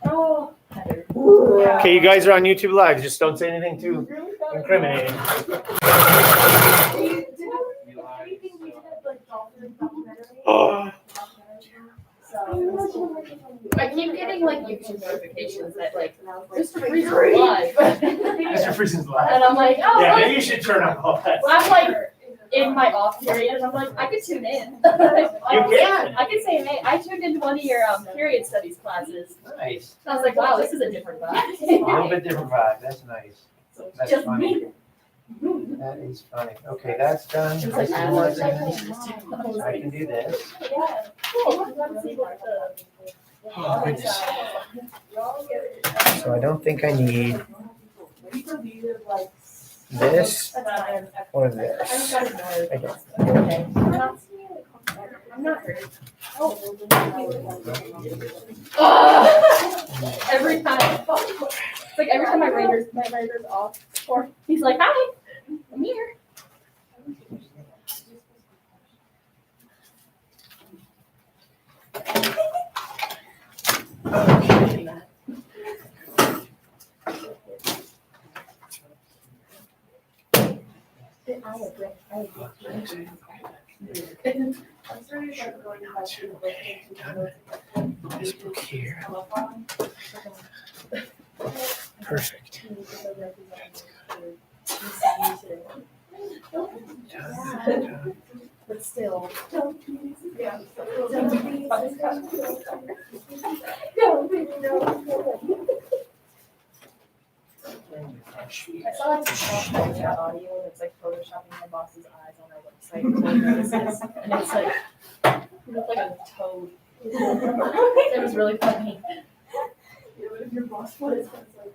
Oh, Heather. Okay, you guys are on YouTube Live. Just don't say anything too incriminating. Oh. I keep getting like YouTube notifications that like Mr. Friesen live. Mr. Friesen's live. And I'm like, oh, Yeah, look. maybe you should turn on all that. I'm like in my off period, and I'm like, I could tune in. You can. I could say, hey, I tuned into one of your period studies classes. Nice. And I was like, wow, this is a different A vibe. little bit different vibe. That's nice. That's Just funny. me. That is funny. Okay, that's done. It's like, I I can do this. Yeah. Cool. Oh, goodness. So I don't think I need this or this. I don't. Okay. I'm not hurt. Every time. It's like every time my rider's off, or he's like, hi, I'm here. This book here. Perfect. But still. Yeah. I saw like some audio that's like photoshopping my boss's eyes on our website. And it's like, you look like a toad. It was really funny. Yeah, but if your boss was like,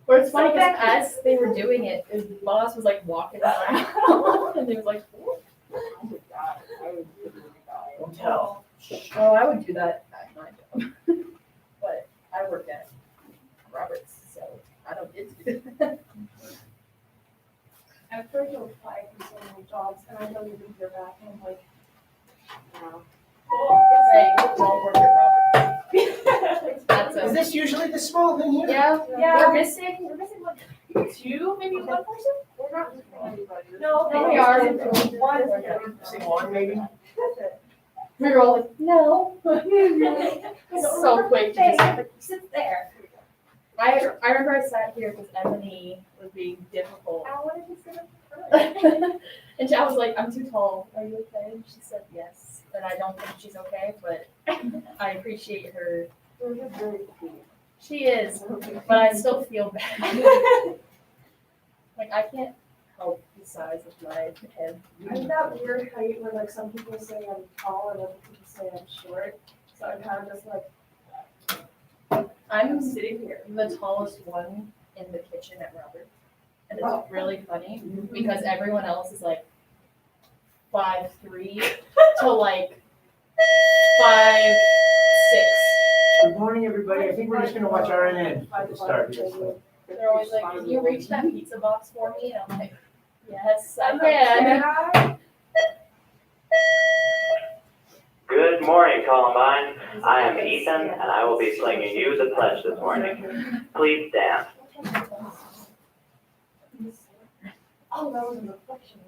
But it's funny because as they were doing it, his boss was like walking around and he was like, Don't tell. oh, I would do that at my job. But I work at Roberts, so I don't get to do that. I've tried to apply for so many jobs and I don't even hear back and I'm like, wow. Hey, don't work at Roberts. That's Is this usually the small thing here? Yeah, Yeah. we're missing like two, maybe one person? We're not looking at anybody. No, we are. See one maybe? We were all like, no. So quick to just like, sit there. I remember I sat here because Emily was being difficult. I wanted to sit up front. And I was like, I'm too tall. Are you okay? And she said yes. And I don't think she's okay, but I appreciate her. You're very cute. She is, but I still feel bad. Like I can't help the size of my head. I'm that weird height where like some people say I'm tall and other people say I'm short. So I'm kind of just like, I'm sitting here, the tallest one in the kitchen at Roberts. And it's really funny because everyone else is like 5'3" to like 5'6". Good morning, everybody. I think we're just gonna watch RNN to start here. So. They're always like, can you reach that pizza box for me? And I'm like, yes, I can. Good morning, Columbine. I am Ethan, and I will be slinging you the pledge this morning. Please stand. oh, that was a reflection.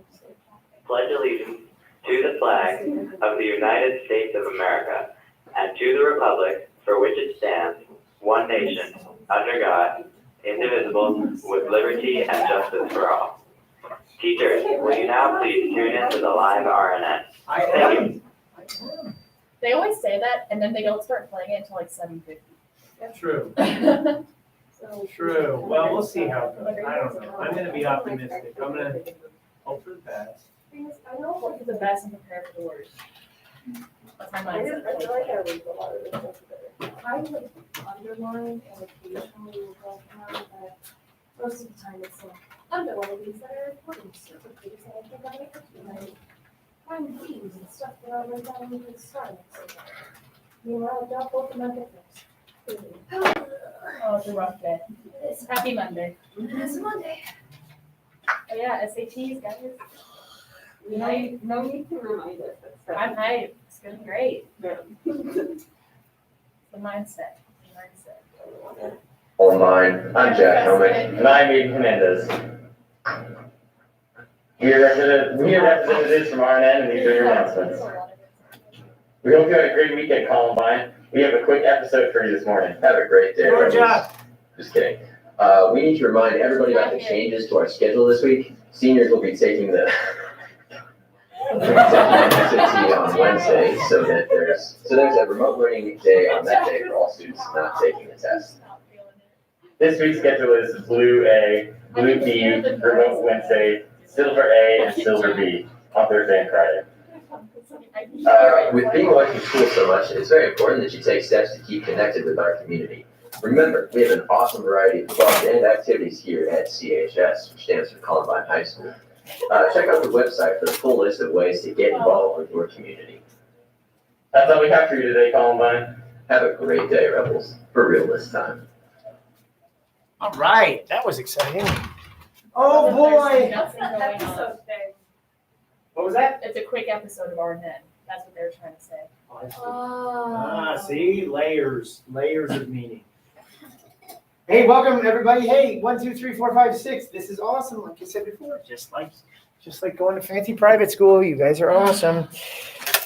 Pledge allegiance to the flag of the United States of America and to the republic for which it stands, one nation, under God, indivisible, with liberty and justice for all. Teachers, will you now please tune in to the live RNN? Thank you. They always say that, and then they don't start playing it until like 7:50. True. So, True. Well, we'll see how it goes. I don't know. I'm gonna be optimistic. I'm gonna hope for the best. I know Hope for the best and prepare for the worst. That's my I feel mindset. like I read a lot of this stuff today. I like underline and occasionally will go down, but most of the time it's like underline these that are important, certain things that I think I like to do. Like find themes and stuff that I write down in the start. Meanwhile, I got both of my difference. Oh, it's a rough day. It's happy Monday. It's Monday. Oh yeah, SATs, guys. No need to remind us. I'm hyped. It's gonna be great. Yeah. The mindset. The mindset. Online. I'm Jack Helmick. And I'm Aiden Hernandez. We are representatives from RNN, and these are your announcements. We hope you had a great week at Columbine. We have a quick episode for you this morning. Have a great day. Georgia. Rebels. Just kidding. We need to remind everybody about the changes to our schedule this week. Seniors will be taking the SAT on Wednesday, so there's a remote learning day on that day for all students not taking the test. This week's schedule is Blue A, Blue B, Remote Wednesday, Silver A, and Silver B on Thursday and Friday. With being away from school so much, it's very important that you take steps to keep connected with our community. Remember, we have an awesome variety of clubs and activities here at CHS, which stands for Columbine High School. Check out the website for the full list of ways to get involved with your community. That's all we have for you today, Columbine. Have a great day, Rebels. For real this time. All right, that was exciting. Oh boy. Episode thing. What was that? It's a quick episode of RNN. That's what they're trying to say. See, layers of meaning. Hey, welcome everybody. Hey, 1, 2, 3, 4, 5, 6. This is awesome. Like I said before, just like going to fancy private school. You guys are awesome.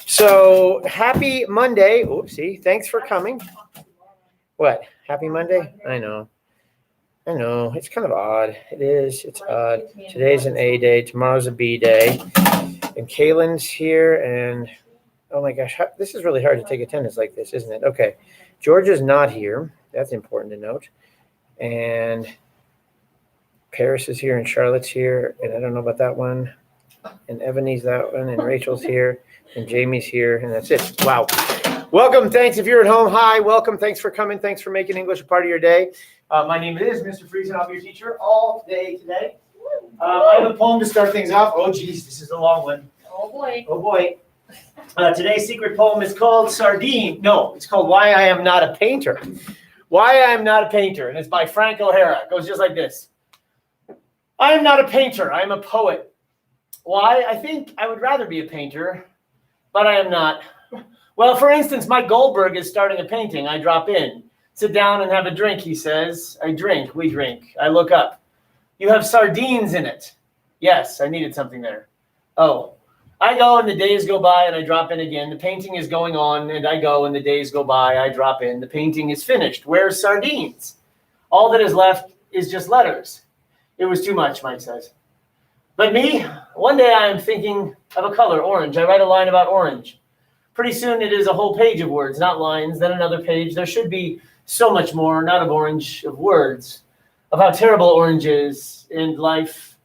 So happy Monday. Oopsie. Thanks for coming. What? Happy Monday? I know. It's kind of odd. It is. It's odd. Today's an A day. Tomorrow's a B day. And Kaylin's here. And oh my gosh, this is really hard to take attendance like this, isn't it? Okay. Georgia's not here. That's important to note. And Paris is here and Charlotte's here. And I don't know about that one. And Ebony's that one. And Rachel's here. And Jamie's here. And that's it. Wow. Welcome. Thanks. If you're at home, hi. Welcome. Thanks for coming. Thanks for making English a part of your day. My name is Mr. Friesen. I'll be your teacher all day today. I have a poem to start things off. Oh, geez. This is a long one. Oh, boy. Oh, boy. Today's secret poem is called Sardine. No, it's called Why I Am Not a Painter. Why I Am Not a Painter. And it's by Frank O'Hara. It goes just like this. I am not a painter. I am a poet. Why? I think I would rather be a painter, but I am not. Well, for instance, Mike Goldberg is starting a painting. I drop in. Sit down and have a drink, he says. I drink. We drink. I look up. You have sardines in it. Yes, I needed something there. Oh. I go and the days go by and I drop in again. The painting is going on and I go and the days go by. I drop in. The painting is finished. Where's sardines? All that is left is just letters. It was too much, Mike says. But me, one day I am thinking of a color, orange. I write a line about orange. Pretty soon it is a whole page of words, not lines, then another page. There should be so much more, not of orange, of words, of how terrible orange is in life.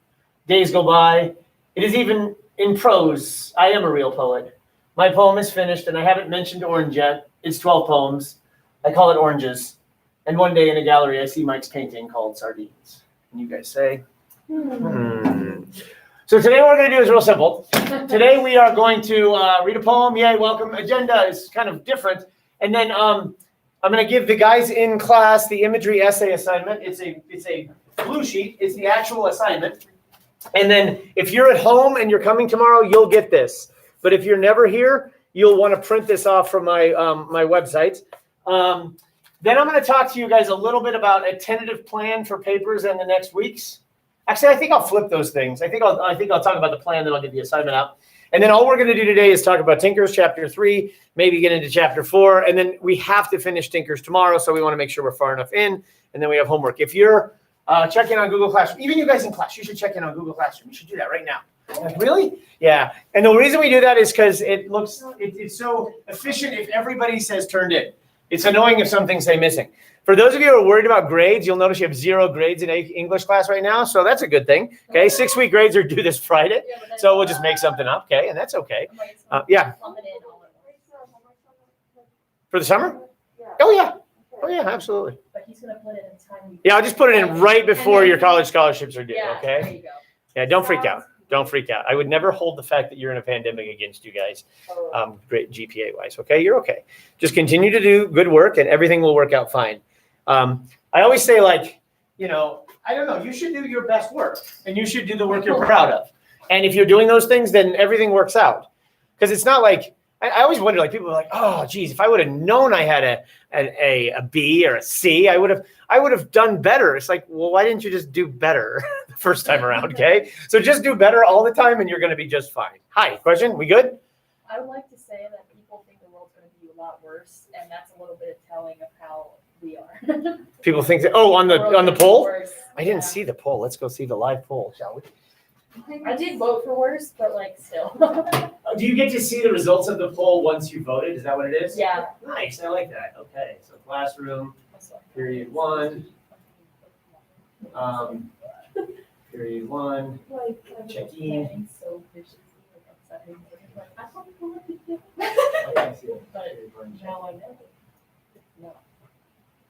Days go by. It is even in prose. I am a real poet. My poem is finished, and I haven't mentioned orange yet. It's 12 poems. I call it Oranges. And one day in a gallery, I see Mike's painting called Sardines. And you guys say, So today what we're going to do is real simple. Today we are going to read a poem. Yay, welcome. Agenda is kind of different. And then I'm going to give the guys in class the imagery essay assignment. It's a blue sheet. It's the actual assignment. And then if you're at home and you're coming tomorrow, you'll get this. But if you're never here, you'll want to print this off from my my website. Then I'm going to talk to you guys a little bit about a tentative plan for papers in the next weeks. Actually, I think I'll flip those things. I think I'll talk about the plan, then I'll get the assignment out. And then all we're going to do today is talk about Tinkers Chapter 3, maybe get into Chapter 4, and then we have to finish Tinkers tomorrow, so we want to make sure we're far enough in, and then we have homework. If you're checking on Google Classroom, even you guys in class, you should check in on Google Classroom. You should do that right now. Like, really? Yeah. And the reason we do that is because it's so efficient if everybody says turned in. It's annoying if some things say missing. For those of you who are worried about grades, you'll notice you have 0 grades in English class right now, so that's a good thing. Okay, 6-week grades are due this Friday, so we'll just make something up, okay, and that's okay. Yeah. For the summer? Oh, yeah, absolutely. But he's going to put it in time. Yeah, I'll just put it in right before your college scholarships are due, okay? There you go. Yeah, don't freak out. Don't freak out. I would never hold the fact that you're in a pandemic against you guys, great GPA-wise, okay? You're okay. Just continue to do good work, and everything will work out fine. I always say, like, I don't know, you should do your best work, and you should do the work you're proud of. And if you're doing those things, then everything works out. Because it's not like I always wonder, like people are like, oh, geez, if I would have known I had a B or a C, I would have done better. It's like, well, why didn't you just do better the first time around? Okay, so just do better all the time, and you're going to be just fine. Hi, question? We good? I would like to say that people think the world's going to be a lot worse, and that's a little bit of telling of how we are. People think that. Oh, on the world's gonna be poll. worse. I didn't Yeah. see the poll. Let's go see the live poll, shall we? I did vote for worse, but like still. Do you get to see the results of the poll once you voted? Is that what it is? Yeah. Nice. I like that. Okay. So classroom, period 1. Period 1. Check in. So vicious, like, upsetting. Like, I thought people would be different. Okay, I see it. But Period 1, check. now I know. No.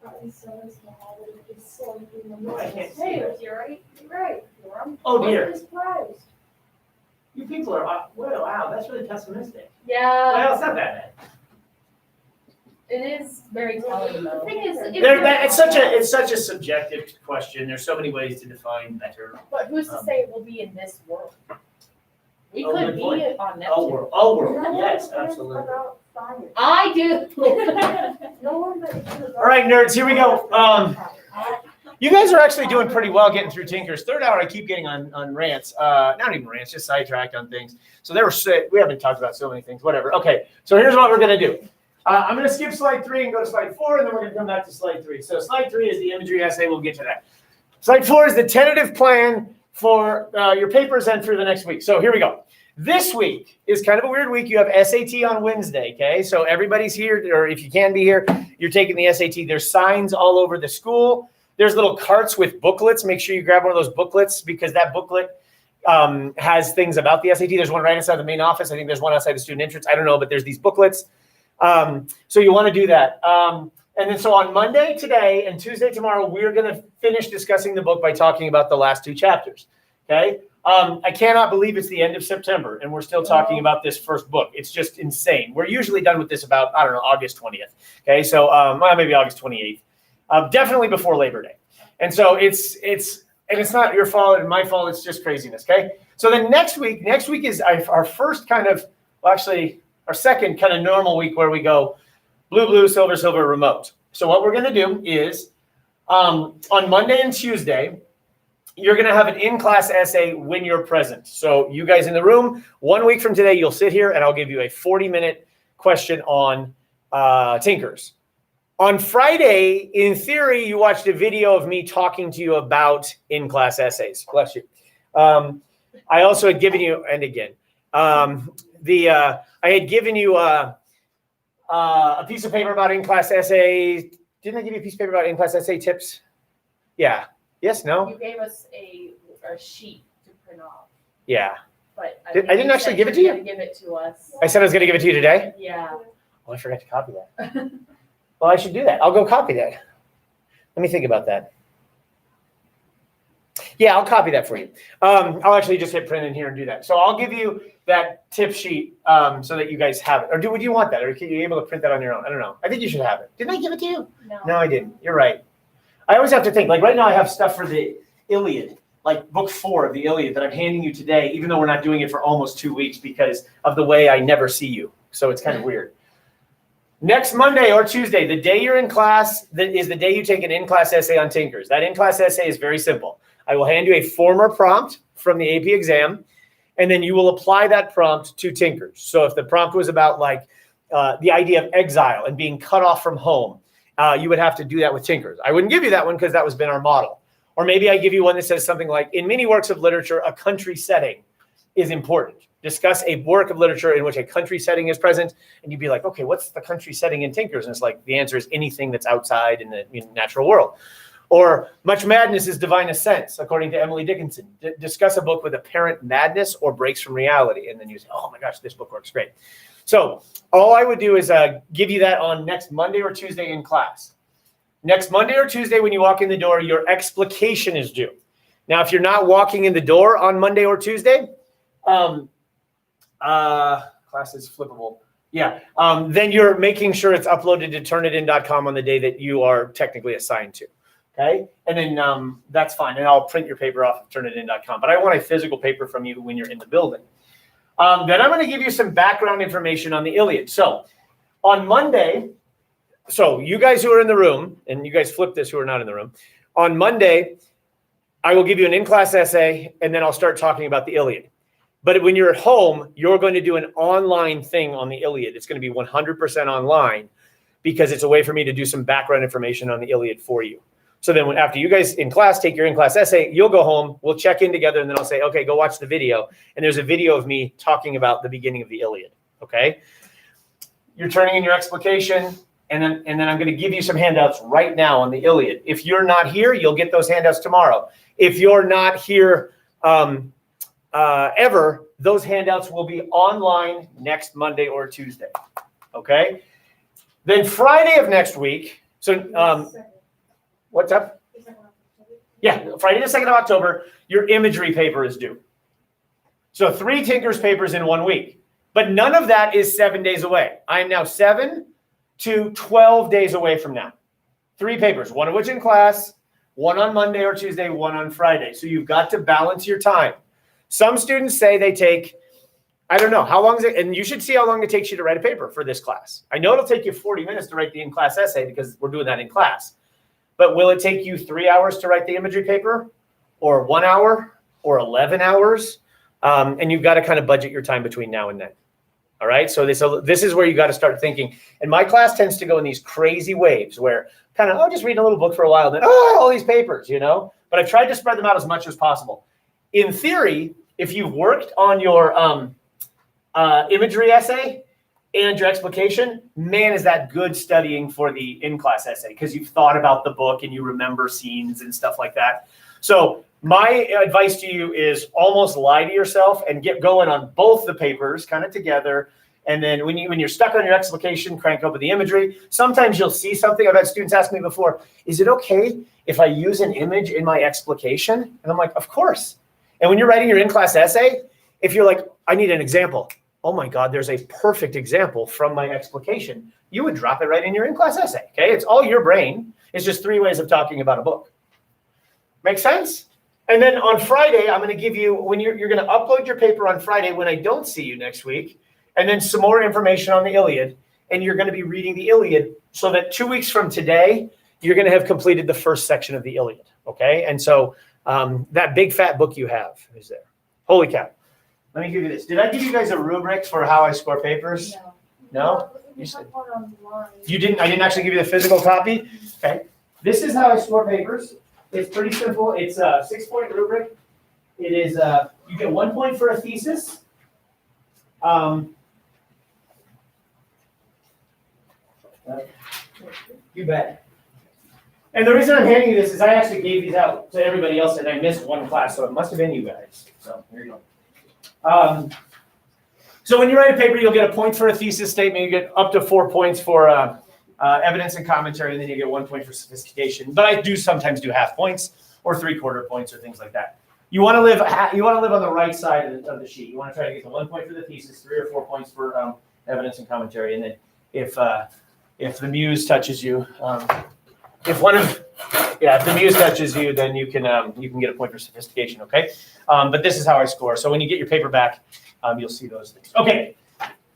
I can't see Hey, it. you're right. You're right. You're wrong. Oh dear. Surprised. You people are, wow, that's really pessimistic. Yeah, Well, it's not that bad. it is very telling though. Thing is, if It's such a subjective question. There's so many ways to define better. But who's to say it will be in this world? We Oh, could good be point. on Oh, Neptune. world. Yes, absolutely. I do. All right, nerds, here we go. You guys are actually doing pretty well getting through Tinkers. Third hour, I keep getting on rants. Not even rants, just sidetracked on things. So we haven't talked about so many things, whatever. Okay, so here's what we're going to do. I'm going to skip slide 3 and go to slide 4, and then we're going to come back to slide 3. So slide 3 is the imagery essay. We'll get to that. Slide 4 is the tentative plan for your papers and through the next week. So here we go. This week is kind of a weird week. You have SAT on Wednesday, okay? So everybody's here, or if you can be here, you're taking the SAT. There's signs all over the school. There's little carts with booklets. Make sure you grab one of those booklets because that booklet has things about the SAT. There's one right inside the main office. I think there's one outside the student entrance. I don't know, but there's these booklets. So you want to do that. And then so on Monday today and Tuesday tomorrow, we're going to finish discussing the book by talking about the last 2 chapters, okay? I cannot believe it's the end of September and we're still talking about this first book. It's just insane. We're usually done with this about, I don't know, August 20th. Okay, so well, maybe August 28th. Definitely before Labor Day. And so it's not your fault and my fault. It's just craziness. Okay. So then next week is our first kind of, well, actually our second kind of normal week where we go blue, silver, remote. So what we're going to do is on Monday and Tuesday, you're going to have an in-class essay when you're present. So you guys in the room, 1 week from today, you'll sit here and I'll give you a 40-minute question on Tinkers. On Friday, in theory, you watched a video of me talking to you about in-class essays. Bless you. I also had given you, and again, I had given you a piece of paper about in-class essays. Didn't I give you a piece of paper about in-class essay tips? Yeah. Yes, no? You gave us a sheet to print off, Yeah. but I didn't actually give it to you? Give it to us. I said I was going to give it to you today? Yeah. Oh, I forgot to copy that. Well, I should do that. I'll go copy that. Let me think about that. Yeah, I'll copy that for you. I'll actually just hit print in here and do that. So I'll give you that tip sheet so that you guys have it. Or would you want that? Or are you able to print that on your own? I don't know. I think you should have it. Didn't I give it to you? No, I didn't. You're right. I always have to think. Like right now I have stuff for the Iliad, like book 4 of the Iliad that I'm handing you today, even though we're not doing it for almost 2 weeks because of the way I never see you. So it's kind of weird. Next Monday or Tuesday, the day you're in class, that is the day you take an in-class essay on Tinkers. That in-class essay is very simple. I will hand you a former prompt from the AP exam, and then you will apply that prompt to Tinkers. So if the prompt was about like the idea of exile and being cut off from home, you would have to do that with Tinkers. I wouldn't give you that one because that was been our model. Or maybe I give you one that says something like, in many works of literature, a country setting is important. Discuss a work of literature in which a country setting is present. And you'd be like, okay, what's the country setting in Tinkers? And it's like, the answer is anything that's outside in the natural world. Or Much Madness is Divine Ascents, according to Emily Dickinson. Discuss a book with apparent madness or breaks from reality. And then you say, oh my gosh, this book works great. So all I would do is give you that on next Monday or Tuesday in class. Next Monday or Tuesday when you walk in the door, your explication is due. Now, if you're not walking in the door on Monday or Tuesday, class is flippable. Yeah. Then you're making sure it's uploaded to turnitin.com on the day that you are technically assigned to. Okay. And then that's fine. And I'll print your paper off of turnitin.com. But I want a physical paper from you when you're in the building. Then I'm going to give you some background information on the Iliad. So on Monday, so you guys who are in the room, and you guys flip this who are not in the room, on Monday, I will give you an in-class essay, and then I'll start talking about the Iliad. But when you're at home, you're going to do an online thing on the Iliad. It's going to be 100% online because it's a way for me to do some background information on the Iliad for you. So then after you guys in class take your in-class essay, you'll go home, we'll check in together, and then I'll say, okay, go watch the video. And there's a video of me talking about the beginning of the Iliad, okay? You're turning in your explication, and then I'm going to give you some handouts right now on the Iliad. If you're not here, you'll get those handouts tomorrow. If you're not here ever, those handouts will be online next Monday or Tuesday, okay? Then Friday of next week, so what's up? Yeah, Friday the 2nd of October, your imagery paper is due. So 3 Tinker's papers in 1 week. But none of that is 7 days away. I am now 7 to 12 days away from now. 3 papers, 1 of which in class, 1 on Monday or Tuesday, 1 on Friday. So you've got to balance your time. Some students say they take, I don't know, how long is it? And you should see how long it takes you to write a paper for this class. I know it'll take you 40 minutes to write the in-class essay because we're doing that in class. But will it take you 3 hours to write the imagery paper, or 1 hour, or 11 hours? And you've got to kind of budget your time between now and then. All right, so this is where you got to start thinking. And my class tends to go in these crazy waves where kind of, just reading a little book for a while, then, all these papers, you know? But I've tried to spread them out as much as possible. In theory, if you've worked on your imagery essay and your explication, man, is that good studying for the in-class essay because you've thought about the book and you remember scenes and stuff like that. So my advice to you is almost lie to yourself and get going on both the papers kind of together. And then when you're stuck on your explication, crank open the imagery. Sometimes you'll see something. I've had students ask me before, is it okay if I use an image in my explication? And I'm like, of course. And when you're writing your in-class essay, if you're like, I need an example. Oh my God, there's a perfect example from my explication. You would drop it right in your in-class essay, okay? It's all your brain. It's just 3 ways of talking about a book. Make sense? And then on Friday, I'm going to give you, when you're going to upload your paper on Friday when I don't see you next week, and then some more information on the Iliad, and you're going to be reading the Iliad so that 2 weeks from today, you're going to have completed the first section of the Iliad, okay? And so that big fat book you have is there. Holy cow. Let me give you this. Did I give you guys a rubric for how I score papers? No? You didn't? I didn't actually give you the physical copy? Okay. This is how I score papers. It's pretty simple. It's a 6-point rubric. It is, you get 1 point for a thesis. You bet. And the reason I'm handing you this is I actually gave these out to everybody else and I missed 1 class, so it must have been you guys. So here you go. So when you write a paper, you'll get a point for a thesis statement. You get up to 4 points for evidence and commentary, and then you get 1 point for sophistication. But I do sometimes do half points or 3/4 points or things like that. You want to live on the right side of the sheet. You want to try to get the 1 point for the thesis, 3 or 4 points for evidence and commentary, and then if the muse touches you, if the muse touches you, then you can get a point for sophistication. Okay, but this is how I score. So when you get your paper back, you'll see those things. Okay.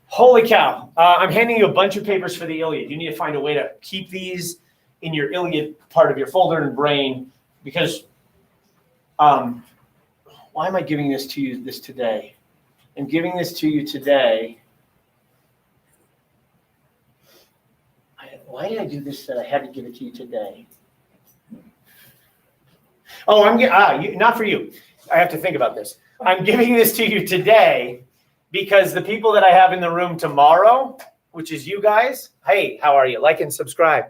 Holy cow. I'm handing you a bunch of papers for the Iliad. You need to find a way to keep these in your Iliad part of your folder and brain because why am I giving this to you today? I'm giving this to you today. Why did I do this that I had to give it to you today? Oh, not for you. I have to think about this. I'm giving this to you today because the people that I have in the room tomorrow, which is you guys, hey, how are you? Like and subscribe.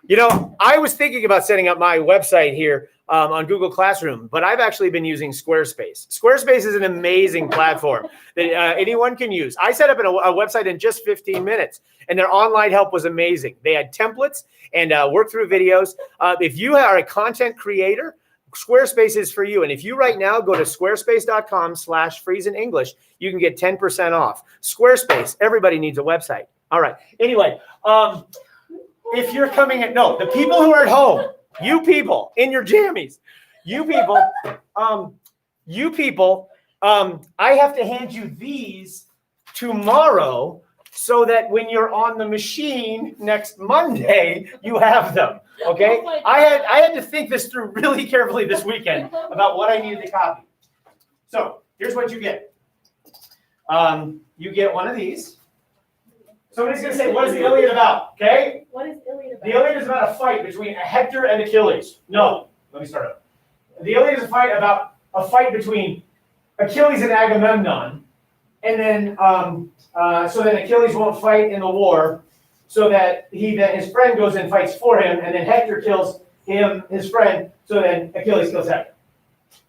You know, I was thinking about setting up my website here on Google Classroom, but I've actually been using Squarespace. Squarespace is an amazing platform that anyone can use. I set up a website in just 15 minutes, and their online help was amazing. They had templates and work through videos. If you are a content creator, Squarespace is for you. And if you right now go to squarespace.com/Friesen English, you can get 10% off. Squarespace, everybody needs a website. All right. Anyway, if you're coming in, no, the people who are at home, you people in your jammies, you people, I have to hand you these tomorrow so that when you're on the machine next Monday, you have them. Okay? Oh my I had to think this through really carefully this weekend about what I needed to copy. So here's what you get. You get one of these. Somebody's gonna say, what is the Iliad about? Okay? What is Iliad about? The Iliad is about a fight between Hector and Achilles. No, let me start over. The Iliad is a fight between Achilles and Agamemnon, and then so that Achilles won't fight in the war, so that his friend goes and fights for him, and then Hector kills his friend, so then Achilles kills Hector.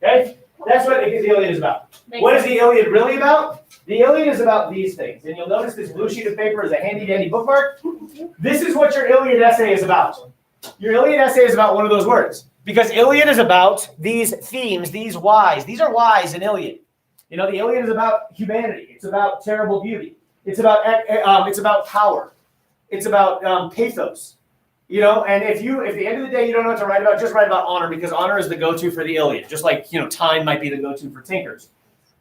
Okay? That's what the Iliad is about. What is the Iliad really about? The Iliad is about these things, and you'll notice this blue sheet of paper is a handy-dandy bookmark. This is what your Iliad essay is about. Your Iliad essay is about one of those words, because Iliad is about these themes, these whys. These are whys in Iliad. You know, the Iliad is about humanity. It's about terrible beauty. It's about power. It's about pathos. You know, and if at the end of the day you don't know what to write about, just write about honor, because honor is the go-to for the Iliad. Just like, time might be the go-to for tinkers.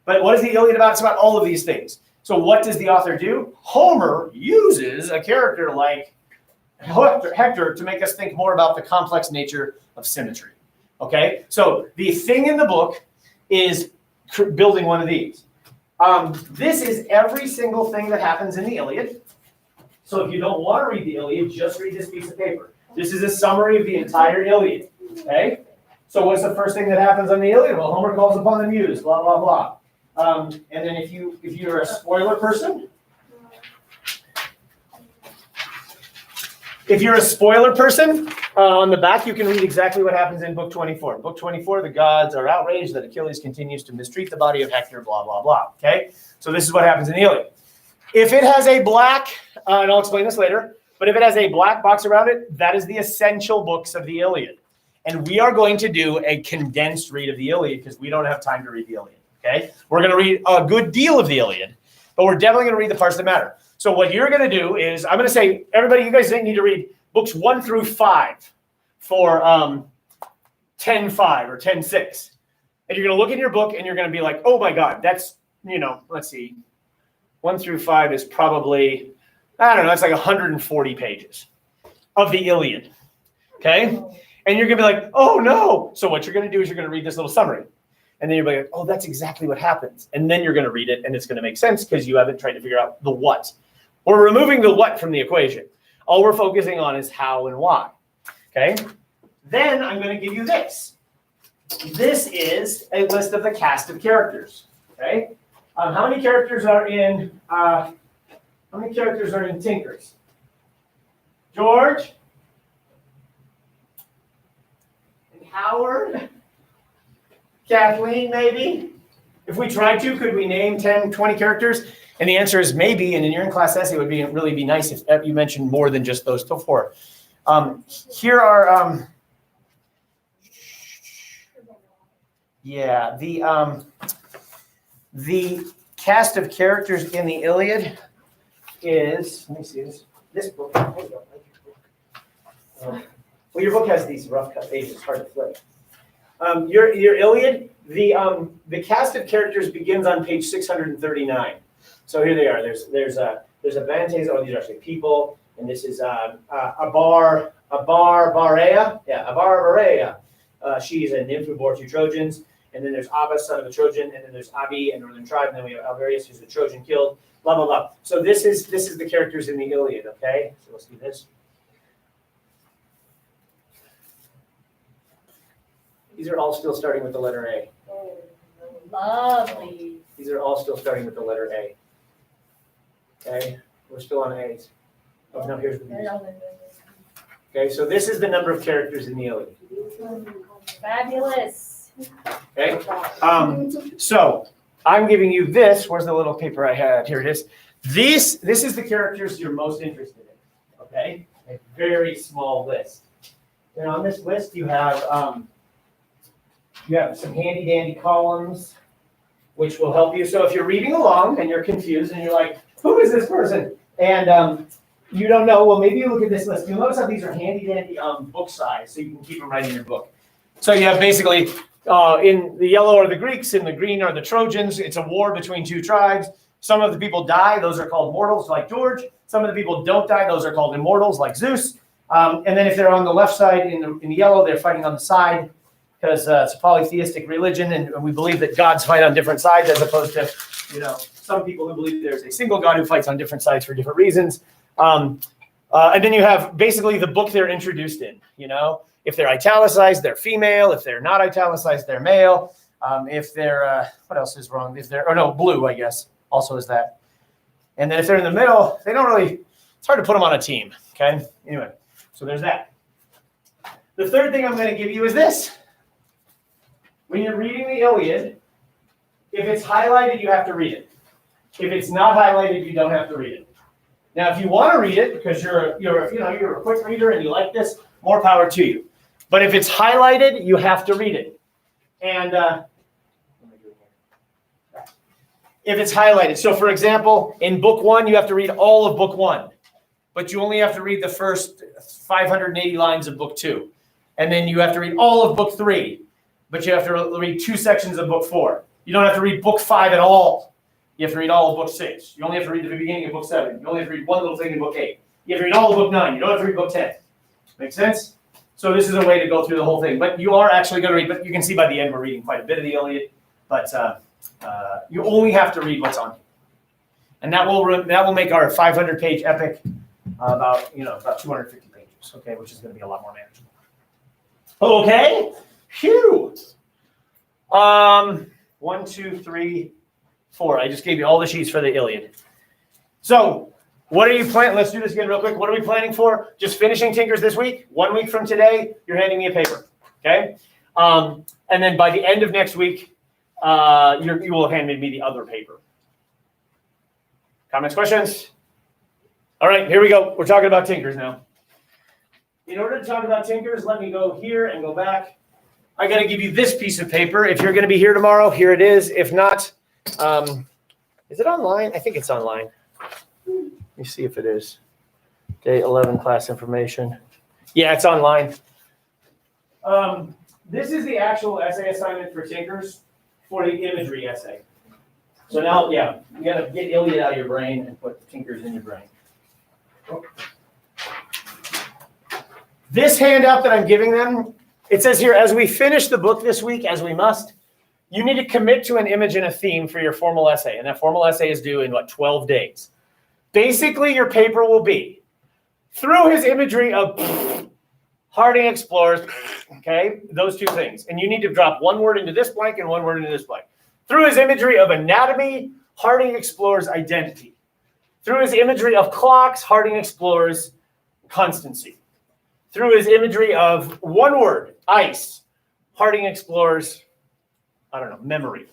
But what is the Iliad about? It's about all of these things. So what does the author do? Homer uses a character like Hector to make us think more about the complex nature of symmetry. Okay? So the thing in the book is building one of these. This is every single thing that happens in the Iliad. So if you don't want to read the Iliad, just read this piece of paper. This is a summary of the entire Iliad. Okay? So what's the first thing that happens on the Iliad? Well, Homer calls upon the muse, blah, blah, blah. And then if you're a spoiler person, on the back you can read exactly what happens in book 24. Book 24, the gods are outraged that Achilles continues to mistreat the body of Hector, blah, blah, blah. Okay? So this is what happens in the Iliad. If it has a black, and I'll explain this later, but if it has a black box around it, that is the essential books of the Iliad. And we are going to do a condensed read of the Iliad because we don't have time to read the Iliad. Okay? We're going to read a good deal of the Iliad, but we're definitely going to read the parts that matter. So what you're going to do is, I'm going to say, everybody, you guys need to read books 1 through 5 for 10.5 or 10.6. And you're going to look in your book and you're going to be like, oh my God, that's, let's see. 1 through 5 is probably, I don't know, it's like 140 pages of the Iliad. Okay? And you're going to be like, oh no. So what you're going to do is you're going to read this little summary. And then you're like, oh, that's exactly what happens. And then you're going to read it and it's going to make sense because you haven't tried to figure out the what. We're removing the what from the equation. All we're focusing on is how and why. Okay? Then I'm going to give you this. This is a list of the cast of characters. Okay? How many characters are in Tinkers? George? And Howard? Kathleen, maybe? If we tried to, could we name 10, 20 characters? And the answer is maybe, and in your in-class essay, it would really be nice if you mentioned more than just those 4. Here are, the cast of characters in the Iliad is, let me see this book. Well, your book has these rough cut pages, it's hard to flip. Your Iliad, the cast of characters begins on page 639. So here they are. There's Abantes, oh, these are actually people, and this is Abar Barea. Yeah, Abar Barea. She's a nymph who bore 2 Trojans. And then there's Abba, son of a Trojan, and then there's Abi, a northern tribe, and then we have Alvarius, who's a Trojan killed, blah, blah, blah. So this is the characters in the Iliad, okay? So let's do this. These are all still starting with the letter A. Lovely. These are all still starting with the letter A. Okay? We're still on A's. Oh, no, here's the B. Okay, so this is the number of characters in the Iliad. Fabulous. Okay? So I'm giving you this. Where's the little paper I had? Here it is. This is the characters you're most interested in. Okay? A very small list. And on this list you have some handy dandy columns which will help you. So if you're reading along and you're confused and you're like, who is this person? And you don't know, well, maybe you look at this list. You'll notice how these are handy dandy book size, so you can keep them right in your book. So you have basically In the yellow are the Greeks, in the green are the Trojans. It's a war between two tribes. Some of the people die, those are called mortals, like George. Some of the people don't die, those are called immortals, like Zeus. And then if they're on the left side in the yellow, they're fighting on the side because it's a polytheistic religion, and we believe that gods fight on different sides as opposed to, some people who believe there's a single god who fights on different sides for different reasons. And then you have basically the book they're introduced in, If they're italicized, they're female. If they're not italicized, they're male. If they're, what else is wrong? If they're, blue, I guess, also is that. And then if they're in the middle, they don't really, it's hard to put them on a team, okay? Anyway, so there's that. The third thing I'm going to give you is this. When you're reading the Iliad, if it's highlighted, you have to read it. If it's not highlighted, you don't have to read it. Now, if you want to read it because you're a quick reader and you like this, more power to you. But if it's highlighted, you have to read it. And if it's highlighted, so for example, in book 1, you have to read all of book 1, but you only have to read the first 580 lines of book 2. And then you have to read all of book 3, but you have to read 2 sections of book 4. You don't have to read book 5 at all. You have to read all of book 6. You only have to read the beginning of book 7. You only have to read one little thing in book 8. You have to read all of book 9. You don't have to read book 10. Make sense? So this is a way to go through the whole thing. But you are actually going to read, but you can see by the end we're reading quite a bit of the Iliad. But you only have to read what's on here. And that will make our 500-page epic about 250 pages, okay, which is going to be a lot more manageable. Okay? Phew! 1, 2, 3, 4. I just gave you all the sheets for the Iliad. So, what are you planning? Let's do this again real quick. What are we planning for? Just finishing Tinkers this week. 1 week from today, you're handing me a paper. Okay? And then by the end of next week, you will have handed me the other paper. Comments, questions? All right, here we go. We're talking about Tinkers now. In order to talk about Tinkers, let me go here and go back. I got to give you this piece of paper. If you're going to be here tomorrow, here it is. If not, is it online? I think it's online. Let me see if it is. Day 11 class information. Yeah, it's online. This is the actual essay assignment for Tinkers for the imagery essay. So now, yeah, you got to get Iliad out of your brain and put Tinkers in your brain. This handout that I'm giving them, it says here, as we finish the book this week, as we must, you need to commit to an image and a theme for your formal essay. And that formal essay is due in, 12 days. Basically, your paper will be, through his imagery of Harding explores, okay, those two things. And you need to drop one word into this blank and one word into this blank. Through his imagery of anatomy, Harding explores identity. Through his imagery of clocks, Harding explores constancy. Through his imagery of one word, ice, Harding explores, memory.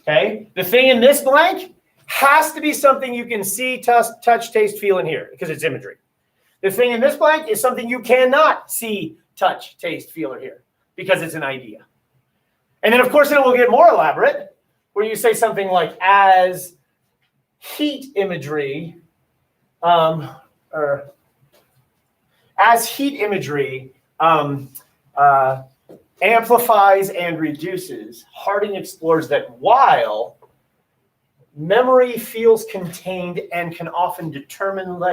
Okay? The thing in this blank has to be something you can see, touch, taste, feel, and hear, because it's imagery. The thing in this blank is something you cannot see, touch, taste, feel, or hear, because it's an idea. And then, of course, it will get more elaborate, where you say something like, as heat imagery, amplifies and reduces, Harding explores that while memory feels contained and can often determine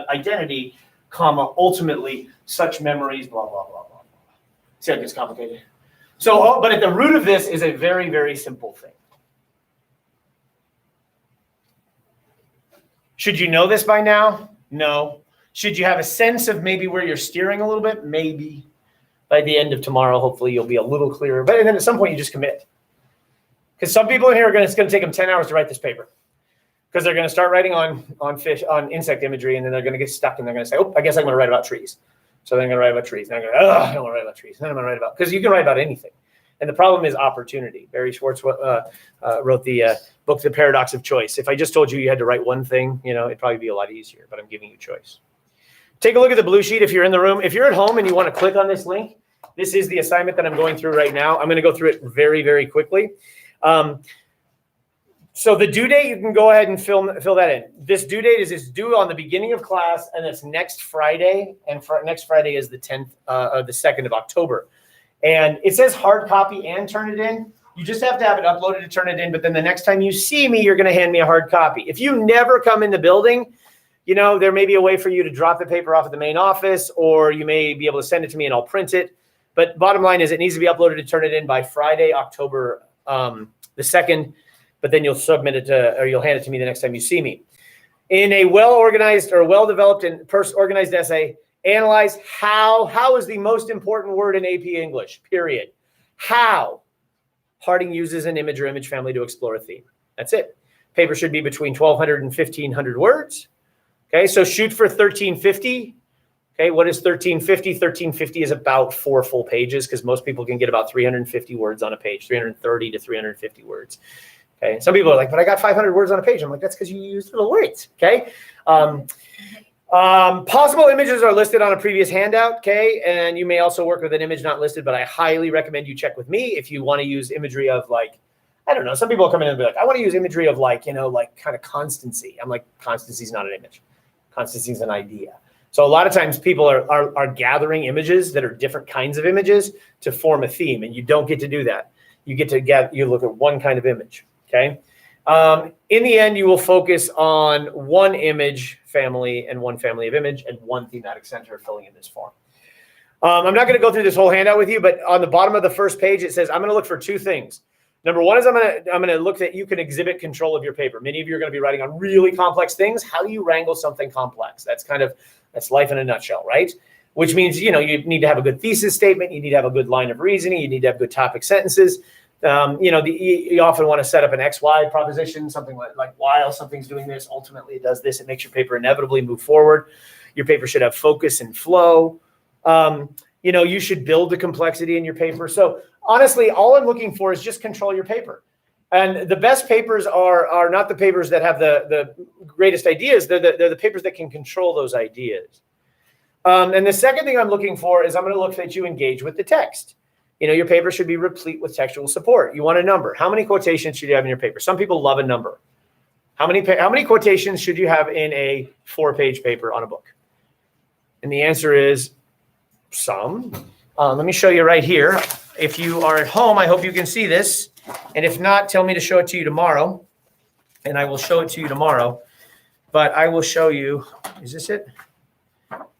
identity, ultimately such memories, blah, blah, blah, blah, blah. See how it gets complicated? So, but at the root of this is a very, very simple thing. Should you know this by now? No. Should you have a sense of maybe where you're steering a little bit? Maybe. By the end of tomorrow, hopefully you'll be a little clearer. But then at some point you just commit. Because some people in here it's going to take them 10 hours to write this paper. Because they're going to start writing on insect imagery, and then they're going to get stuck, and they're going to say, oh, I guess I'm going to write about trees. So then I'm going to write about trees. Then I'm going to I don't want to write about trees. Then I'm going to write about, because you can write about anything. And the problem is opportunity. Barry Schwartz wrote the book, The Paradox of Choice. If I just told you you had to write one thing, it'd probably be a lot easier, but I'm giving you choice. Take a look at the blue sheet if you're in the room. If you're at home and you want to click on this link, this is the assignment that I'm going through right now. I'm going to go through it very, very quickly. So the due date, you can go ahead and fill that in. This due date is due on the beginning of class, and it's next Friday. And next Friday is the 10th, the 2nd of October. And it says hard copy and turn it in. You just have to have it uploaded to turn it in. But then the next time you see me, you're going to hand me a hard copy. If you never come in the building, you know, there may be a way for you to drop the paper off at the main office, or you may be able to send it to me and I'll print it. But bottom line is it needs to be uploaded to turn it in by Friday, October the 2nd. But then you'll submit it to, or you'll hand it to me the next time you see me. In a well-organized or well-developed and organized essay, analyze how is the most important word in AP English, period. How. Harding uses an image or image family to explore a theme. That's it. Paper should be between 1,200 and 1,500 words. Okay, so shoot for 1,350. Okay, what is 1,350? 1,350 is about 4 full pages because most people can get about 350 words on a page, 330 to 350 words. Okay, some people are like, but I got 500 words on a page. I'm like, that's because you used little words. Okay. Possible images are listed on a previous handout, okay? And you may also work with an image not listed, but I highly recommend you check with me if you want to use imagery of like, I don't know, some people come in and be like, I want to use imagery of like, you know, like kind of constancy. I'm like, constancy is not an image. Constancy is an idea. So a lot of times people are gathering images that are different kinds of images to form a theme, and you don't get to do that. You get to you look at one kind of image, okay? In the end, you will focus on one image family and one family of image and one thematic center filling in this form. I'm not going to go through this whole handout with you, but on the bottom of the first page, it says, I'm going to look for 2 things. Number one is I'm going to look that you can exhibit control of your paper. Many of you are going to be writing on really complex things. How do you wrangle something complex? That's life in a nutshell, right? Which means, you know, you need to have a good thesis statement. You need to have a good line of reasoning. You need to have good topic sentences. You know, you often want to set up an XY proposition, something like while something's doing this, ultimately it does this. It makes your paper inevitably move forward. Your paper should have focus and flow. You know, you should build the complexity in your paper. So honestly, all I'm looking for is just control your paper. And the best papers are not the papers that have the greatest ideas. They're the papers that can control those ideas. And the second thing I'm looking for is I'm going to look that you engage with the text. You know, your paper should be replete with textual support. You want a number. How many quotations should you have in your paper? Some people love a number. How many quotations should you have in a 4-page paper on a book? And the answer is some. Let me show you right here. If you are at home, I hope you can see this. And if not, tell me to show it to you tomorrow. And I will show it to you tomorrow. But I will show you. Is this it?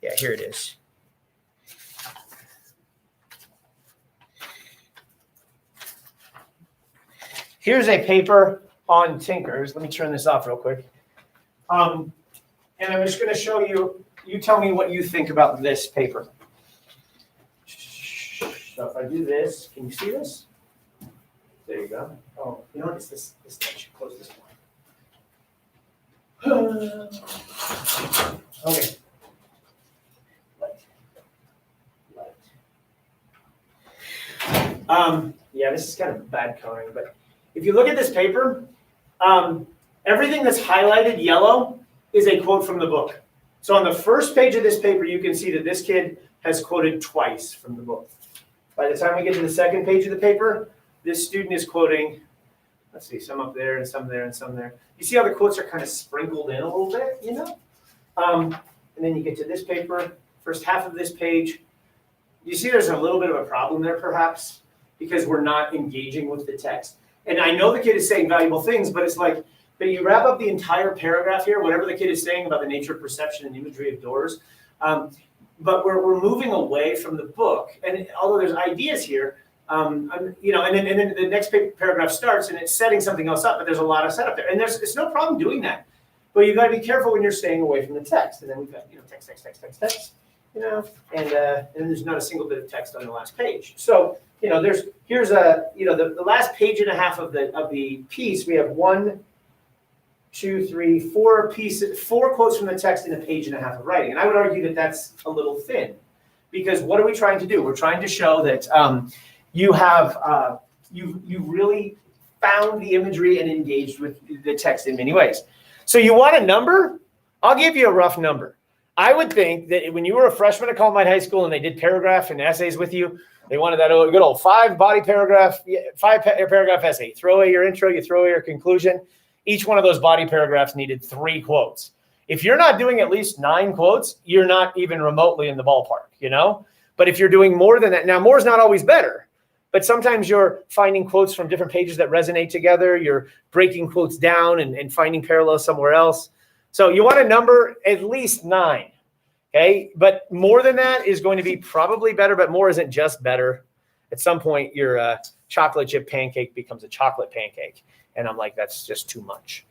Yeah, here it is. Here's a paper on Tinkers. Let me turn this off real quick. And I'm just going to show you, you tell me what you think about this paper. So if I do this, can you see this? There you go. Oh, you know what? It's this. I should close this one. Okay. Yeah, this is kind of bad coloring, but if you look at this paper, everything that's highlighted yellow is a quote from the book. So on the first page of this paper, you can see that this kid has quoted twice from the book. By the time we get to the second page of the paper, this student is quoting, let's see, some up there and some there and some there. You see how the quotes are kind of sprinkled in a little bit, you know? And then you get to this paper, first half of this page. You see there's a little bit of a problem there perhaps because we're not engaging with the text. And I know the kid is saying valuable things, but it's like, but you wrap up the entire paragraph here, whatever the kid is saying about the nature of perception and imagery of doors. But we're moving away from the book. And although there's ideas here, you know, and then the next paragraph starts and it's setting something else up, but there's a lot of setup there. And it's no problem doing that. But you've got to be careful when you're staying away from the text. And then we've got, you know, text, you know, and there's not a single bit of text on the last page. So, you know, here's a, you know, the last page and a half of the piece, we have 1, 2, 3, 4 pieces, 4 quotes from the text in a page and a half of writing. And I would argue that that's a little thin because what are we trying to do? We're trying to show that you have, you really found the imagery and engaged with the text in many ways. So you want a number? I'll give you a rough number. I would think that when you were a freshman at Columbine High School and they did paragraph and essays with you, they wanted that good old 5-paragraph essay. Throw away your intro, you throw away your conclusion. Each one of those body paragraphs needed 3 quotes. If you're not doing at least 9 quotes, you're not even remotely in the ballpark, you know? But if you're doing more than that, now more is not always better, but sometimes you're finding quotes from different pages that resonate together. You're breaking quotes down and finding parallels somewhere else. So you want to number at least 9. Okay. But more than that is going to be probably better, but more isn't just better. At some point, your chocolate chip pancake becomes a chocolate pancake. And I'm like, that's just too much.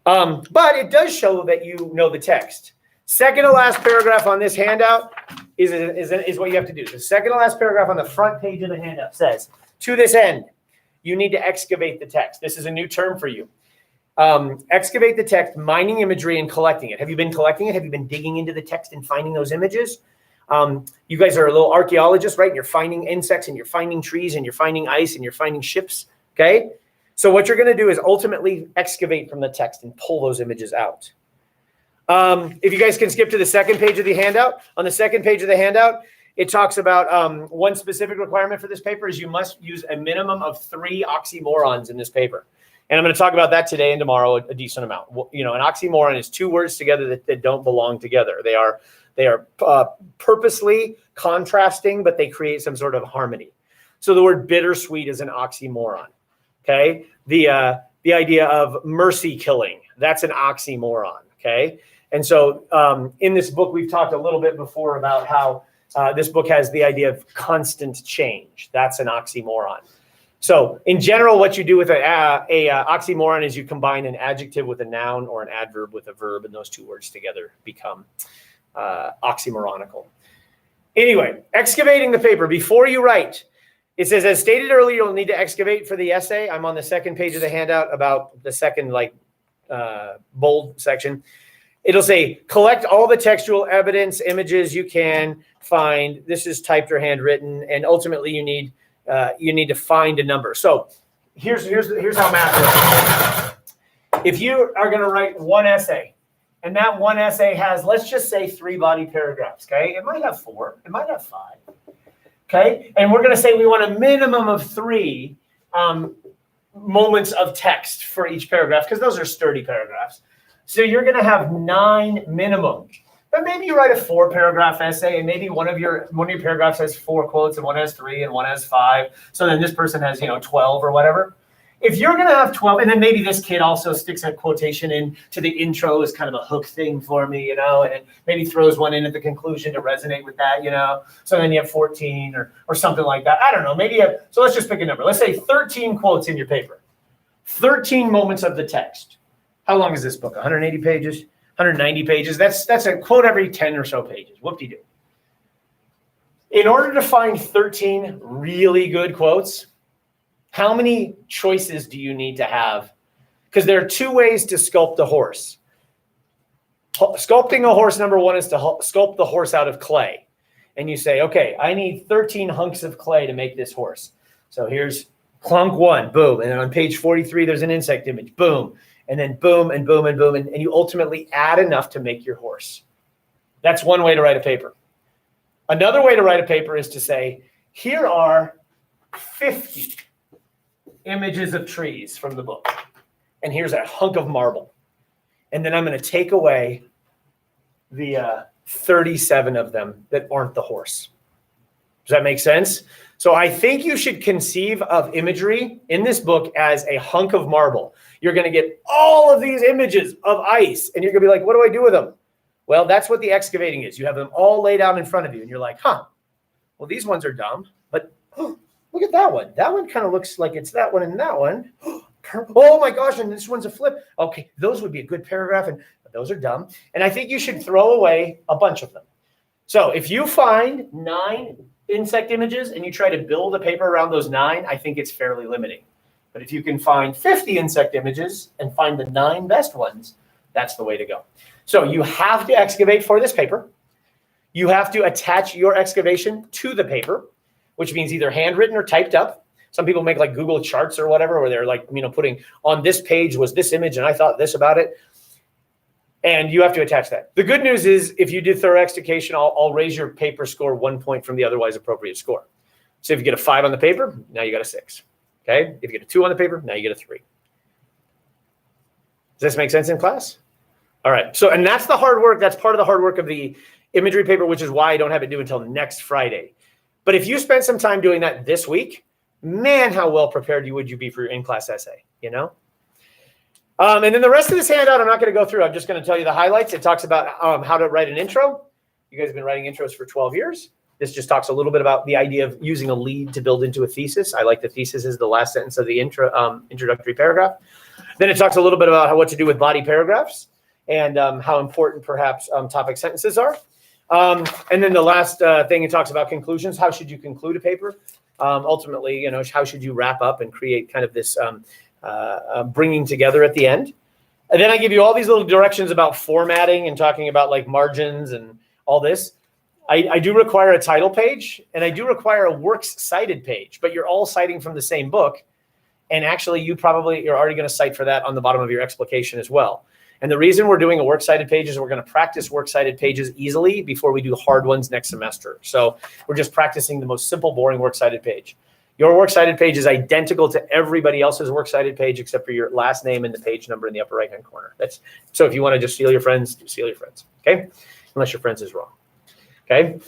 But it does show that you know the text. Second to last paragraph on this handout is what you have to do. The second to last paragraph on the front page of the handout says, to this end, you need to excavate the text. This is a new term for you. Excavate the text, mining imagery and collecting it. Have you been collecting it? Have you been digging into the text and finding those images? You guys are a little archaeologists, right? You're finding insects and you're finding trees and you're finding ice and you're finding ships, okay? So what you're going to do is ultimately excavate from the text and pull those images out. If you guys can skip to the second page of the handout. On the second page of the handout, it talks about one specific requirement for this paper is you must use a minimum of 3 oxymorons in this paper. And I'm going to talk about that today and tomorrow a decent amount. You know, an oxymoron is 2 words together that don't belong together. They are purposely contrasting, but they create some sort of harmony. So the word bittersweet is an oxymoron. Okay. The idea of mercy killing, that's an oxymoron. Okay. And so in this book, we've talked a little bit before about how this book has the idea of constant change. That's an oxymoron. So in general, what you do with a oxymoron is you combine an adjective with a noun or an adverb with a verb, and those 2 words together become oxymoronical. Anyway, excavating the paper. Before you write, it says, as stated earlier, you'll need to excavate for the essay. I'm on the second page of the handout about the second bold section. It'll say, collect all the textual evidence, images you can find. This is typed or handwritten, and ultimately you need to find a number. So here's how math works. If you are going to write one essay, and that one essay has, let's just say 3 body paragraphs, okay? It might have 4, it might have 5, okay? And we're going to say we want a minimum of 3 moments of text for each paragraph, because those are sturdy paragraphs. So you're going to have 9 minimum. But maybe you write a 4-paragraph essay, and maybe one of your paragraphs has 4 quotes, and one has 3, and one has 5. So then this person has 12 or whatever. If you're going to have 12, and then maybe this kid also sticks a quotation in to the intro as kind of a hook thing for me, and maybe throws one in at the conclusion to resonate with that, So then you have 14 or something like that. I don't know. Maybe so let's just pick a number. Let's say 13 quotes in your paper. 13 moments of the text. How long is this book? 180 pages? 190 pages? That's a quote every 10 or so pages. Whoop-de-doo. In order to find 13 really good quotes, how many choices do you need to have? Because there are 2 ways to sculpt a horse. Sculpting a horse, number 1, is to sculpt the horse out of clay. And you say, okay, I need 13 hunks of clay to make this horse. So here's clunk 1, boom. And then on page 43, there's an insect image, boom. And then boom and boom and boom. And you ultimately add enough to make your horse. That's one way to write a paper. Another way to write a paper is to say, here are 50 images of trees from the book. And here's a hunk of marble. And then I'm going to take away the 37 of them that aren't the horse. Does that make sense? So I think you should conceive of imagery in this book as a hunk of marble. You're going to get all of these images of ice, and you're going to be like, what do I do with them? Well, that's what the excavating is. You have them all laid out in front of you, and you're like, well, these ones are dumb, but look at that one. That one kind of looks like it's that one and that one. Oh my gosh, and this one's a flip. Okay, those would be a good paragraph, and those are dumb. And I think you should throw away a bunch of them. So if you find 9 insect images and you try to build a paper around those 9, I think it's fairly limiting. But if you can find 50 insect images and find the 9 best ones, that's the way to go. So you have to excavate for this paper. You have to attach your excavation to the paper, which means either handwritten or typed up. Some people make like Google charts or whatever, where they're like, putting on this page was this image and I thought this about it. And you have to attach that. The good news is if you do thorough excavation, I'll raise your paper score 1 point from the otherwise appropriate score. So if you get a 5 on the paper, now you got a 6. Okay? If you get a 2 on the paper, now you get a 3. Does this make sense in class? All right. So, and that's the hard work. That's part of the hard work of the imagery paper, which is why I don't have it due until next Friday. But if you spend some time doing that this week, man, how well prepared would you be for your in-class essay, you know? And then the rest of this handout, I'm not going to go through. I'm just going to tell you the highlights. It talks about how to write an intro. You guys have been writing intros for 12 years. This just talks a little bit about the idea of using a lead to build into a thesis. I like the thesis is the last sentence of the introductory paragraph. Then it talks a little bit about what to do with body paragraphs and how important perhaps topic sentences are. And then the last thing, it talks about conclusions. How should you conclude a paper? Ultimately, you know, how should you wrap up and create kind of this bringing together at the end? And then I give you all these little directions about formatting and talking about like margins and all this. I do require a title page and I do require a works cited page, but you're all citing from the same book. And actually you're already going to cite for that on the bottom of your explication as well. And the reason we're doing a works cited page is we're going to practice works cited pages easily before we do hard ones next semester. So we're just practicing the most simple, boring works cited page. Your works cited page is identical to everybody else's works cited page except for your last name and the page number in the upper right hand corner. So if you want to just steal your friends, steal your friends. Okay, unless your friends is wrong. Okay.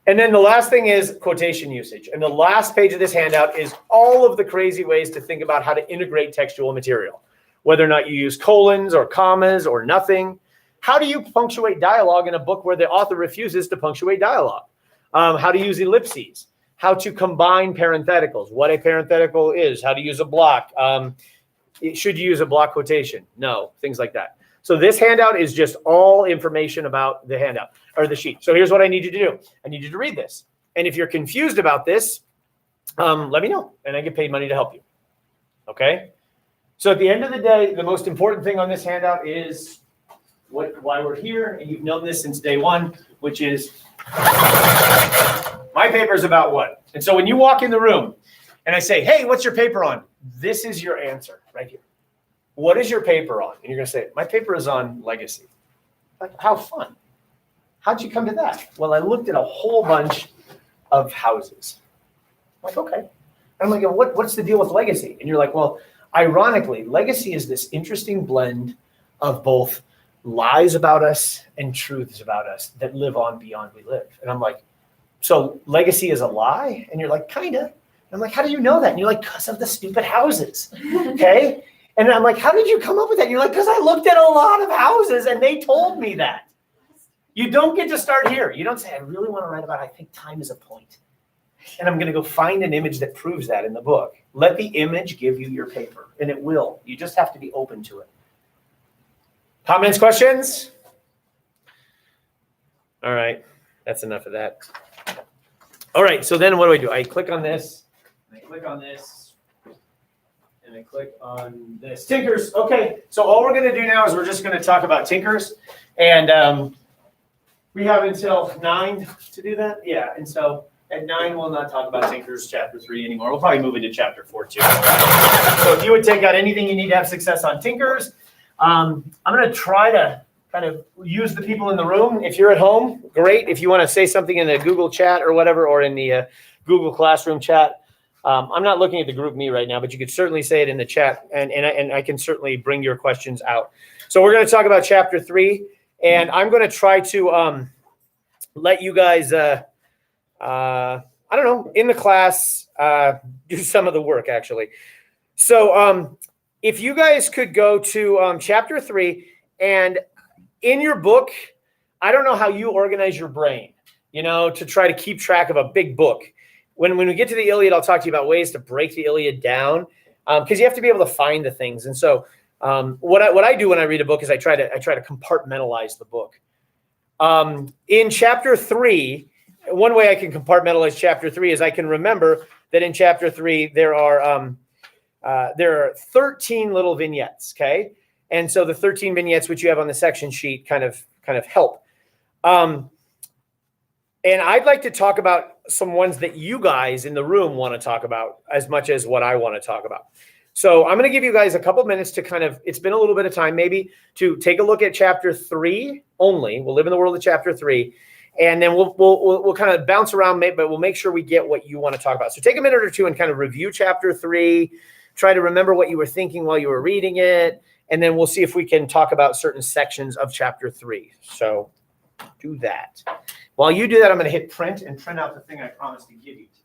And then the last thing is quotation usage. And the last page of this handout is all of the crazy ways to think about how to integrate textual material, whether or not you use colons or commas or nothing. How do you punctuate dialogue in a book where the author refuses to punctuate dialogue? How to use ellipses, how to combine parentheticals, what a parenthetical is, how to use a block. Should you use a block quotation? No, things like that. So this handout is just all information about the handout or the sheet. So here's what I need you to do. I need you to read this. And if you're confused about this, let me know and I get paid money to help you. Okay. So at the end of the day, the most important thing on this handout is why we're here. And you've known this since day one, which is my paper is about what? And so when you walk in the room and I say, hey, what's your paper on? This is your answer right here. What is your paper on? And you're going to say, my paper is on legacy. Like, how fun. How'd you come to that? Well, I looked at a whole bunch of houses. I'm like, okay. And I'm like, what's the deal with legacy? And you're like, well, ironically, legacy is this interesting blend of both lies about us and truths about us that live on beyond we live. And I'm like, so legacy is a lie? And you're like, kind of. I'm like, how do you know that? And you're like, because of the stupid houses. Okay. And I'm like, how did you come up with that? And you're like, because I looked at a lot of houses and they told me that. You don't get to start here. You don't say, I really want to write about, I think time is a point. And I'm going to go find an image that proves that in the book. Let the image give you your paper, and it will. You just have to be open to it. Comments, questions? All right, that's enough of that. All right, so then what do? I click on this, and I click on this, and I click on this. Tinkers. Okay, so all we're going to do now is we're just going to talk about tinkers, and we have until 9 to do that. Yeah, and so at 9 we'll not talk about tinkers chapter 3 anymore. We'll probably move into chapter 4 too. So if you would take out anything you need to have success on tinkers, I'm going to try to kind of use the people in the room. If you're at home, great. If you want to say something in the Google chat or whatever, or in the Google Classroom chat, I'm not looking at the group me right now, but you could certainly say it in the chat, and I can certainly bring your questions out. So we're going to talk about chapter 3, and I'm going to try to let you guys, I don't know, in the class, do some of the work, actually. So if you guys could go to chapter 3, and in your book, I don't know how you organize your brain, to try to keep track of a big book. When we get to the Iliad, I'll talk to you about ways to break the Iliad down, because you have to be able to find the things. And so what I do when I read a book is I try to compartmentalize the book. In chapter 3, one way I can compartmentalize chapter 3 is I can remember that in chapter 3 there are 13 little vignettes. Okay, and so the 13 vignettes which you have on the section sheet kind of help. And I'd like to talk about some ones that you guys in the room want to talk about as much as what I want to talk about. So I'm going to give you guys a couple minutes to it's been a little bit of time maybe to take a look at chapter 3 only. We'll live in the world of chapter 3. And then we'll kind of bounce around, but we'll make sure we get what you want to talk about. So take a minute or two and kind of review chapter 3. Try to remember what you were thinking while you were reading it. And then we'll see if we can talk about certain sections of chapter 3. So do that. While you do that, I'm going to hit print and print out the thing I promised to give you today.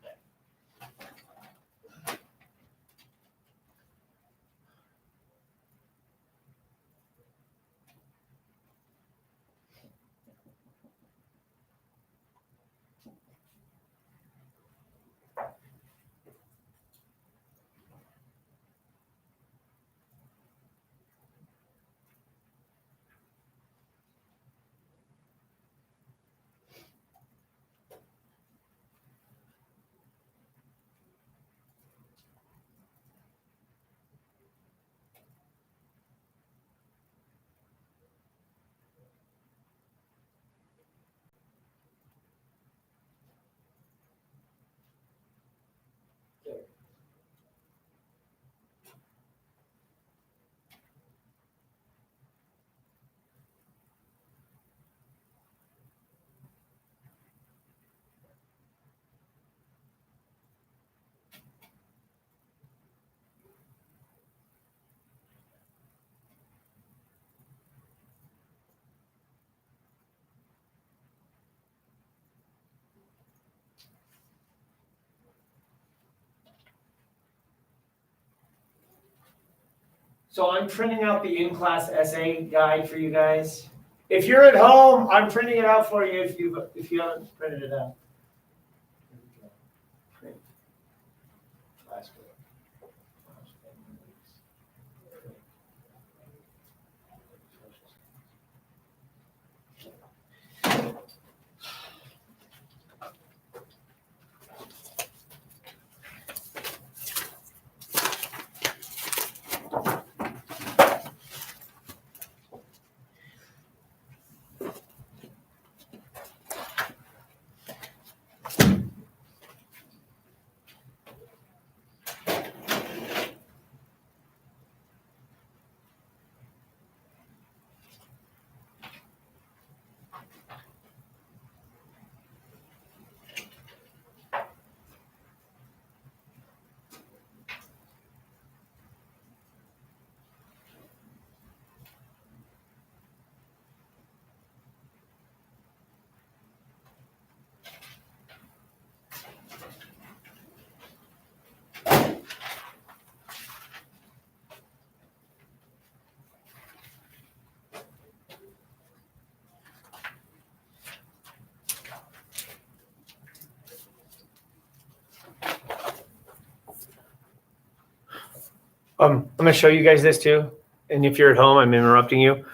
So I'm printing out the in-class essay guide for you guys. If you're at home, I'm printing it out for you if you haven't printed it out. Print. Classwork. I'm going to show you guys this too. And if you're at home, I'm interrupting you.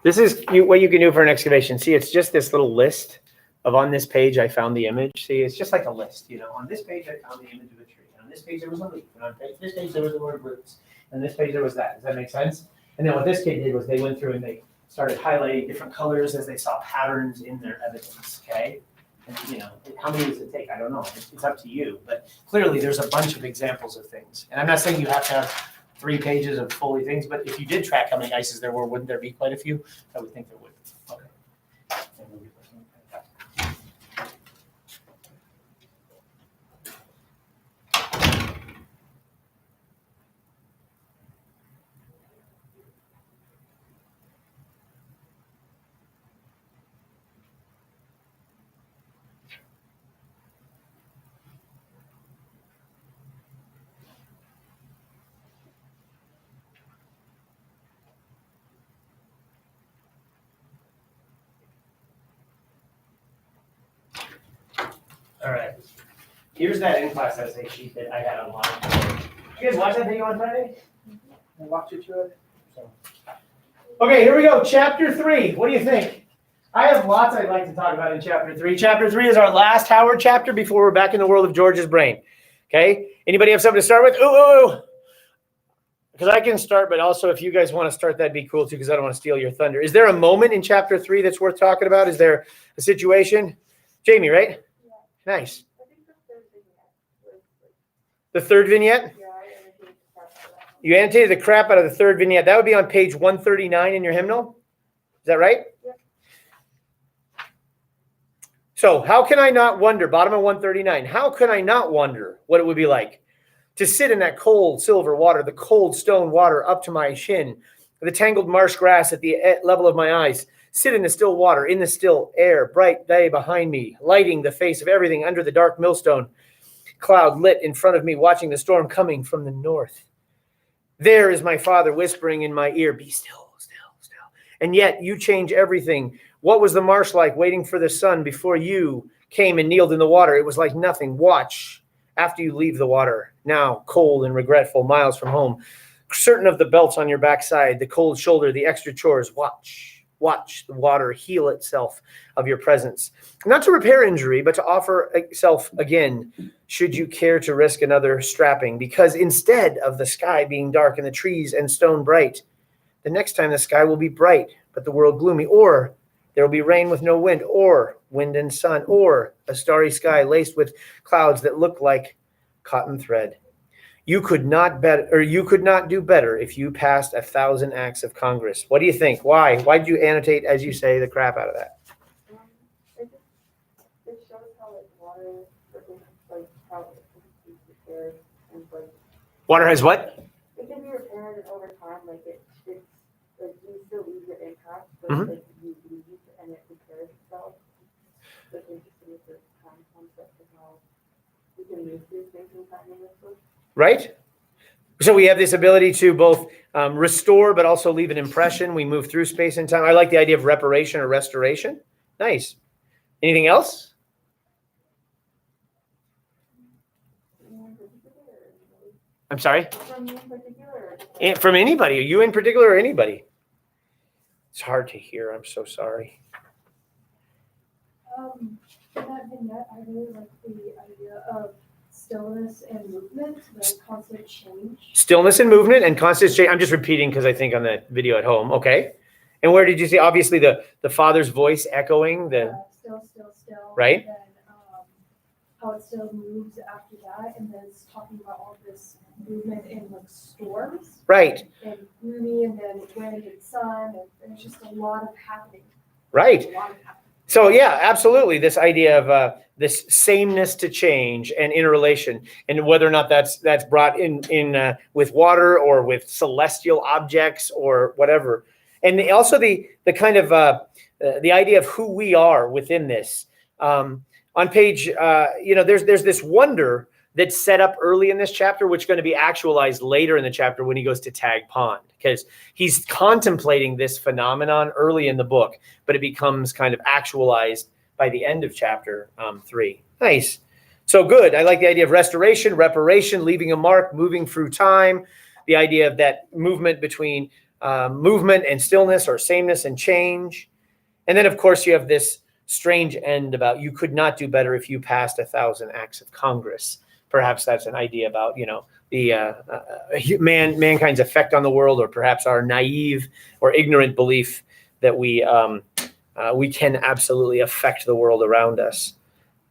This is what you can do for an excavation. See, it's just this little list of on this page, I found the image. See, it's just like a list, you know. On this page, I found the image of a tree. And on this page, there was a leaf. And on this page, there was the word roots. And this page, there was that. Does that make sense? And then what this kid did was they went through and they started highlighting different colors as they saw patterns in their evidence, okay? And, you know, how many does it take? I don't know. It's up to you. But clearly, there's a bunch of examples of things. And I'm not saying you have to have 3 pages of fully things, but if you did track how many ices there were, wouldn't there be quite a few? I would think there would. Okay. All right. Here's that in-class essay sheet that I had online. You guys watch that video on Friday? I walked you through it. So. Okay, here we go. Chapter 3. What do you think? I have lots I'd like to talk about in Chapter 3. Chapter 3 is our last Howard chapter before we're back in the world of George's brain. Okay? Anybody have something to start with? Ooh. Because I can start, but also if you guys want to start, that'd be cool too, because I don't want to steal your thunder. Is there a moment in Chapter 3 that's worth talking about? Is there a situation? Jamie, right? Nice. I think the third vignette was The third vignette? yeah, I annotated the crap out of that one. You annotated the crap out of the third vignette. That would be on page 139 in your hymnal. Is that right? Yep. So how can I not wonder, bottom of 139, how can I not wonder what it would be like to sit in that cold silver water, the cold stone water up to my shin, the tangled marsh grass at the level of my eyes, Sit in the still water, in the still air, bright day behind me, lighting the face of everything under the dark millstone cloud lit in front of me, watching the storm coming from the north. There is my father whispering in my ear, be still, still, still. And yet you change everything. What was the marsh like waiting for the sun before you came and kneeled in the water? It was like nothing. Watch after you leave the water. Now, cold and regretful, miles from home, certain of the belts on your backside, the cold shoulder, the extra chores. Watch the water heal itself of your presence. Not to repair injury, but to offer itself again, should you care to risk another strapping. Because instead of the sky being dark and the trees and stone bright, the next time the sky will be bright, but the world gloomy. Or there will be rain with no wind, or wind and sun, or a starry sky laced with clouds that look like cotton thread. You could not do better if you passed 1,000 acts of Congress. What do you think? Why? Why did you annotate, as you say, the crap out of that? It shows how like water, like how it can be repaired and like Water has what? it can be repaired and over time, like it's like you still leave your impact, but Mhm. like you leave and it repairs itself. It's interesting with the time concept of how we can move through space and time in this book. Right? So we have this ability to both restore, but also leave an impression. We move through space and time. I like the idea of reparation or restoration. Nice. Anything else? I'm sorry? From you in particular. From anybody. You in particular or anybody? It's hard to hear. I'm so sorry. In that vignette, I really like the idea of stillness and movement, the constant change. Stillness and movement and constant change. I'm just repeating because I think on the video at home. Okay. And where did you see? Obviously, the father's voice echoing the. Still. Right. And then how it still moves after that, and then it's talking about all this movement in like storms. Right. And gloomy, and then wind and sun, and there's just a lot of happening. Right. A lot of happening. So yeah, absolutely. This idea of this sameness to change and interrelation, and whether or not that's brought in with water or with celestial objects or whatever, and also the kind of the idea of who we are within this. On page, there's this wonder that's set up early in this chapter, which is going to be actualized later in the chapter when he goes to Tag Pond, because he's contemplating this phenomenon early in the book, but it becomes kind of actualized by the end of chapter 3. Nice. So good. I like the idea of restoration, reparation, leaving a mark, moving through time, the idea of that movement between movement and stillness, or sameness and change. And then, of course, you have this strange end about you could not do better if you passed 1,000 acts of Congress. Perhaps that's an idea about, the mankind's effect on the world, or perhaps our naive or ignorant belief that we can absolutely affect the world around us.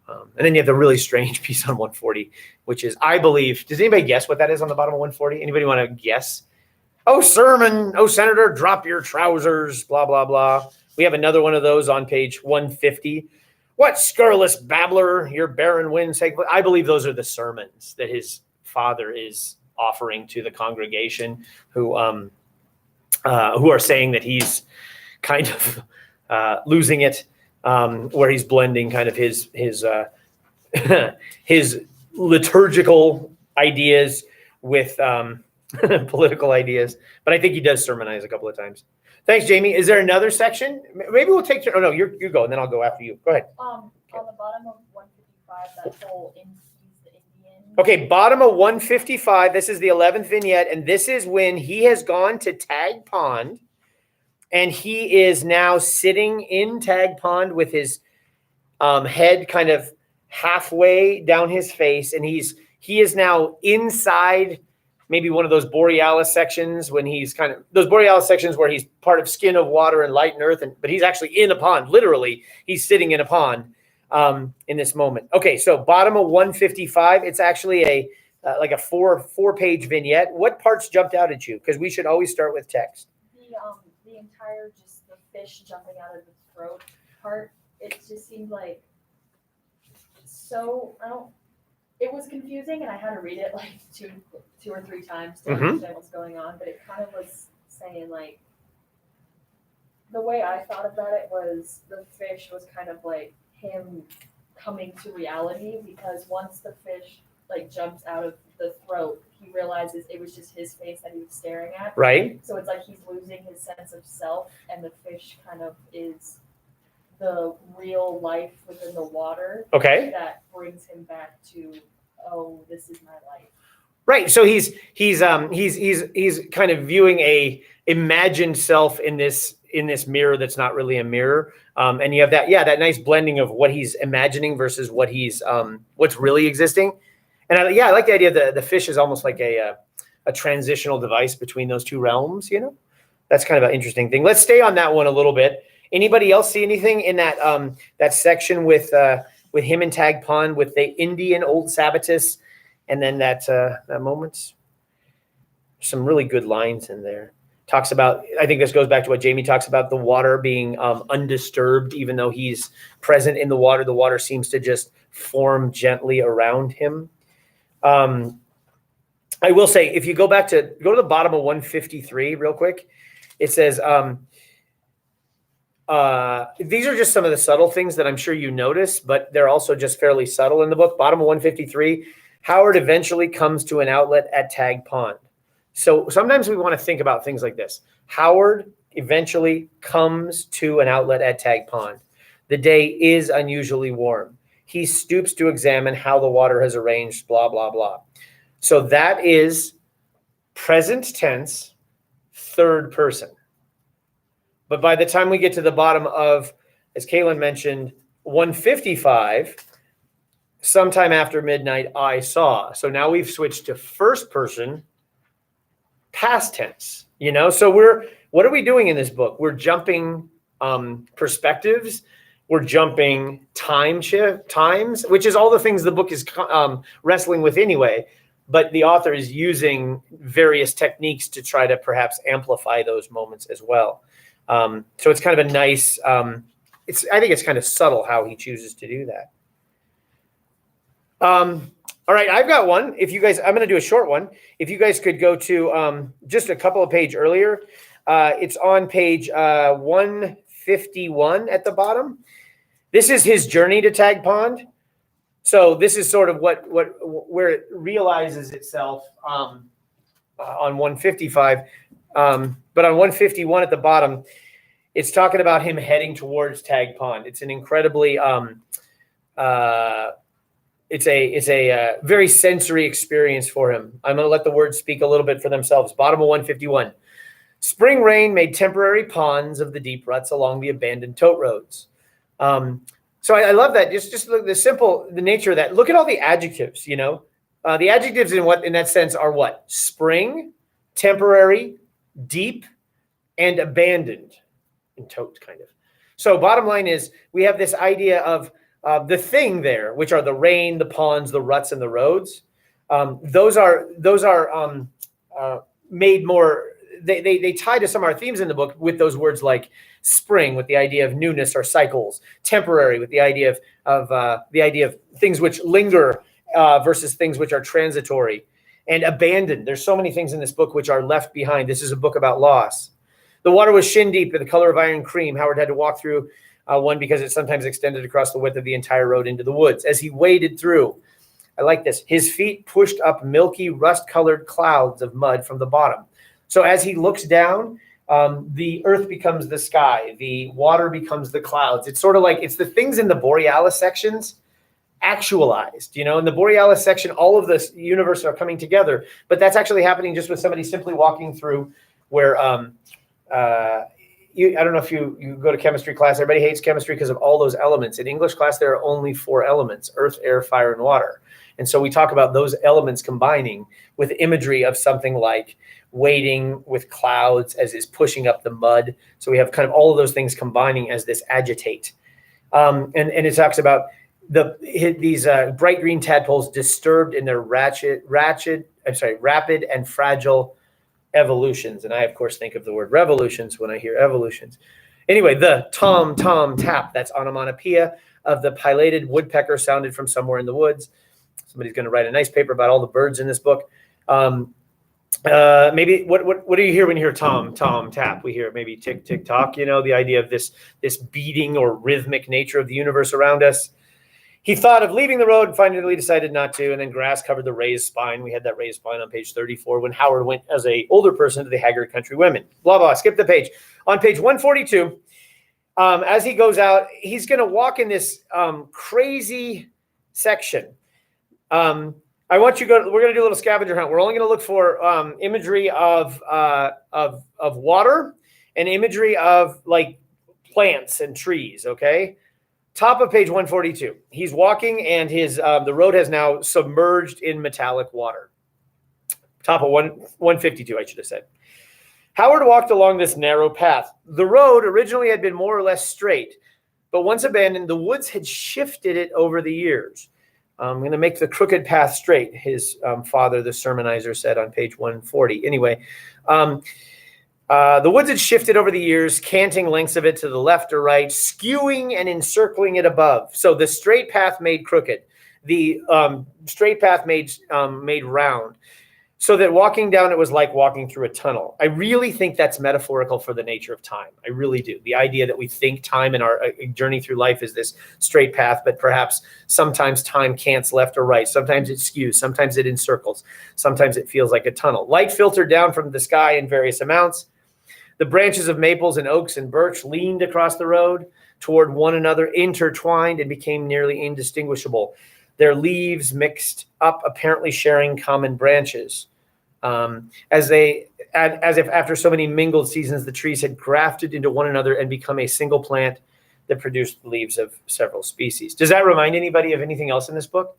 And then you have the really strange piece on 140, which is, I believe, does anybody guess what that is on the bottom of 140? Anybody want to guess? Oh, sermon. Oh, Senator, drop your trousers, blah, blah, blah. We have another one of those on page 150. What scurrilous babbler, your barren winds. I believe those are the sermons that his father is offering to the congregation who are saying that he's kind of losing it, where he's blending kind of his his liturgical ideas with political ideas. But I think he does sermonize a couple of times. Thanks, Jamie. Is there another section? Maybe we'll take. Oh no, you go, and then I'll go after you. Go ahead. On the bottom of 155, that whole he's the Indian. Okay, bottom of 155. This is the 11th vignette, and this is when he has gone to Tag Pond, and he is now sitting in Tag Pond with his head kind of halfway down his face, and he is now inside. Maybe one of those borealis sections when he's kind of those borealis sections where he's part of skin of water and light and earth, but he's actually in a pond. Literally, he's sitting in a pond in this moment. Okay, so bottom of 155. It's actually a four-page vignette. What parts jumped out at you? Because we should always start with text. The entire just the fish jumping out of the throat part. It just seemed like so. It was confusing, and I had to read it like two or three times to understand what's going on. But it kind of was saying like, the way I thought about it was the fish was kind of like him coming to reality, because once the fish like jumps out of the throat, he realizes it was just his face that he was staring at. Right? So it's like he's losing his sense of self, and the fish kind of is the real life within the water Okay. that brings him back to, oh, this is my life. Right. So he's kind of viewing a imagined self in this mirror that's not really a mirror. And you have that nice blending of what he's imagining versus what he's what's really existing. And I like the idea that the fish is almost like a transitional device between those two realms, you know? That's kind of an interesting thing. Let's stay on that one a little bit. Anybody else see anything in that that section with him and Tag Pond, with the Indian Old Sabbatus, and then that moment? Some really good lines in there. Talks about, I think this goes back to what Jamie talks about, the water being undisturbed, even though he's present in the water. The water seems to just form gently around him. I will say, if you go to the bottom of 153 real quick, it says, these are just some of the subtle things that I'm sure you notice, but they're also just fairly subtle in the book. Bottom of 153, Howard eventually comes to an outlet at Tag Pond. So sometimes we want to think about things like this. Howard eventually comes to an outlet at Tag Pond. The day is unusually warm. He stoops to examine how the water has arranged, blah, blah, blah. So that is present tense, third person. But by the time we get to the bottom of, as Kaylin mentioned, 155, sometime after midnight, I saw. So now we've switched to first person, past tense, you know? So what are we doing in this book? We're jumping perspectives. We're jumping times, which is all the things the book is wrestling with anyway. But the author is using various techniques to try to perhaps amplify those moments as well. So it's kind of a nice, I think it's kind of subtle how he chooses to do that. All right, I've got one. If you guys, I'm going to do a short one. If you guys could go to just a couple of pages earlier, it's on page 151 at the bottom. This is his journey to Tag Pond. So this is sort of where it realizes itself on 155. But on 151 at the bottom, it's talking about him heading towards Tag Pond. It's an incredibly it's a very sensory experience for him. I'm going to let the words speak a little bit for themselves. Bottom of 151. Spring rain made temporary ponds of the deep ruts along the abandoned tote roads. So I love that. Just look the nature of that. Look at all the adjectives, you know. The adjectives in that sense are what? Spring, temporary, deep, and abandoned. In totes, kind of. So bottom line is we have this idea of the thing there, which are the rain, the ponds, the ruts, and the roads. Those are made more. They tie to some of our themes in the book with those words like spring, with the idea of newness or cycles; temporary, with the idea of things which linger versus things which are transitory; and abandoned. There's so many things in this book which are left behind. This is a book about loss. The water was shin deep, the color of iron cream. Howard had to walk through one because it sometimes extended across the width of the entire road into the woods. As he waded through, I like this, his feet pushed up milky, rust-colored clouds of mud from the bottom. So as he looks down, the earth becomes the sky. The water becomes the clouds. It's sort of like, it's the things in the Borealis sections actualized, you know. In the Borealis section, all of this universe are coming together, but that's actually happening just with somebody simply walking through where, I don't know if you go to chemistry class. Everybody hates chemistry because of all those elements. In English class, there are only 4 elements: earth, air, fire, and water. And so we talk about those elements combining with imagery of something like wading with clouds as is pushing up the mud. So we have kind of all of those things combining as this agitate. And it talks about these bright green tadpoles disturbed in their rapid and fragile evolutions. And I, of course, think of the word revolutions when I hear evolutions. Anyway, the tom, tom, tap, that's onomatopoeia of the pileated woodpecker sounded from somewhere in the woods. Somebody's going to write a nice paper about all the birds in this book. Maybe what do you hear when you hear tom tap? We hear maybe tick tick tock. The idea of this beating or rhythmic nature of the universe around us. He thought of leaving the road and finally decided not to, and then grass covered the raised spine. We had that raised spine on page 34 when Howard went as an older person to the haggard country women. Blah, blah, skip the page. On page 142, as he goes out, he's going to walk in this crazy section. I want you to we're going to do a little scavenger hunt. We're only going to look for imagery of water and imagery of like plants and trees, okay? Top of page 142. He's walking and his the road has now submerged in metallic water. Top of 152, I should have said. Howard walked along this narrow path. The road originally had been more or less straight, but once abandoned, the woods had shifted it over the years. I'm going to make the crooked path straight, his father, the sermonizer, said on page 140. Anyway, the woods had shifted over the years, canting lengths of it to the left or right, skewing and encircling it above. So the straight path made crooked. The straight path made round. So that walking down it was like walking through a tunnel. I really think that's metaphorical for the nature of time. I really do. The idea that we think time in our journey through life is this straight path, but perhaps sometimes time cants left or right. Sometimes it skews. Sometimes it encircles. Sometimes it feels like a tunnel. Light filtered down from the sky in various amounts. The branches of maples and oaks and birch leaned across the road toward one another, intertwined, and became nearly indistinguishable. Their leaves mixed up, apparently sharing common branches. As if after so many mingled seasons, the trees had grafted into one another and become a single plant that produced leaves of several species. Does that remind anybody of anything else in this book?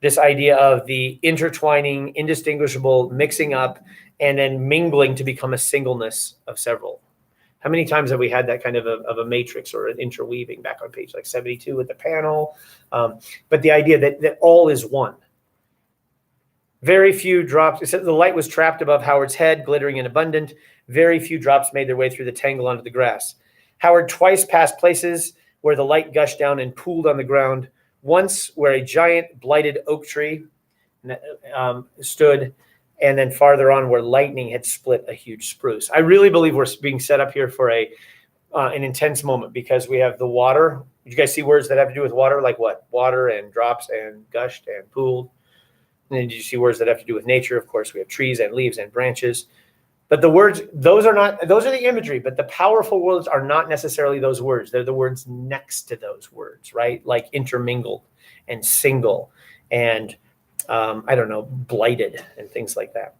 This idea of the intertwining, indistinguishable, mixing up, and then mingling to become a singleness of several. How many times have we had that kind of a matrix or an interweaving back on page like 72 with the panel? But the idea that all is one. Very few drops. It said the light was trapped above Howard's head, glittering and abundant. Very few drops made their way through the tangle onto the grass. Howard twice passed places where the light gushed down and pooled on the ground. Once where a giant blighted oak tree stood, and then farther on where lightning had split a huge spruce. I really believe we're being set up here for an intense moment because we have the water. Did you guys see words that have to do with water? Like what? Water and drops and gushed and pooled. And then did you see words that have to do with nature? Of course, we have trees and leaves and branches. But the words, those are the imagery, but the powerful words are not necessarily those words. They're the words next to those words, right? Like intermingled and single and, blighted and things like that.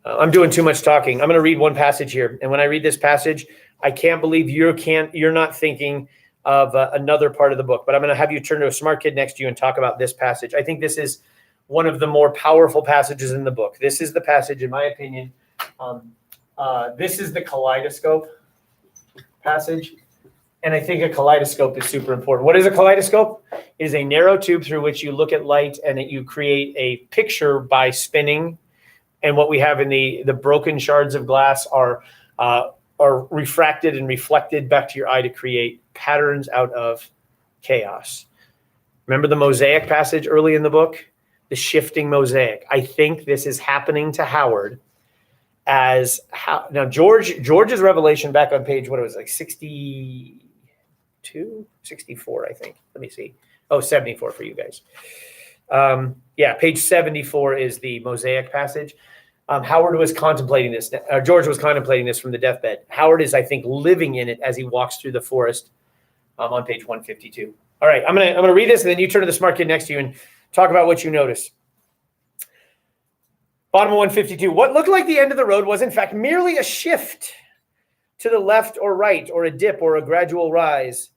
I'm doing too much talking. I'm going to read one passage here. And when I read this passage, I can't believe you're not thinking of another part of the book. But I'm going to have you turn to a smart kid next to you and talk about this passage. I think this is one of the more powerful passages in the book. This is the passage, in my opinion. This is the kaleidoscope passage. And I think a kaleidoscope is super important. What is a kaleidoscope? It is a narrow tube through which you look at light and you create a picture by spinning. And what we have in the broken shards of glass are refracted and reflected back to your eye to create patterns out of chaos. Remember the mosaic passage early in the book? The shifting mosaic. I think this is happening to Howard now George's revelation back on page, what it was, like 62, 64, I think. Let me see. 74 for you guys. Page 74 is the mosaic passage. Howard was contemplating this. George was contemplating this from the deathbed. Howard is, I think, living in it as he walks through the forest on page 152. All right, I'm gonna read this, and then you turn to the smart kid next to you and talk about what you notice. Bottom of 152. What looked like the end of the road was, in fact, merely a shift to the left or right, or a dip or a gradual rise.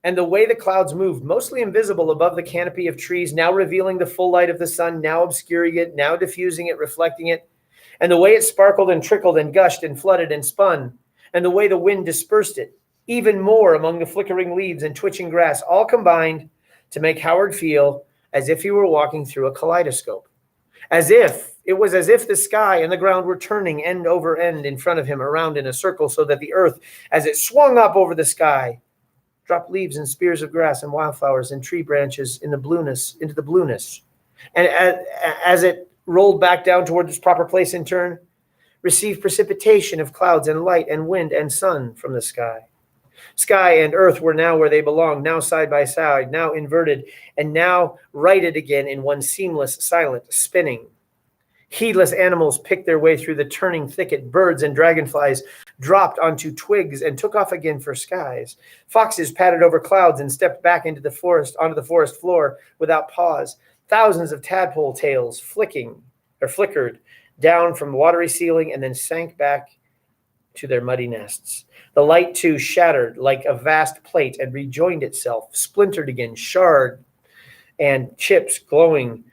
And the way the clouds moved, mostly invisible above the canopy of trees, now revealing the full light of the sun, now obscuring it, now diffusing it, reflecting it. And the way it sparkled and trickled and gushed and flooded and spun. And the way the wind dispersed it, even more among the flickering leaves and twitching grass, all combined to make Howard feel as if he were walking through a kaleidoscope. It was as if the sky and the ground were turning end over end in front of him around in a circle, so that the earth, as it swung up over the sky, dropped leaves and spears of grass and wildflowers and tree branches into the blueness. And as it rolled back down toward its proper place in turn, received precipitation of clouds and light and wind and sun from the sky. Sky and earth were now where they belonged, now side by side, now inverted, and now righted again in one seamless, silent spinning. Heedless animals picked their way through the turning thicket. Birds and dragonflies dropped onto twigs and took off again for skies. Foxes padded over clouds and stepped back onto the forest floor without pause. Thousands of tadpole tails flickered down from the watery ceiling and then sank back to their muddy nests. The light, too, shattered like a vast plate and rejoined itself, splintered again, shard and chips glowing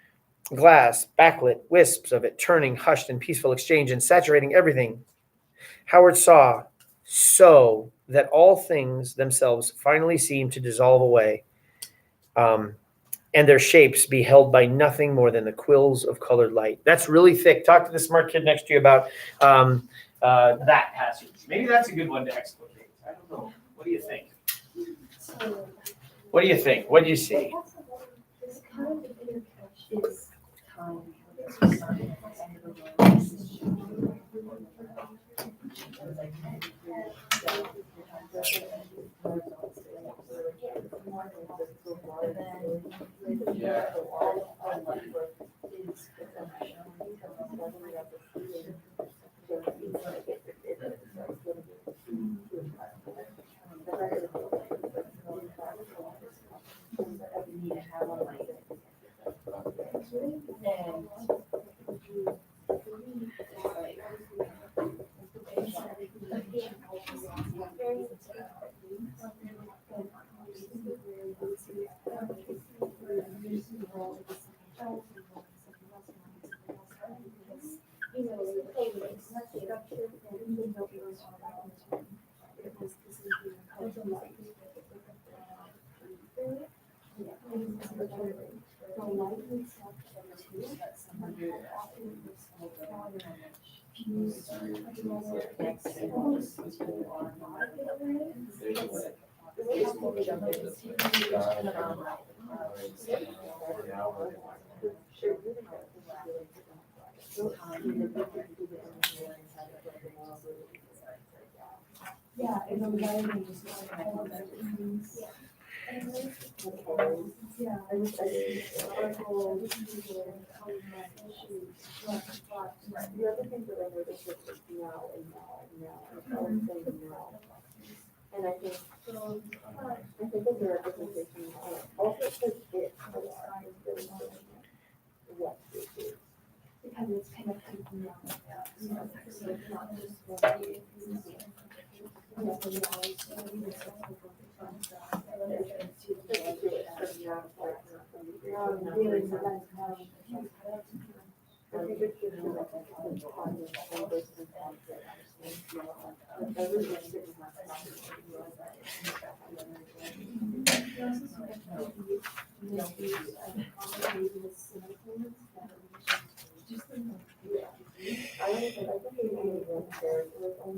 glass, backlit wisps of it, turning hushed and peaceful exchange and saturating everything. Howard saw so that all things themselves finally seemed to dissolve away, and their shapes be held by nothing more than the quills of colored light. That's really thick. Talk to the smart kid next to you about that passage. Maybe that's a good one to explicate. I don't know. What do you think? What do you think? What do you see? This kind of the bigger catch is time. There's sun and the world is yeah, and the lighting is just kind of yeah, I was article, the other thing that I noticed was just now. I was saying now. And I think as a representation, also because it is what it is. Because it's kind of coming out like that, so it's not just what it is.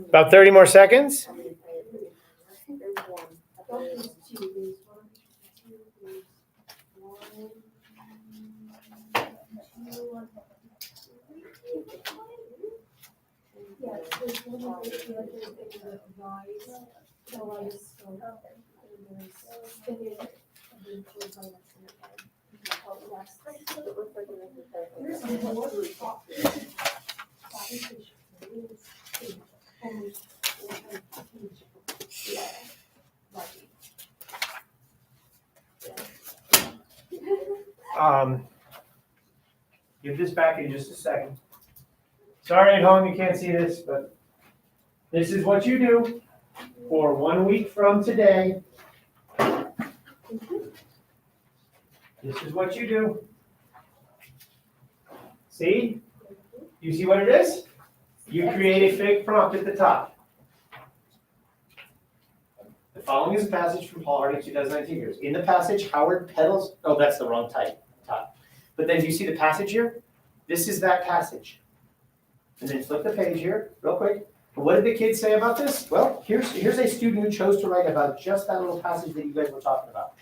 About 30 more seconds. Give this back in just a second. Sorry at home you can't see this, but this is what you do for 1 week from today. This is what you do. See? You see what it is? You create a fake prompt at the top. The following is a passage from Paul Harding, 2019 years. In the passage, Howard peddles. Oh, that's the wrong type. Top. But then do you see the passage here? This is that passage. And then flip the page here, real quick. And what did the kids say about this? Well, here's a student who chose to write about just that little passage that you guys were talking about.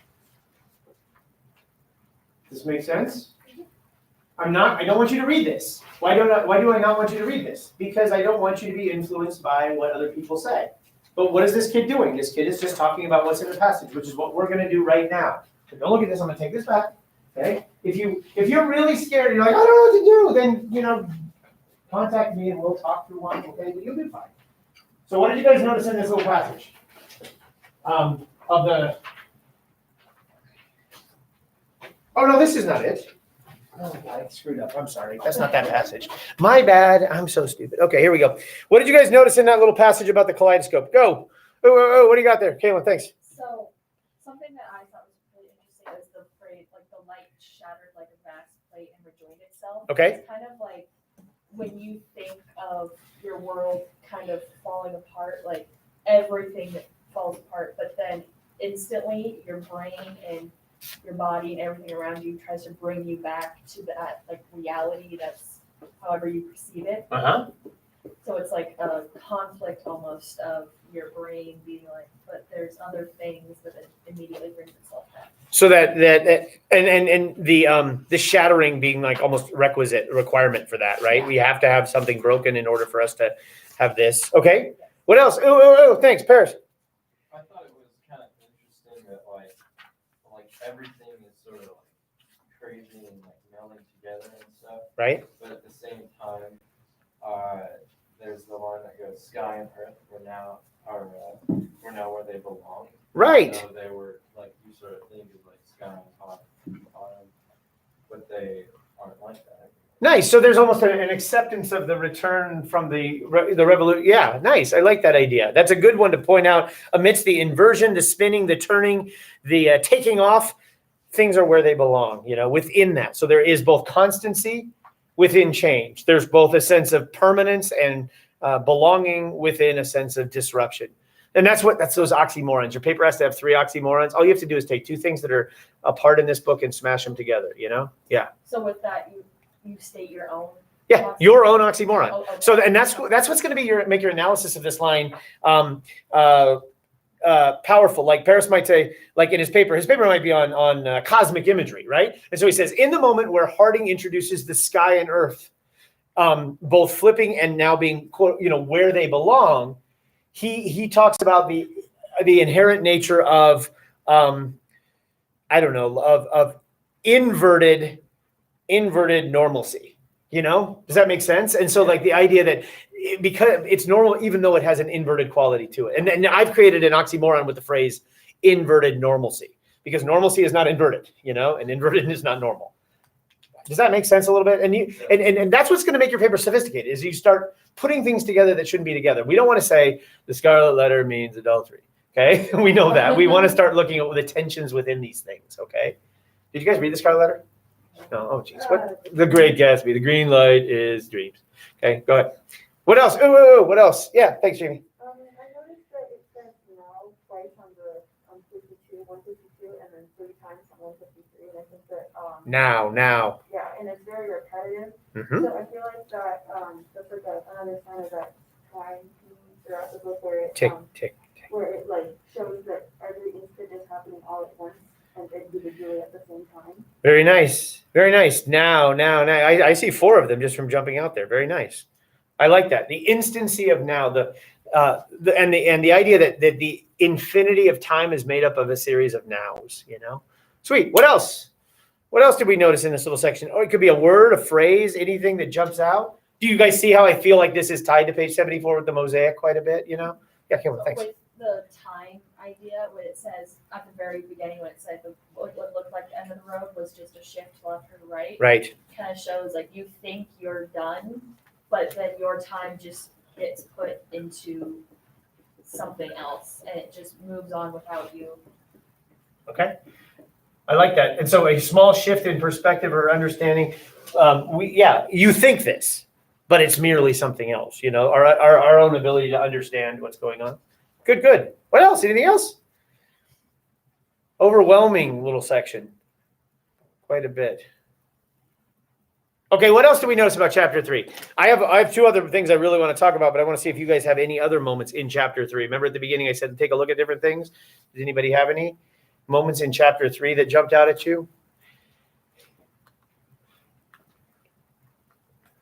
Does this make sense? I don't want you to read this. Why do I not want you to read this? Because I don't want you to be influenced by what other people say. But what is this kid doing? This kid is just talking about what's in the passage, which is what we're gonna do right now. So don't look at this, I'm gonna take this back. Okay? If you're really scared and you're like, I don't know what to do, then contact me and we'll talk through one, okay? But you'll be fine. So what did you guys notice in this little passage? Oh no, this is not it. Oh God, I screwed up. I'm sorry. That's not that passage. My bad. I'm so stupid. Okay, here we go. What did you guys notice in that little passage about the kaleidoscope? Go. Oh, what do you got there? Caitlin, thanks. So something that I thought was really interesting is the phrase, like the light shattered like a vast plate and rejoined itself. Okay. It's kind of like when you think of your world kind of falling apart, like everything that falls apart, but then instantly your brain and your body and everything around you tries to bring you back to that like reality that's however you perceive it. Uh-huh. So it's like a conflict almost of your brain being like, but there's other things that it immediately brings itself back. So that and the shattering being like almost requirement for that, right? We have to have something broken in order for us to have this. Okay. What else? Oh, thanks, Paris. I thought it was kind of interesting that like everything is sort of like crazy and like melding together and stuff. Right. But at the same time, there's the line that goes, "Sky and earth we're now where they belong." Right. So they were like you sort of think of like sky on top, but they aren't like that. Nice. So there's almost an acceptance of the return from the revolution. Yeah, nice. I like that idea. That's a good one to point out. Amidst the inversion, the spinning, the turning, the taking off, things are where they belong, within that. So there is both constancy within change. There's both a sense of permanence and belonging within a sense of disruption. And that's those oxymorons. Your paper has to have 3 oxymorons. All you have to do is take 2 things that are apart in this book and smash them together, Yeah. So with that, you state your own. Yeah, your own oxymoron. Oh, okay. So, and that's what's going to be make your analysis of this line powerful. Like Paris might say, like in his paper might be on cosmic imagery, right? And so he says, in the moment where Harding introduces the sky and earth, both flipping and now being, where they belong, he talks about the inherent nature of of inverted normalcy. Does that make sense? And so like the idea that because it's normal, even though it has an inverted quality to it. And I've created an oxymoron with the phrase inverted normalcy, because normalcy is not inverted, and inverted is not normal. Does that make sense a little bit? And that's what's going to make your paper sophisticated, is you start putting things together that shouldn't be together. We don't want to say the scarlet letter means adultery. Okay. We know that. We want to start looking at the tensions within these things. Okay. Did you guys read the scarlet letter? No. Oh, geez. What? The Great Gatsby. The green light is dreams. Okay. Go ahead. What else? What else? Yeah. Thanks, Jamie. I noticed that it says now twice on 152, and then 3 times on 153. And I think that Now. Yeah, and it's very repetitive. Mm-hmm. So I feel like that that's like another sign of that time throughout the book where it Tick. where it like shows that every instant is happening all at once and individually at the same time. Very nice. Very nice. Now. I see 4 of them just from jumping out there. Very nice. I like that. The instancy of now, and the idea that the infinity of time is made up of a series of nows, Sweet. What else? What else did we notice in this little section? Oh, it could be a word, a phrase, anything that jumps out. Do you guys see how I feel like this is tied to page 74 with the mosaic quite a bit, Yeah, Kim, thanks. With the time idea, when it says at the very beginning, when it said what looked like the end of the road was just a shift left or right. Right. Kind of shows like you think you're done, but then your time just gets put into something else and it just moves on without you. Okay. I like that. And so a small shift in perspective or understanding, you think this, but it's merely something else, our own ability to understand what's going on. Good. What else? Anything else? Overwhelming little section. Quite a bit. Okay, what else do we notice about chapter 3? I have 2 other things I really want to talk about, but I want to see if you guys have any other moments in chapter 3. Remember at the beginning I said take a look at different things? Does anybody have any moments in chapter 3 that jumped out at you?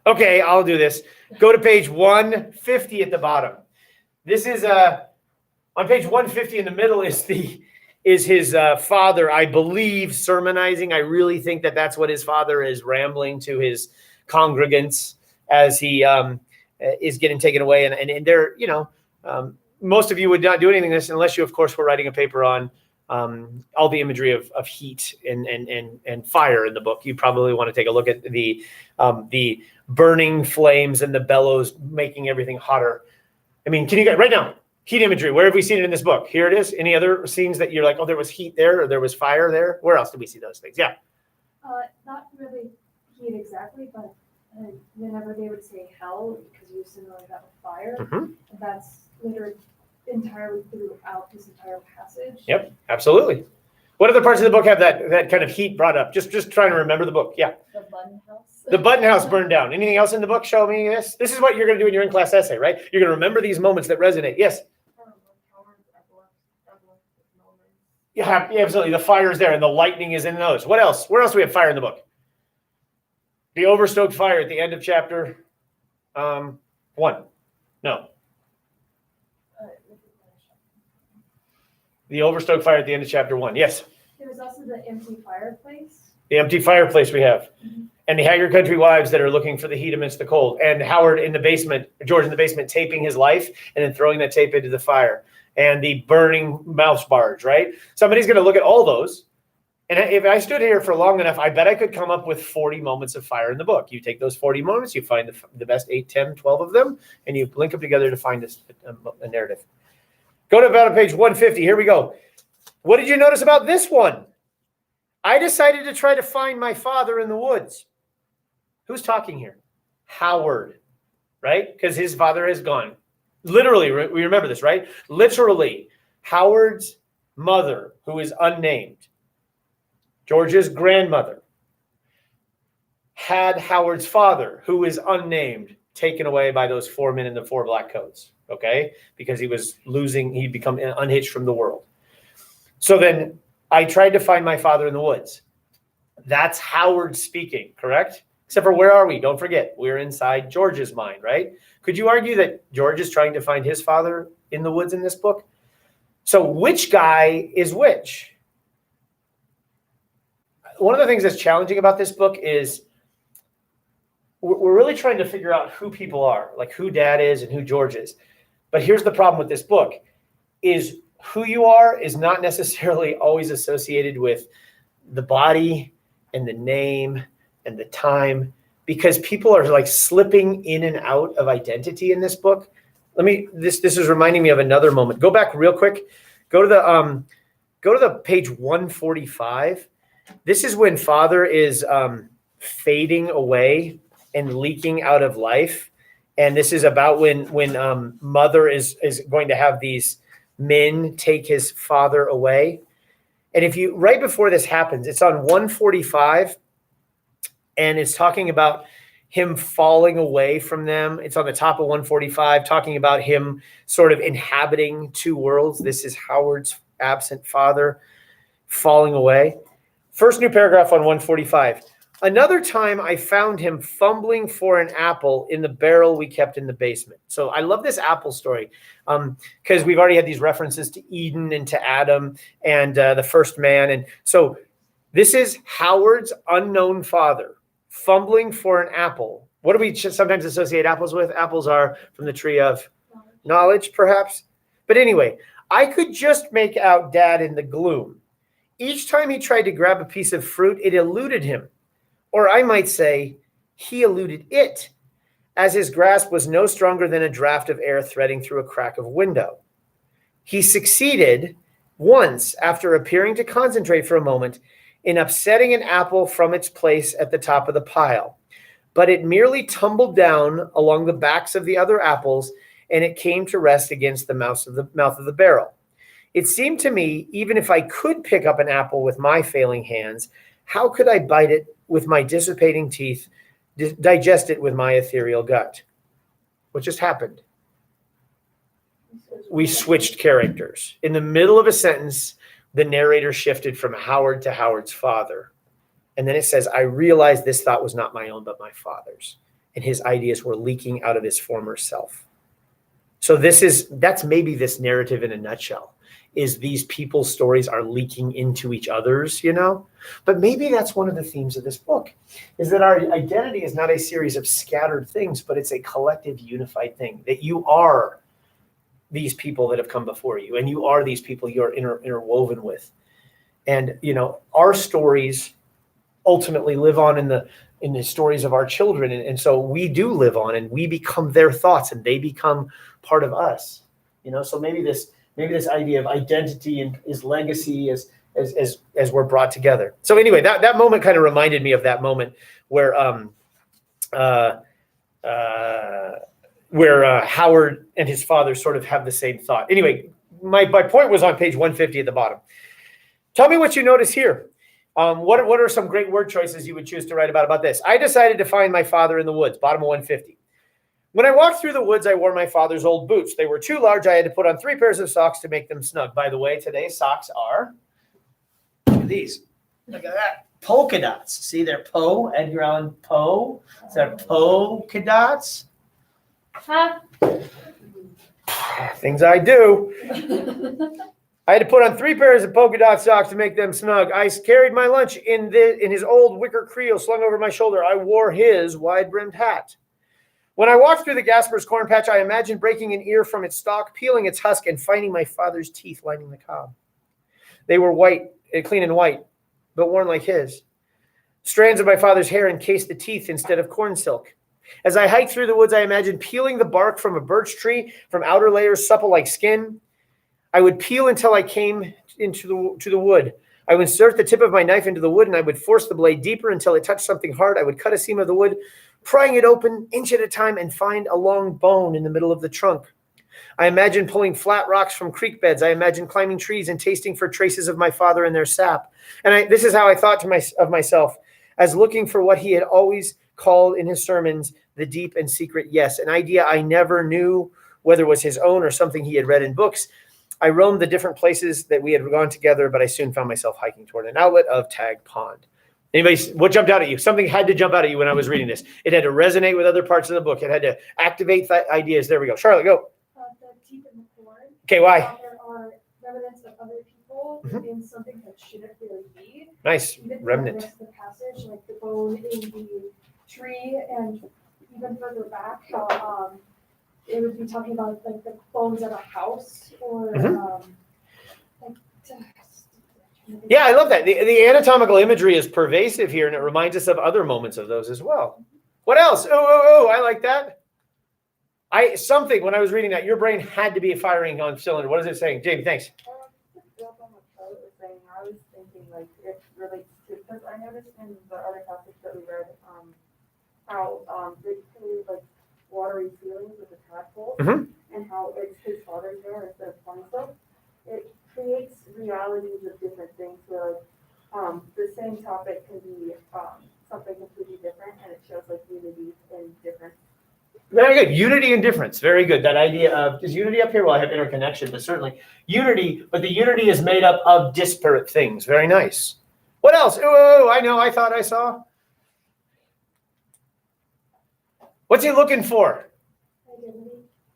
Okay, I'll do this. Go to page 150 at the bottom. This is on page 150 in the middle is his father, I believe, sermonizing. I really think that that's what his father is rambling to his congregants as he is getting taken away. And they're, most of you would not do anything this unless you, of course, were writing a paper on all the imagery of heat and fire in the book. You probably want to take a look at the burning flames and the bellows making everything hotter. I mean, can you get right now? Heat imagery. Where have we seen it in this book? Here it is. Any other scenes that you're like, oh, there was heat there, or there was fire there? Where else did we see those things? Yeah. Not really heat exactly, but whenever they would say hell, because you used to know that with fire, that's literally entirely throughout this entire passage. Yep, absolutely. What other parts of the book have that kind of heat brought up? Just trying to remember the book. Yeah. The button house. The button house burned down. Anything else in the book? Show me this. This is what you're going to do in your in-class essay, right? You're going to remember these moments that resonate. Yes. Yeah, absolutely. The fire is there and the lightning is in those. What else? Where else do we have fire in the book? The overstoked fire at the end of chapter 1. No. The overstoked fire at the end of chapter 1. Yes. There was also the empty fireplace. The empty fireplace we have. And the haggard country wives that are looking for the heat amidst the cold. And Howard in the basement, George in the basement, taping his life and then throwing that tape into the fire. And the burning mouse barge, right? Somebody's going to look at all those. And if I stood here for long enough, I bet I could come up with 40 moments of fire in the book. You take those 40 moments, you find the best 8, 10, 12 of them, and you link them together to find a narrative. Go to about page 150. Here we go. What did you notice about this one? I decided to try to find my father in the woods. Who's talking here? Howard, right? Because his father has gone. Literally, we remember this, right? Literally, Howard's mother, who is unnamed, George's grandmother, had Howard's father, who is unnamed, taken away by those 4 men in the 4 black coats, okay? Because he'd become unhitched from the world. So then I tried to find my father in the woods. That's Howard speaking, correct? Except for where are we? Don't forget, we're inside George's mind, right? Could you argue that George is trying to find his father in the woods in this book? So which guy is which? One of the things that's challenging about this book is we're really trying to figure out who people are, like who Dad is and who George is. But here's the problem with this book is who you are is not necessarily always associated with the body and the name and the time, because people are like slipping in and out of identity in this book. This is reminding me of another moment. Go back real quick. Go to the page 145. This is when Father is fading away and leaking out of life. And this is about when Mother is going to have these men take his father away. And if you, right before this happens, it's on 145, and it's talking about him falling away from them. It's on the top of 145, talking about him sort of inhabiting 2 worlds. This is Howard's absent father falling away. First new paragraph on 145. Another time I found him fumbling for an apple in the barrel we kept in the basement. So I love this apple story because we've already had these references to Eden and to Adam and the first man. And so this is Howard's unknown father fumbling for an apple. What do we sometimes associate apples with? Apples are from the tree of knowledge, perhaps. But anyway, I could just make out Dad in the gloom. Each time he tried to grab a piece of fruit, it eluded him. Or I might say, he eluded it, as his grasp was no stronger than a draft of air threading through a crack of window. He succeeded once, after appearing to concentrate for a moment, in upsetting an apple from its place at the top of the pile. But it merely tumbled down along the backs of the other apples, and it came to rest against the mouth of the barrel. It seemed to me, even if I could pick up an apple with my failing hands, how could I bite it with my dissipating teeth, digest it with my ethereal gut? What just happened? We switched characters. In the middle of a sentence, the narrator shifted from Howard to Howard's father. And then it says, I realized this thought was not my own, but my father's. and his ideas were leaking out of his former self. So that's maybe this narrative in a nutshell, is these people's stories are leaking into each other's, but maybe that's one of the themes of this book, is that our identity is not a series of scattered things, but it's a collective unified thing, that you are these people that have come before you, and you are these people you're interwoven with. And, our stories ultimately live on in the stories of our children. And so we do live on, and we become their thoughts, and they become part of us, so maybe this idea of identity and is legacy as we're brought together. So anyway, that moment kind of reminded me of that moment where Howard and his father sort of have the same thought. Anyway, my point was on page 150 at the bottom. Tell me what you notice here. What are some great word choices you would choose to write about this? I decided to find my father in the woods, bottom of 150. When I walked through the woods, I wore my father's old boots. They were too large. I had to put on 3 pairs of socks to make them snug. By the way, today's socks are, look at these. Look at that. Polka dots. See, they're Poe, Edgar Allan Poe. They're polka dots. Huh? Things I do. I had to put on 3 pairs of polka dot socks to make them snug. I carried my lunch in his old wicker creel slung over my shoulder. I wore his wide-brimmed hat. When I walked through the Gasper's corn patch, I imagined breaking an ear from its stalk, peeling its husk, and finding my father's teeth lining the cob. They were white, clean and white, but worn like his. Strands of my father's hair encased the teeth instead of corn silk. As I hiked through the woods, I imagined peeling the bark from a birch tree from outer layers supple like skin. I would peel until I came to the wood. I would insert the tip of my knife into the wood, and I would force the blade deeper until it touched something hard. I would cut a seam of the wood, prying it open inch at a time, and find a long bone in the middle of the trunk. I imagined pulling flat rocks from creek beds. I imagined climbing trees and tasting for traces of my father and their sap. And this is how I thought of myself, as looking for what he had always called in his sermons the deep and secret yes, an idea I never knew whether it was his own or something he had read in books. I roamed the different places that we had gone together, but I soon found myself hiking toward an outlet of Tag Pond. What jumped out at you? Something had to jump out at you when I was reading this. It had to resonate with other parts of the book. It had to activate ideas. There we go. Charlotte, go. The teeth in the corn. Okay, why? There are remnants of other people in something that shouldn't really be. Nice. Even Remnant. the rest of the passage, like the bone in the tree, and even further back, how it would be talking about like the bones of a house or Yeah, I love that. The anatomical imagery is pervasive here, and it reminds us of other moments of those as well. What else? Oh, I like that. When I was reading that, your brain had to be firing on cylinder. What is it saying? Jamie, thanks. Just build on what Charlotte was saying, I was thinking like it relates to, because I noticed in the other passage that we read, how they create like watery feelings with the tadpole, and how it's his father's hair instead of corn silk. It creates realities of different things where the same topic can be something completely different, and it shows like unity in difference. Very good. Unity and difference. Very good. That idea of, is unity up here? Well, I have interconnection, but certainly unity, but the unity is made up of disparate things. Very nice. What else? Oh, I know. I thought I saw. What's he looking for?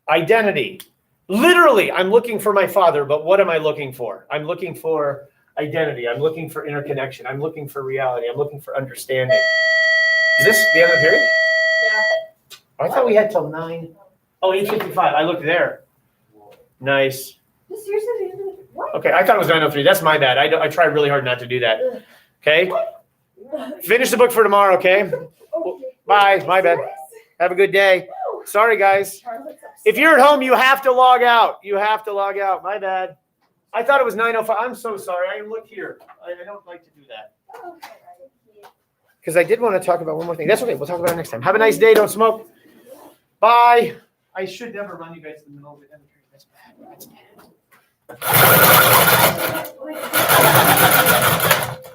Identity. Literally, I'm looking for my father, but what am I looking for? I'm looking for identity. I'm looking for interconnection. I'm looking for reality. I'm looking for understanding. Is this the end of the period? Yeah. I thought we had till 9. Oh, 8:55. I looked there. Nice. What? Okay, I thought it was 9:03. That's my bad. I tried really hard not to do that. Okay. Finish the book for tomorrow, okay? Bye. My bad. Have a good day. Sorry, guys. If you're at home, you have to log out. You have to log out. My bad. I thought it was 9:05. I'm so sorry. I look here. I don't like to do that. Because I did want to talk about one more thing. That's okay. We'll talk about it next time. Have a nice day. Don't smoke. Bye. I should never run you guys to the middle of the end. That's bad. That's bad.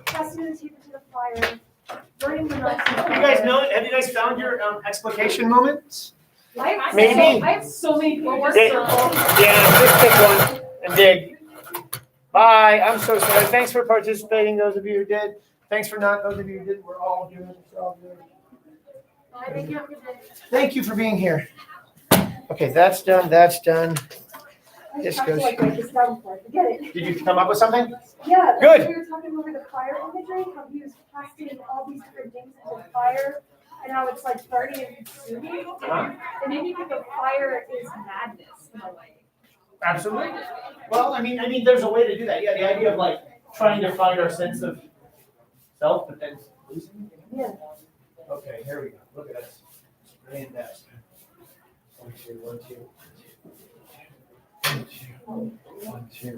Casting the teeth into the fire, burning the nuts. Have you guys found your explication moments? Maybe. I have so many people. Yeah, just pick one and dig. Bye. I'm so sorry. Thanks for participating, those of you who did. Thanks for not, those of you who didn't. We're all doing it. It's all good. Thank you for being here. Okay, that's done, that's done. This I have to, goes- like, write this down before I forget it. Did you come up with something? Yeah. Good. We were talking over the fire imagery, how he was casting all these different things into fire, and how it's like burning and consuming. Uh-huh. It made me think of fire is madness in a way. Absolutely. Well, I mean, there's a way to do that. Yeah, the idea of like trying to find our sense of self, but then losing it. Yeah. Okay, here we go. Look at us. Brilliant desk. 1, 2, 1, 2. 1, 2,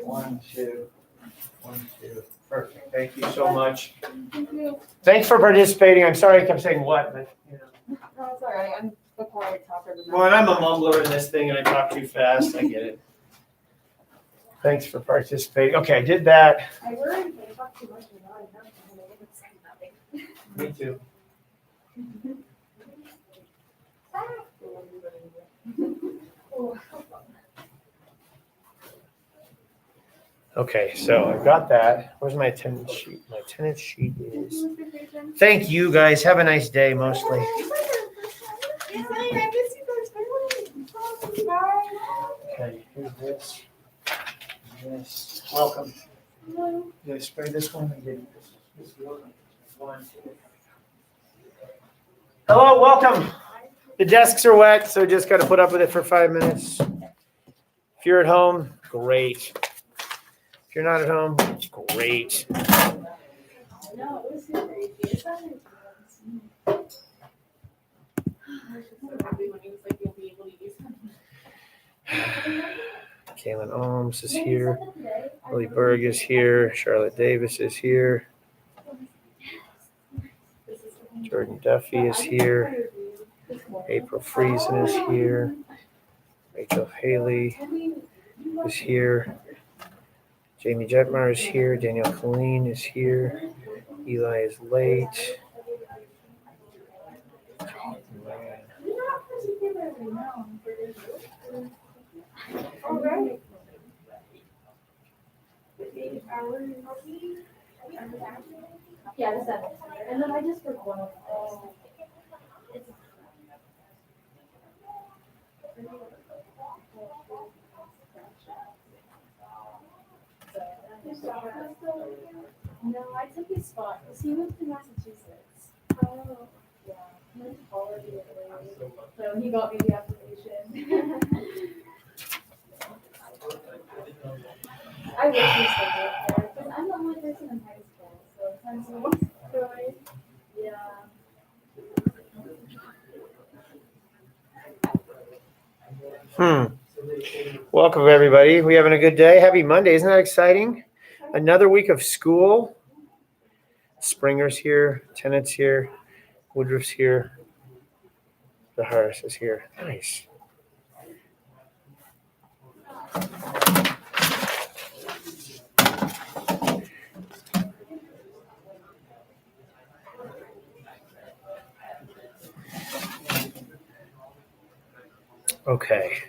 1, 2, 1, 2. Perfect. Thank you so much. Thanks for participating. I'm sorry I kept saying what, but you know. No, it's all right. I'm the quiet talker. Well, and I'm a mumbler in this thing and I talk too fast. I get it. Thanks for participating. Okay, I did that. I worry if I talk too much or not enough, and I end up saying nothing. Me too. Okay, so I've got that. Where's my attendance sheet? My attendance sheet is. Thank you guys. Have a nice day mostly. Okay, here's this. This. Welcome. Did I spray this one? I didn't. This one. Hello, welcome. The desks are wet, so just got to put up with it for 5 minutes. If you're at home, great. If you're not at home, great. No, it was super easy. It's not easy. Kaylin Ohms is here. Lily Berg is here. Charlotte Davis is here. Jordan Duffy is here. April Friesen is here. Rachel Haley is here. Jamie Jetmar is here. Danielle Colleen is here. Eli is late. Yeah, the 7th. And then I just work one of those. No, I took his spot. He moved to Massachusetts. Oh. Yeah. He went to college in Italy. So he got me the application. I wish he still lived there, because I'm the only person in high school, so it's nice to join. Yeah. Welcome, everybody. We having a good day? Happy Monday. Isn't that exciting? Another week of school. Springer's here. Tennant's here. Woodruff's here. The Harris is here. Nice. Okay.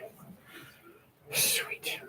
Sweet.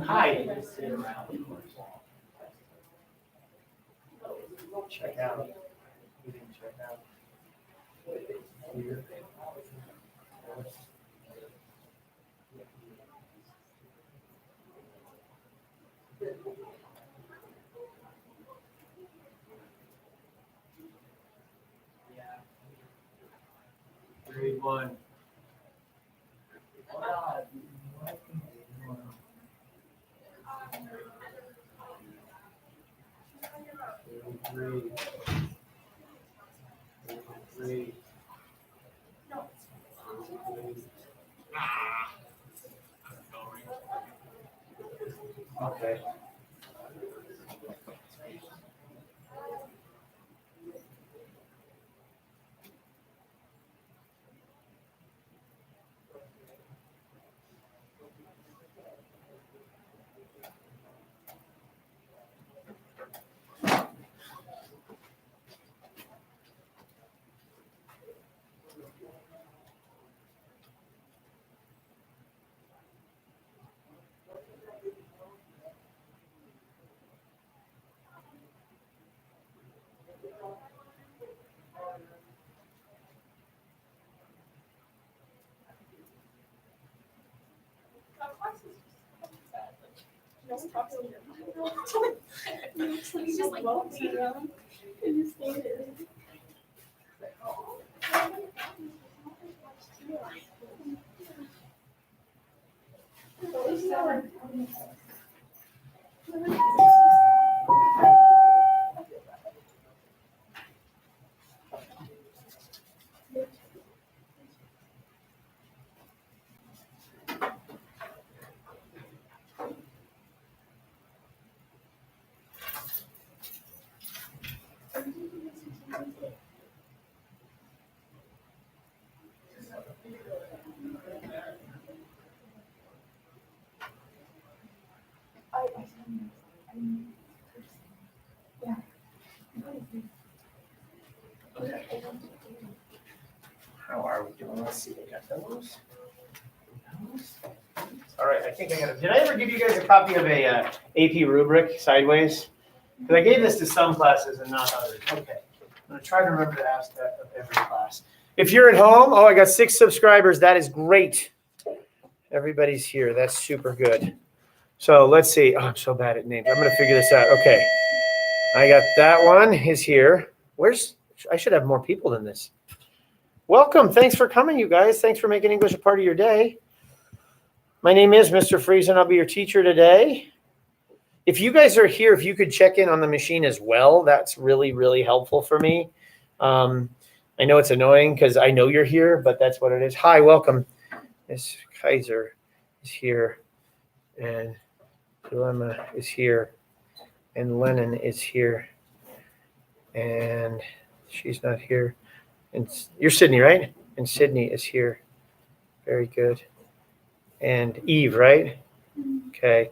Hi. Check out. You can check out. Here. 3, 1. Three. Okay. just talk to him. He's just like walking around and just standing. How are we doing? Let's see. I got those. All right. I think I got it. Did I ever give you guys a copy of a AP rubric sideways? Because I gave this to some classes and not others. Okay. I'm going to try to remember to ask that of every class. If you're at home, oh, I got 6 subscribers. That is great. Everybody's here. That's super good. So let's see. Oh, I'm so bad at names. I'm going to figure this out. Okay. I got that one is here. I should have more people than this. Welcome. Thanks for coming, you guys. Thanks for making English a part of your day. My name is Mr. Friesen. I'll be your teacher today. If you guys are here, if you could check in on the machine as well, that's really, really helpful for me. I know it's annoying because I know you're here, but that's what it is. Hi, welcome. Miss Kaiser is here, and Dilemma is here, and Lennon is here, and she's not here. And you're Sydney, right? And Sydney is here. Very good. And Eve, right? Okay.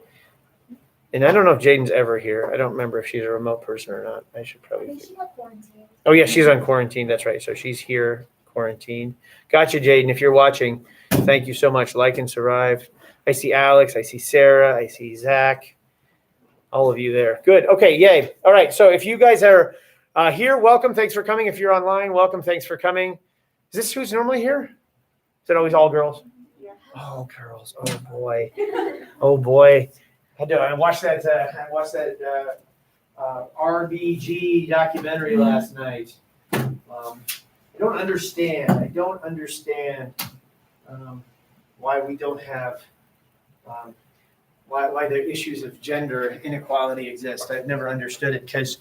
And I don't know if Jaden's ever here. I don't remember if she's a remote person or not. I should probably. She's on quarantine. Oh, yeah, she's on quarantine. That's right. So she's here, quarantine. Gotcha, Jaden. If you're watching, thank you so much. Like and survive. I see Alex. I see Sarah. I see Zach. All of you there. Good. Okay, yay. All right. So if you guys are here, welcome. Thanks for coming. If you're online, welcome. Thanks for coming. Is this who's normally here? Is it always all girls? Yeah. Oh, girls. Oh, boy. Oh, boy. I watched that RBG documentary last night. I don't understand why we don't have why the issues of gender inequality exist. I've never understood it because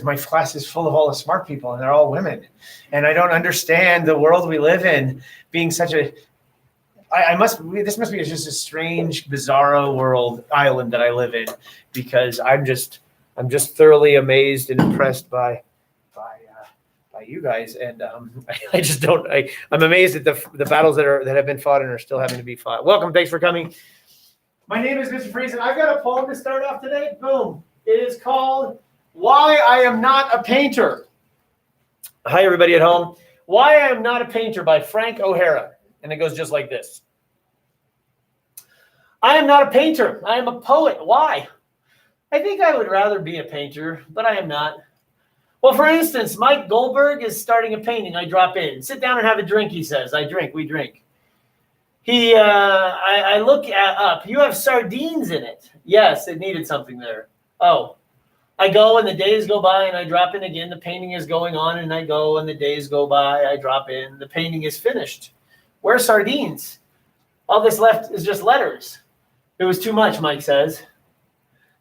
my class is full of all the smart people and they're all women, and I don't understand the world we live in being such a. This must be just a strange, bizarro world island that I live in, because I'm just thoroughly amazed and impressed by you guys, and I just don't. I'm amazed at the battles that have been fought and are still having to be fought. Welcome, thanks for coming. My name is Mr. Friesen. I've got a poem to start off today. Boom! It is called "Why I Am Not a Painter." Hi, everybody at home. "Why I Am Not a Painter" by Frank O'Hara. And it goes just like this. I am not a painter. I am a poet. Why? I think I would rather be a painter, but I am not. Well, for instance, Mike Goldberg is starting a painting. I drop in. Sit down and have a drink, he says. I drink. We drink. I look up. You have sardines in it. Yes, it needed something there. Oh. I go and the days go by and I drop in again. The painting is going on and I go and the days go by. I drop in. The painting is finished. Where's sardines? All this left is just letters. It was too much, Mike says.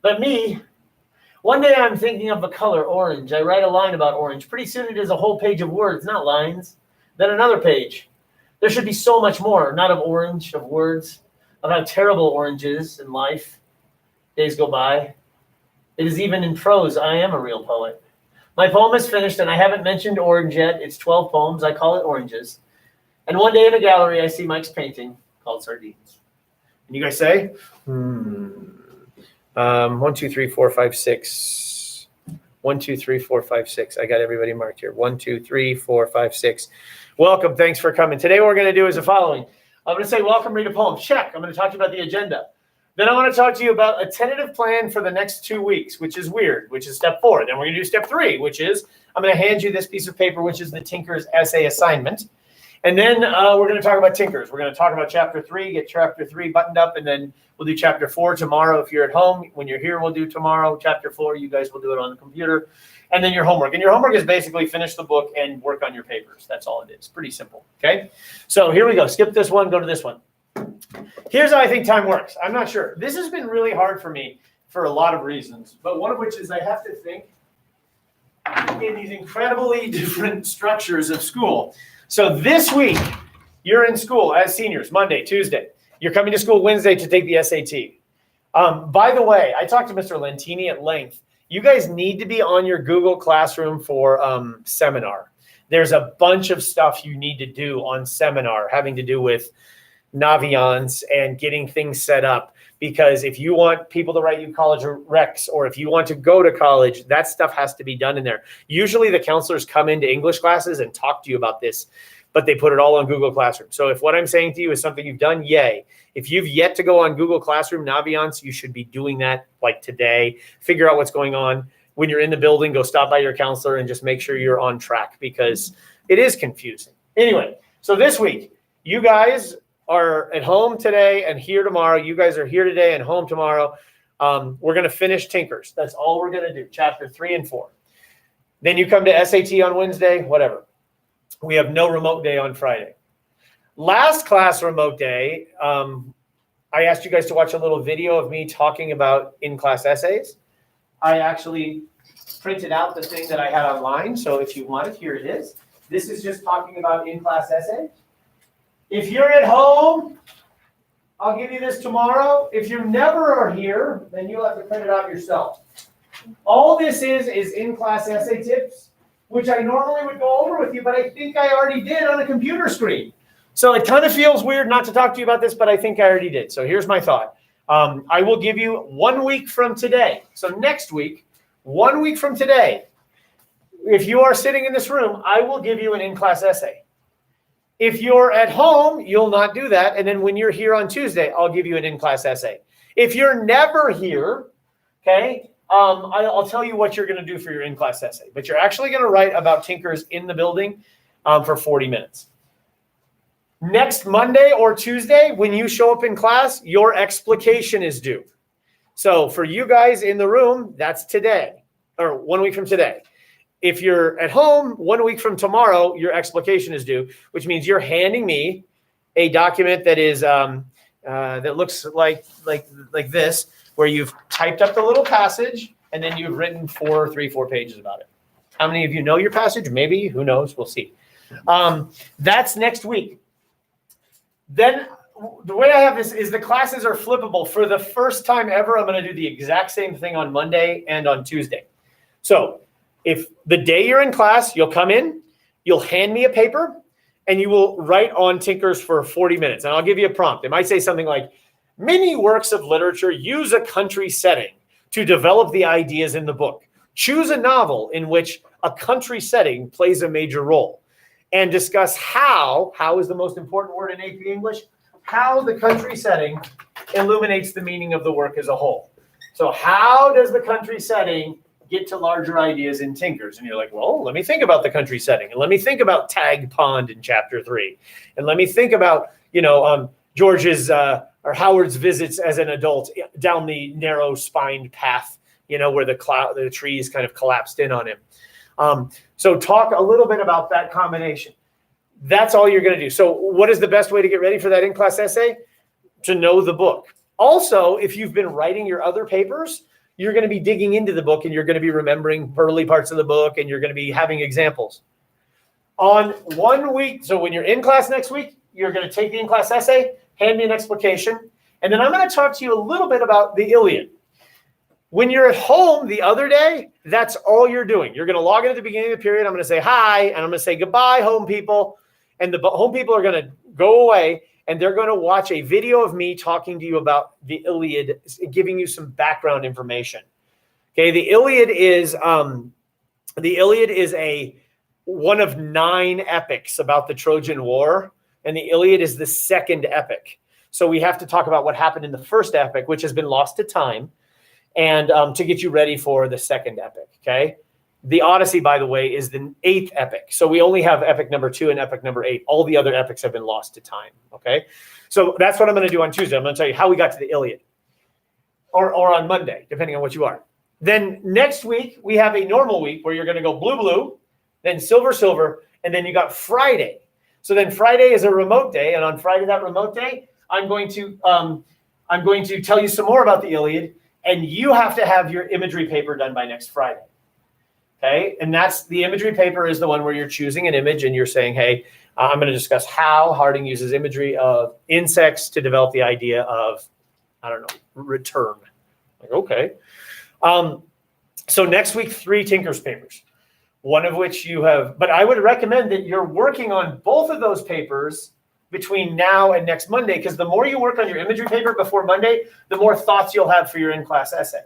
But me, one day I'm thinking of the color orange. I write a line about orange. Pretty soon it is a whole page of words, not lines. Then another page. There should be so much more, not of orange, of words, of how terrible orange is in life. Days go by. It is even in prose. I am a real poet. My poem is finished and I haven't mentioned orange yet. It's 12 poems. I call it Oranges. And one day in a gallery, I see Mike's painting called Sardines. And you guys say, 1, 2, 3, 4, 5, 6. 1, 2, 3, 4, 5, 6. I got everybody marked here. 1, 2, 3, 4, 5, 6. Welcome. Thanks for coming. Today, what we're going to do is the following. I'm going to say, welcome, read a poem. Check. I'm going to talk to you about the agenda. Then I want to talk to you about a tentative plan for the next 2 weeks, which is weird, which is step 4. Then we're going to do step 3, which is I'm going to hand you this piece of paper, which is the Tinker's essay assignment. And then we're going to talk about Tinkers. We're going to talk about chapter 3, get chapter 3 buttoned up, and then we'll do chapter 4 tomorrow. If you're at home, when you're here, we'll do tomorrow. Chapter 4, you guys will do it on the computer. And then your homework. And your homework is basically finish the book and work on your papers. That's all it is. Pretty simple. Okay? So here we go. Skip this one, go to this one. Here's how I think time works. I'm not sure. This has been really hard for me for a lot of reasons, but one of which is I have to think in these incredibly different structures of school. So this week, you're in school as seniors, Monday, Tuesday. You're coming to school Wednesday to take the SAT. By the way, I talked to Mr. Lentini at length. You guys need to be on your Google Classroom for seminar. There's a bunch of stuff you need to do on seminar having to do with Naviance and getting things set up. Because if you want people to write you college recs, or if you want to go to college, that stuff has to be done in there. Usually the counselors come into English classes and talk to you about this, but they put it all on Google Classroom. So if what I'm saying to you is something you've done, yay. If you've yet to go on Google Classroom, Naviance, you should be doing that like today. Figure out what's going on. When you're in the building, go stop by your counselor and just make sure you're on track because it is confusing. Anyway, so this week, you guys are at home today and here tomorrow. You guys are here today and home tomorrow. We're going to finish Tinkers. That's all we're going to do, chapter 3 and 4. Then you come to SAT on Wednesday, whatever. We have no remote day on Friday. Last class remote day, I asked you guys to watch a little video of me talking about in-class essays. I actually printed out the thing that I had online. So if you want it, here it is. This is just talking about in-class essays. If you're at home, I'll give you this tomorrow. If you never are here, then you'll have to print it out yourself. All this is in-class essay tips, which I normally would go over with you, but I think I already did on a computer screen. So it kind of feels weird not to talk to you about this, but I think I already did. So here's my thought. I will give you 1 week from today. So next week, 1 week from today, if you are sitting in this room, I will give you an in-class essay. If you're at home, you'll not do that. And then when you're here on Tuesday, I'll give you an in-class essay. If you're never here, okay, I'll tell you what you're going to do for your in-class essay. But you're actually going to write about Tinkers in the building for 40 minutes. Next Monday or Tuesday, when you show up in class, your explication is due. So for you guys in the room, that's today, or 1 week from today. If you're at home, 1 week from tomorrow, your explication is due, which means you're handing me a document that is that looks like this, where you've typed up the little passage and then you've written 4 pages about it. How many of you know your passage? Maybe, who knows? We'll see. That's next week. Then the way I have this is the classes are flippable. For the first time ever, I'm going to do the exact same thing on Monday and on Tuesday. So if the day you're in class, you'll come in, you'll hand me a paper, and you will write on Tinkers for 40 minutes. And I'll give you a prompt. It might say something like, many works of literature use a country setting to develop the ideas in the book. Choose a novel in which a country setting plays a major role. And discuss how is the most important word in AP English, how the country setting illuminates the meaning of the work as a whole. So how does the country setting get to larger ideas in Tinkers? And you're like, well, let me think about the country setting. And let me think about Tag Pond in chapter 3. And let me think about, George's or Howard's visits as an adult down the narrow spined path, where the trees kind of collapsed in on him. So talk a little bit about that combination. That's all you're going to do. So what is the best way to get ready for that in-class essay? To know the book. Also, if you've been writing your other papers, you're going to be digging into the book and you're going to be remembering early parts of the book and you're going to be having examples. On 1 week, so when you're in class next week, you're going to take the in-class essay, hand me an explication, and then I'm going to talk to you a little bit about the Iliad. When you're at home the other day, that's all you're doing. You're going to log in at the beginning of the period. I'm going to say hi, and I'm going to say goodbye, home people. And the home people are going to go away, and they're going to watch a video of me talking to you about the Iliad, giving you some background information. Okay, the Iliad is one of 9 epics about the Trojan War, and the Iliad is the second epic. So we have to talk about what happened in the first epic, which has been lost to time, and to get you ready for the second epic, okay? The Odyssey, by the way, is the 8th epic. So we only have epic number 2 and epic number 8. All the other epics have been lost to time. Okay. So that's what I'm going to do on Tuesday. I'm going to tell you how we got to the Iliad, or on Monday, depending on what you are. Then next week, we have a normal week where you're going to go blue, blue, then silver, silver, and then you got Friday. So then Friday is a remote day. And on Friday, that remote day, I'm going to tell you some more about the Iliad, and you have to have your imagery paper done by next Friday. Okay, and that's the imagery paper is the one where you're choosing an image and you're saying, hey, I'm going to discuss how Harding uses imagery of insects to develop the idea of, I don't know, return. Like, okay. So next week, 3 Tinker's papers, one of which you have, but I would recommend that you're working on both of those papers between now and next Monday, because the more you work on your imagery paper before Monday, the more thoughts you'll have for your in-class essay.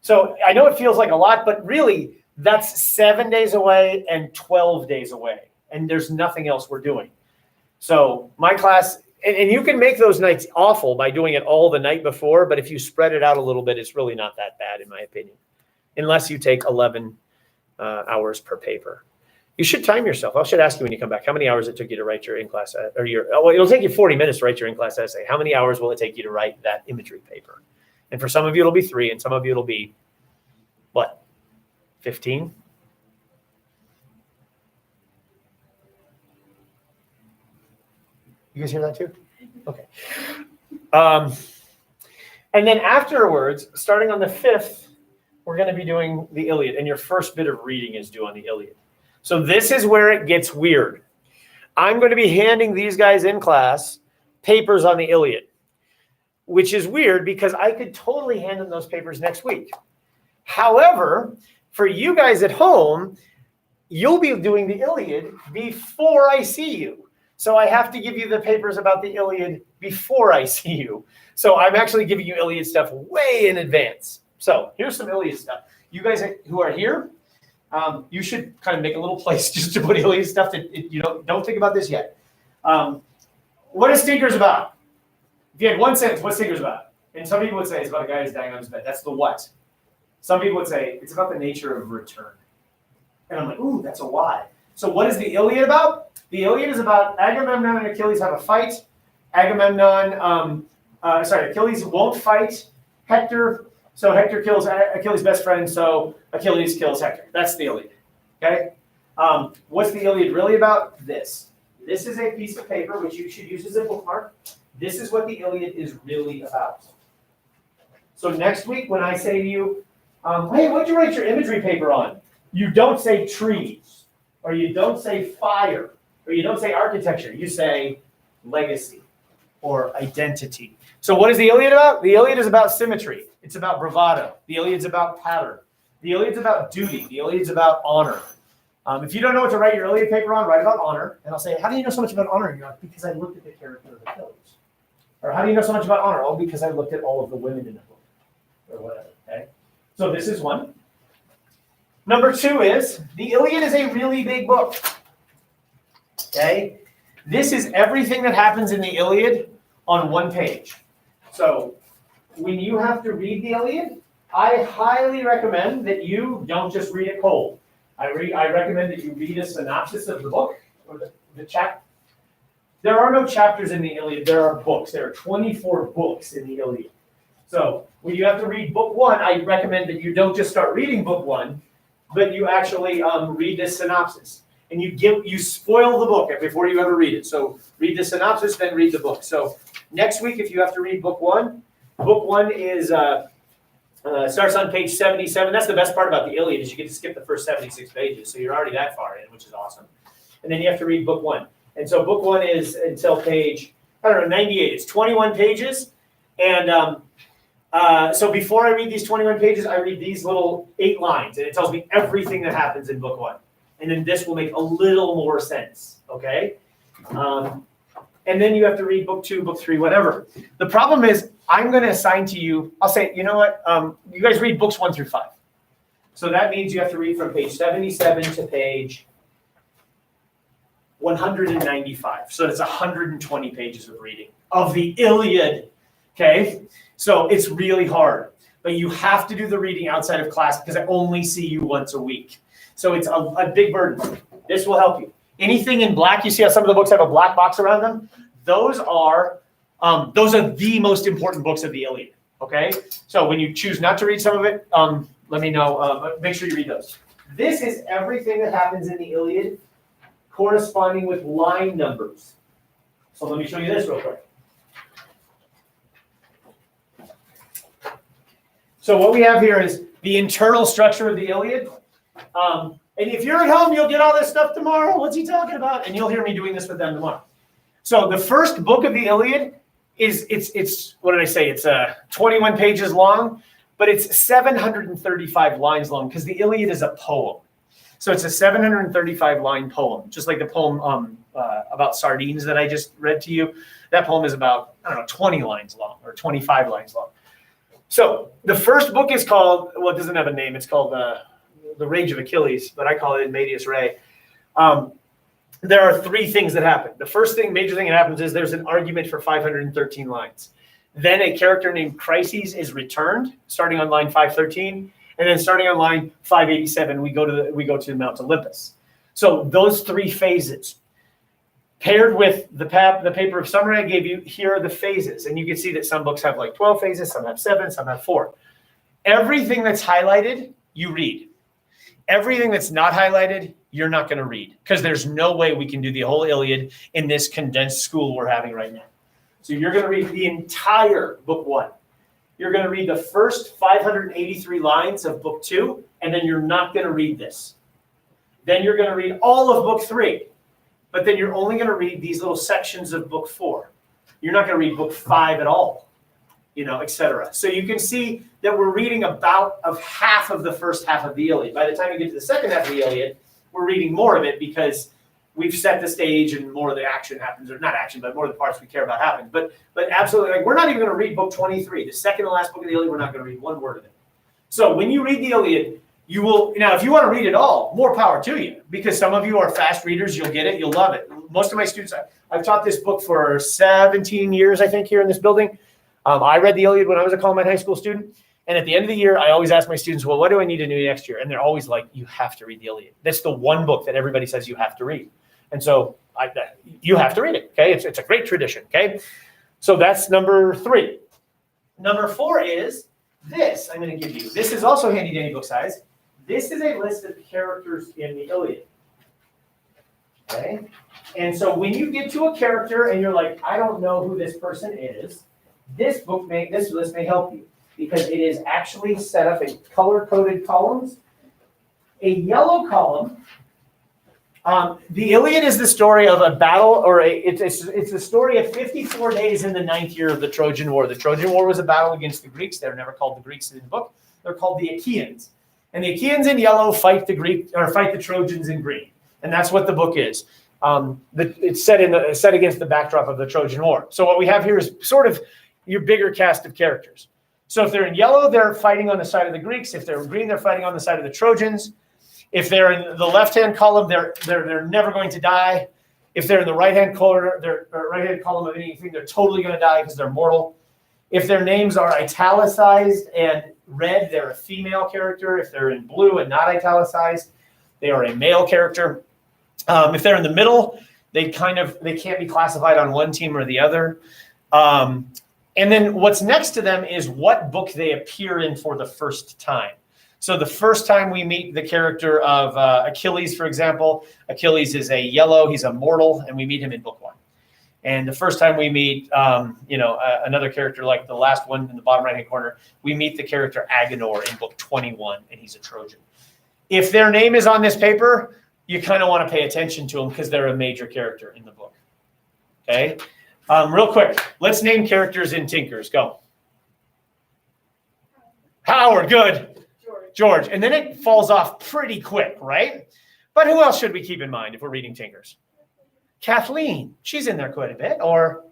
So I know it feels like a lot, but really, that's 7 days away and 12 days away. And there's nothing else we're doing. So my class, and you can make those nights awful by doing it all the night before, but if you spread it out a little bit, it's really not that bad in my opinion. Unless you take 11 hours per paper. You should time yourself. I should ask you when you come back, how many hours it took you to write your in-class, well, it'll take you 40 minutes to write your in-class essay. How many hours will it take you to write that imagery paper? And for some of you, it'll be 3, and some of you, it'll be, what? 15? You guys hear that too? Okay. And then afterwards, starting on the 5th, we're going to be doing the Iliad, and your first bit of reading is due on the Iliad. So this is where it gets weird. I'm going to be handing these guys in class papers on the Iliad, which is weird because I could totally hand them those papers next week. However, for you guys at home, you'll be doing the Iliad before I see you. So I have to give you the papers about the Iliad before I see you. So I'm actually giving you Iliad stuff way in advance. So here's some Iliad stuff. You guys who are here, you should kind of make a little place just to put Iliad stuff. Don't think about this yet. What is Tinker's about? If you had one sentence, what's Tinker's about? And some people would say it's about a guy who's dying on his bed. That's the what. Some people would say it's about the nature of return. And I'm like, ooh, that's a why. So what is the Iliad about? The Iliad is about Agamemnon and Achilles have a fight. Achilles won't fight Hector. So Hector kills Achilles' best friend. So Achilles kills Hector. That's the Iliad. Okay. What's the Iliad really about? This. This is a piece of paper which you should use as a bookmark. This is what the Iliad is really about. So next week when I say to you, hey, what'd you write your imagery paper on? You don't say trees, or you don't say fire, or you don't say architecture. You say legacy or identity. So what is the Iliad about? The Iliad is about symmetry. It's about bravado. The Iliad's about pattern. The Iliad's about duty. The Iliad's about honor. If you don't know what to write your Iliad paper on, write about honor. And I'll say, how do you know so much about honor? And you're like, because I looked at the character of Achilles. Or how do you know so much about honor? Oh, because I looked at all of the women in the book. Or whatever, okay? So this is one. Number 2 is, the Iliad is a really big book. Okay? This is everything that happens in the Iliad on one page. So when you have to read the Iliad, I highly recommend that you don't just read it cold. I recommend that you read a synopsis of the book, or the chapter. There are no chapters in the Iliad, there are books. There are 24 books in the Iliad. So when you have to read book 1, I recommend that you don't just start reading book 1, but you actually read this synopsis. And you spoil the book before you ever read it. So read the synopsis, then read the book. So next week, if you have to read book 1 is starts on page 77. That's the best part about the Iliad is you get to skip the first 76 pages. So you're already that far in, which is awesome. And then you have to read book 1. And so book 1 is until page, 98. It's 21 pages. And so before I read these 21 pages, I read these little 8 lines. And it tells me everything that happens in book 1. And then this will make a little more sense, okay? And then you have to read book 2, book 3, whatever. The problem is I'm going to assign to you, I'll say, you know what? You guys read books 1 through 5. So that means you have to read from page 77 to page 195. So that's 120 pages of reading of the Iliad, okay? So it's really hard. But you have to do the reading outside of class because I only see you once a week. So it's a big burden. This will help you. Anything in black, you see how some of the books have a black box around them? Those are the most important books of the Iliad, okay? So when you choose not to read some of it, let me know, but make sure you read those. This is everything that happens in the Iliad corresponding with line numbers. So let me show you this real quick. So what we have here is the internal structure of the Iliad. And if you're at home, you'll get all this stuff tomorrow. What's he talking about? And you'll hear me doing this with them tomorrow. So the first book of the Iliad is, it's what did I say? It's 21 pages long, but it's 735 lines long because the Iliad is a poem. So it's a 735 line poem, just like the poem about sardines that I just read to you. That poem is about, 20 lines long or 25 lines long. So the first book is called, well, it doesn't have a name. It's called The Rage of Achilles, but I call it In Medias Res. There are three things that happen. The first major thing that happens is there's an argument for 513 lines. Then a character named Chryses is returned, starting on line 513, and then starting on line 587, we go to Mount Olympus. So those three phases, paired with the paper of summary I gave you, here are the phases, and you can see that some books have like 12 phases, some have 7, some have 4. Everything that's highlighted, you read. Everything that's not highlighted, you're not going to read, because there's no way we can do the whole Iliad in this condensed school we're having right now. So you're going to read the entire book 1. You're going to read the first 583 lines of book 2, and then you're not going to read this. Then you're going to read all of book 3, but then you're only going to read these little sections of book 4. You're not going to read book 5 at all, etc. So you can see that we're reading about half of the first half of the Iliad. By the time you get to the second half of the Iliad, we're reading more of it because we've set the stage and more of the action happens, or not action, but more of the parts we care about happen. But absolutely, like, we're not even going to read book 23, the second to last book of the Iliad. We're not going to read one word of it. So when you read the Iliad, you will, now if you want to read it all, more power to you, because some of you are fast readers. You'll get it. You'll love it. Most of my students, I've taught this book for 17 years, I think, here in this building. I read the Iliad when I was a Columbine High School student. And at the end of the year, I always ask my students, well, what do I need to do next year? And they're always like, you have to read the Iliad. That's the one book that everybody says you have to read. And so you have to read it, okay? It's a great tradition, okay? So that's number 3. Number 4 is this. I'm going to give you. This is also handy-dandy book size. This is a list of characters in the Iliad, okay? And so when you get to a character and you're like, I don't know who this person is, this list may help you, because it is actually set up in color-coded columns. A yellow column. The Iliad is the story of a battle, or it's the story of 54 days in the 9th year of the Trojan War. The Trojan War was a battle against the Greeks. They're never called the Greeks in the book. They're called the Achaeans. And the Achaeans in yellow fight the Trojans in green. And that's what the book is. It's set against the backdrop of the Trojan War. So what we have here is sort of your bigger cast of characters. So if they're in yellow, they're fighting on the side of the Greeks. If they're in green, they're fighting on the side of the Trojans. If they're in the left-hand column, they're never going to die. If they're in the right-hand column of anything, they're totally going to die because they're mortal. If their names are italicized and red, they're a female character. If they're in blue and not italicized, they are a male character. If they're in the middle, they can't be classified on one team or the other. And then what's next to them is what book they appear in for the first time. So the first time we meet the character of Achilles, for example, Achilles is a yellow, he's a mortal, and we meet him in book 1. And the first time we meet, another character like the last one in the bottom right-hand corner, we meet the character Agenor in book 21, and he's a Trojan. If their name is on this paper, you kind of want to pay attention to them because they're a major character in the book. Okay? Real quick, let's name characters in Tinkers. Go. Howard, good. George. And then it falls off pretty quick, right? But who else should we keep in mind if we're reading Tinkers? Kathleen. She's in there quite a bit. Or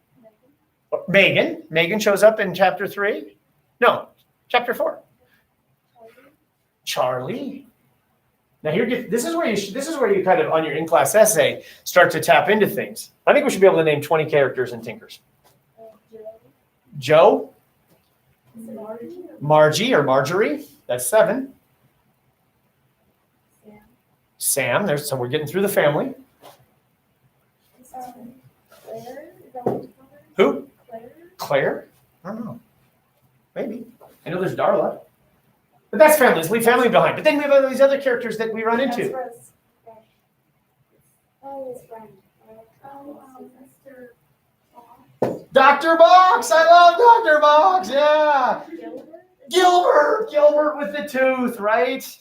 Megan. Megan shows up in chapter 3. No, chapter 4. Charlie. Now this is where you kind of on your in-class essay start to tap into things. I think we should be able to name 20 characters in Tinkers. Joe. Margie or Marjorie. That's 7. Sam, so we're getting through the family. Claire, is that what you call her? Who? Claire? Claire? I don't know. Maybe. I know there's Darla. But that's families. Leave family behind. But then we have all these other characters that we run into. That's Rose. Oh, his friend. Mr. Dr. Box! I love Dr. Box! Yeah! Gilbert? Gilbert with the tooth, right?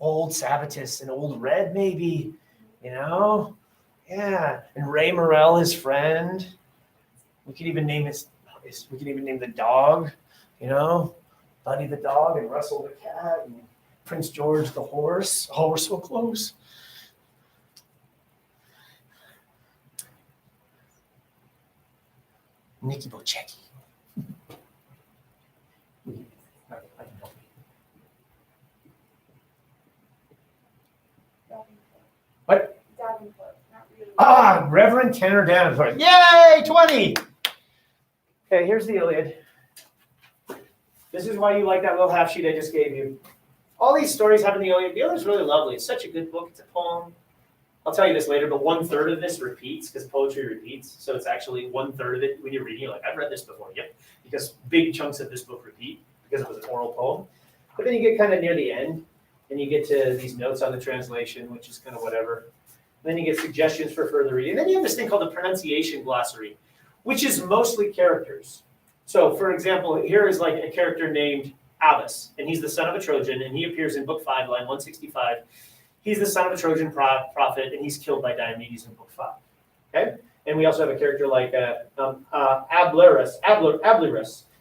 Old Sabatus and Old Red, maybe. You know? Yeah. And Ray Morrell, his friend. We could even name the dog, you know? Buddy the dog and Russell the cat and Prince George the horse. Oh, we're so close. Nikki Bochecki. What? Davenport, not really. Ah, Reverend Tanner Davenport. Yay, 20. Okay, here's the Iliad. This is why you like that little half sheet I just gave you. All these stories happen in the Iliad. The Iliad is really lovely. It's such a good book. It's a poem. I'll tell you this later, but 1/3 of this repeats because poetry repeats. So it's actually 1/3 of it when you're reading, you're like, I've read this before. Yep. Because big chunks of this book repeat because it was an oral poem. But then you get kind of near the end and you get to these notes on the translation, which is kind of whatever. And then you get suggestions for further reading. And then you have this thing called the pronunciation glossary, which is mostly characters. So for example, here is like a character named Abas, and he's the son of a Trojan, and he appears in book 5, line 165. He's the son of a Trojan prophet, and he's killed by Diomedes in book 5. Okay? And we also have a character like Ablerus,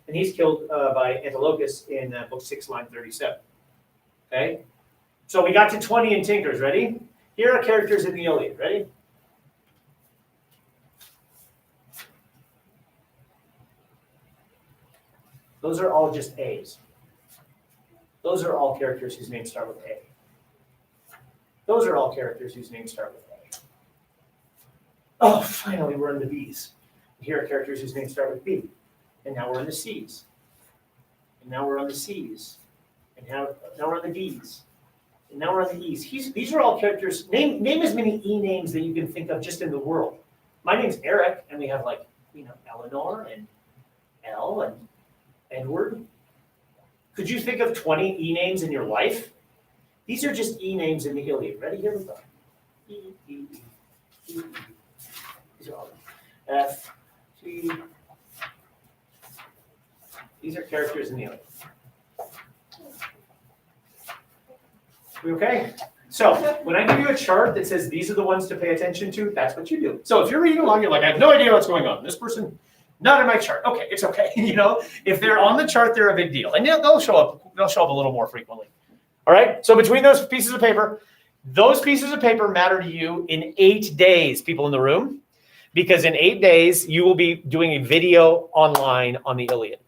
and he's killed by Antilochus in book 6, line 37. Okay? So we got to 20 in Tinkers. Ready? Here are characters in the Iliad. Ready? Those are all just A's. Those are all characters whose names start with A. Those are all characters whose names start with A. Oh, finally, we're in the B's. Here are characters whose names start with B. And now we're in the C's. And now we're on the C's. And now we're on the D's. And now we're on the E's. These are all characters. Name as many E names that you can think of just in the world. My name's Eric, and we have like, Eleanor and Elle and Edward. Could you think of 20 E names in your life? These are just E names in the Iliad. Ready? Here we go. E, E, E, E, E. These are all F, G. These are characters in the Iliad. We okay? So when I give you a chart that says these are the ones to pay attention to, that's what you do. So if you're reading along, you're like, I have no idea what's going on. This person, not in my chart. Okay, it's okay. If they're on the chart, they're a big deal, and they'll show up. They'll show up a little more frequently. All right. So between those pieces of paper, those pieces of paper matter to you in 8 days, people in the room, because in 8 days you will be doing a video online on the Iliad.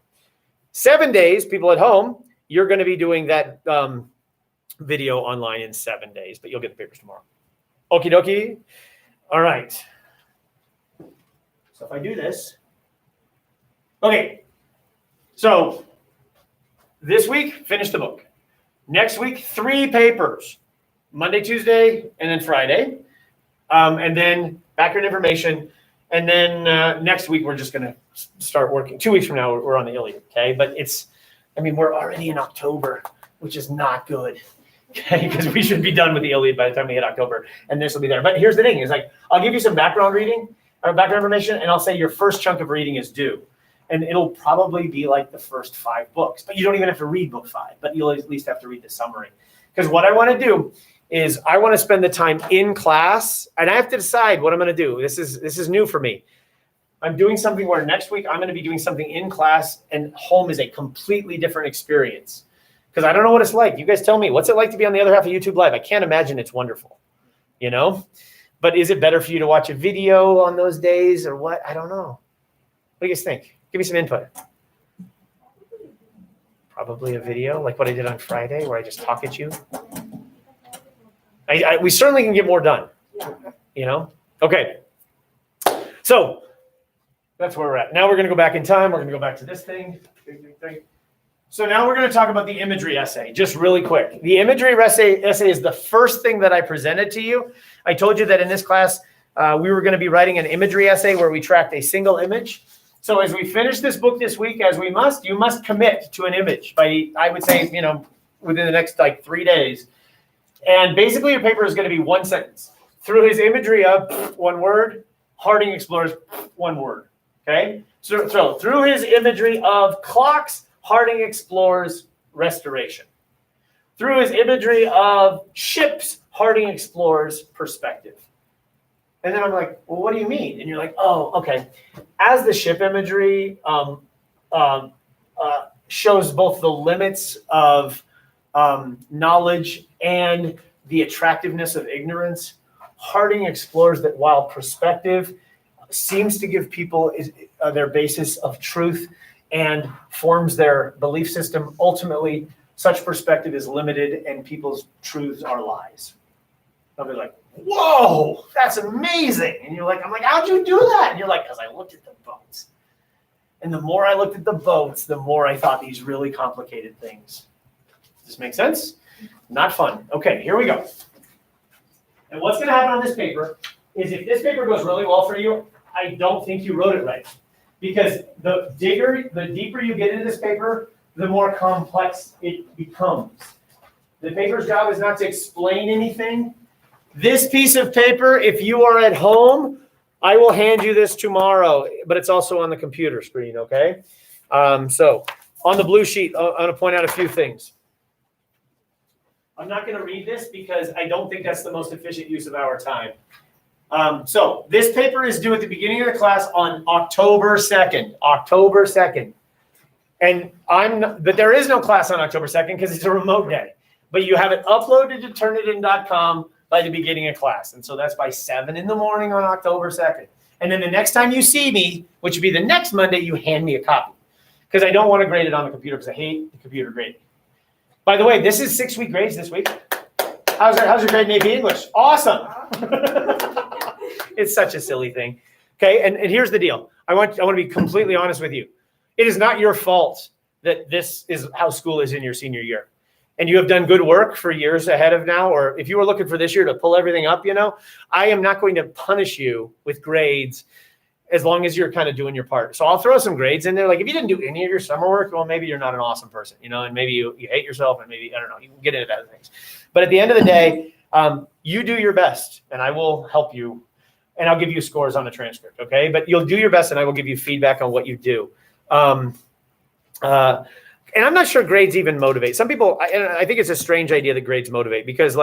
7 days, people at home, you're going to be doing that video online in 7 days, but you'll get the papers tomorrow. Okie dokie. All right. So if I do this. Okay. So this week, finish the book. Next week, 3 papers. Monday, Tuesday, and then Friday. And then background information. And then next week, we're just going to start working. 2 weeks from now, we're on the Iliad, okay? But we're already in October, which is not good. Okay, because we should be done with the Iliad by the time we hit October, and this will be there. But here's the thing: is like I'll give you some background reading or background information, and I'll say your first chunk of reading is due, and it'll probably be like the first 5 books. But you don't even have to read book 5, but you'll at least have to read the summary. Because what I want to do is I want to spend the time in class, and I have to decide what I'm going to do. This is new for me. I'm doing something where next week I'm going to be doing something in class, and home is a completely different experience. Because I don't know what it's like. You guys tell me, what's it like to be on the other half of YouTube Live? I can't imagine it's wonderful, But is it better for you to watch a video on those days or what? I don't know. What do you guys think? Give me some input. Probably a video, like what I did on Friday, where I just talk at you. We certainly can get more done, Okay. So that's where we're at. Now we're going to go back in time. We're going to go back to this thing. So now we're going to talk about the imagery essay, just really quick. The imagery essay is the first thing that I presented to you. I told you that in this class, we were going to be writing an imagery essay where we tracked a single image. So as we finish this book this week, as we must, you must commit to an image by, I would say, within the next 3 days. And basically your paper is going to be one sentence. Through his imagery of one word, Harding explores one word. Okay? So through his imagery of clocks, Harding explores restoration. Through his imagery of ships, Harding explores perspective. And then I'm like, well, what do you mean? And you're like, oh, okay. As the ship imagery shows both the limits of knowledge and the attractiveness of ignorance, Harding explores that while perspective seems to give people their basis of truth and forms their belief system, ultimately, such perspective is limited and people's truths are lies. They'll be like, whoa, that's amazing. And you're like, I'm like, how'd you do that? And you're like, because I looked at the boats. And the more I looked at the boats, the more I thought these really complicated things. Does this make sense? Not fun. Okay, here we go. And what's going to happen on this paper is if this paper goes really well for you, I don't think you wrote it right. Because the deeper you get into this paper, the more complex it becomes. The paper's job is not to explain anything. This piece of paper, if you are at home, I will hand you this tomorrow, but it's also on the computer screen, okay? So on the blue sheet, I'm going to point out a few things. I'm not going to read this because I don't think that's the most efficient use of our time. So this paper is due at the beginning of the class on October 2nd. October 2nd. But there is no class on October 2nd because it's a remote day. But you have it uploaded to Turnitin.com by the beginning of class. And so that's by 7 in the morning on October 2nd. And then the next time you see me, which would be the next Monday, you hand me a copy. Because I don't want to grade it on the computer because I hate the computer grading. By the way, this is 6-week grades this week. How's your grade in AP English? Awesome. It's such a silly thing. Okay, and here's the deal. I want to be completely honest with you. It is not your fault that this is how school is in your senior year. And you have done good work for years ahead of now, or if you were looking for this year to pull everything up, I am not going to punish you with grades as long as you're kind of doing your part. So I'll throw some grades in there. Like if you didn't do any of your summer work, well, maybe you're not an awesome person, and maybe you hate yourself and maybe, I don't know, you can get into that things. But at the end of the day, you do your best and I will help you and I'll give you scores on the transcript, okay? But you'll do your best and I will give you feedback on what you do. And I'm not sure grades even motivate. Some people, I think it's a strange idea that grades motivate because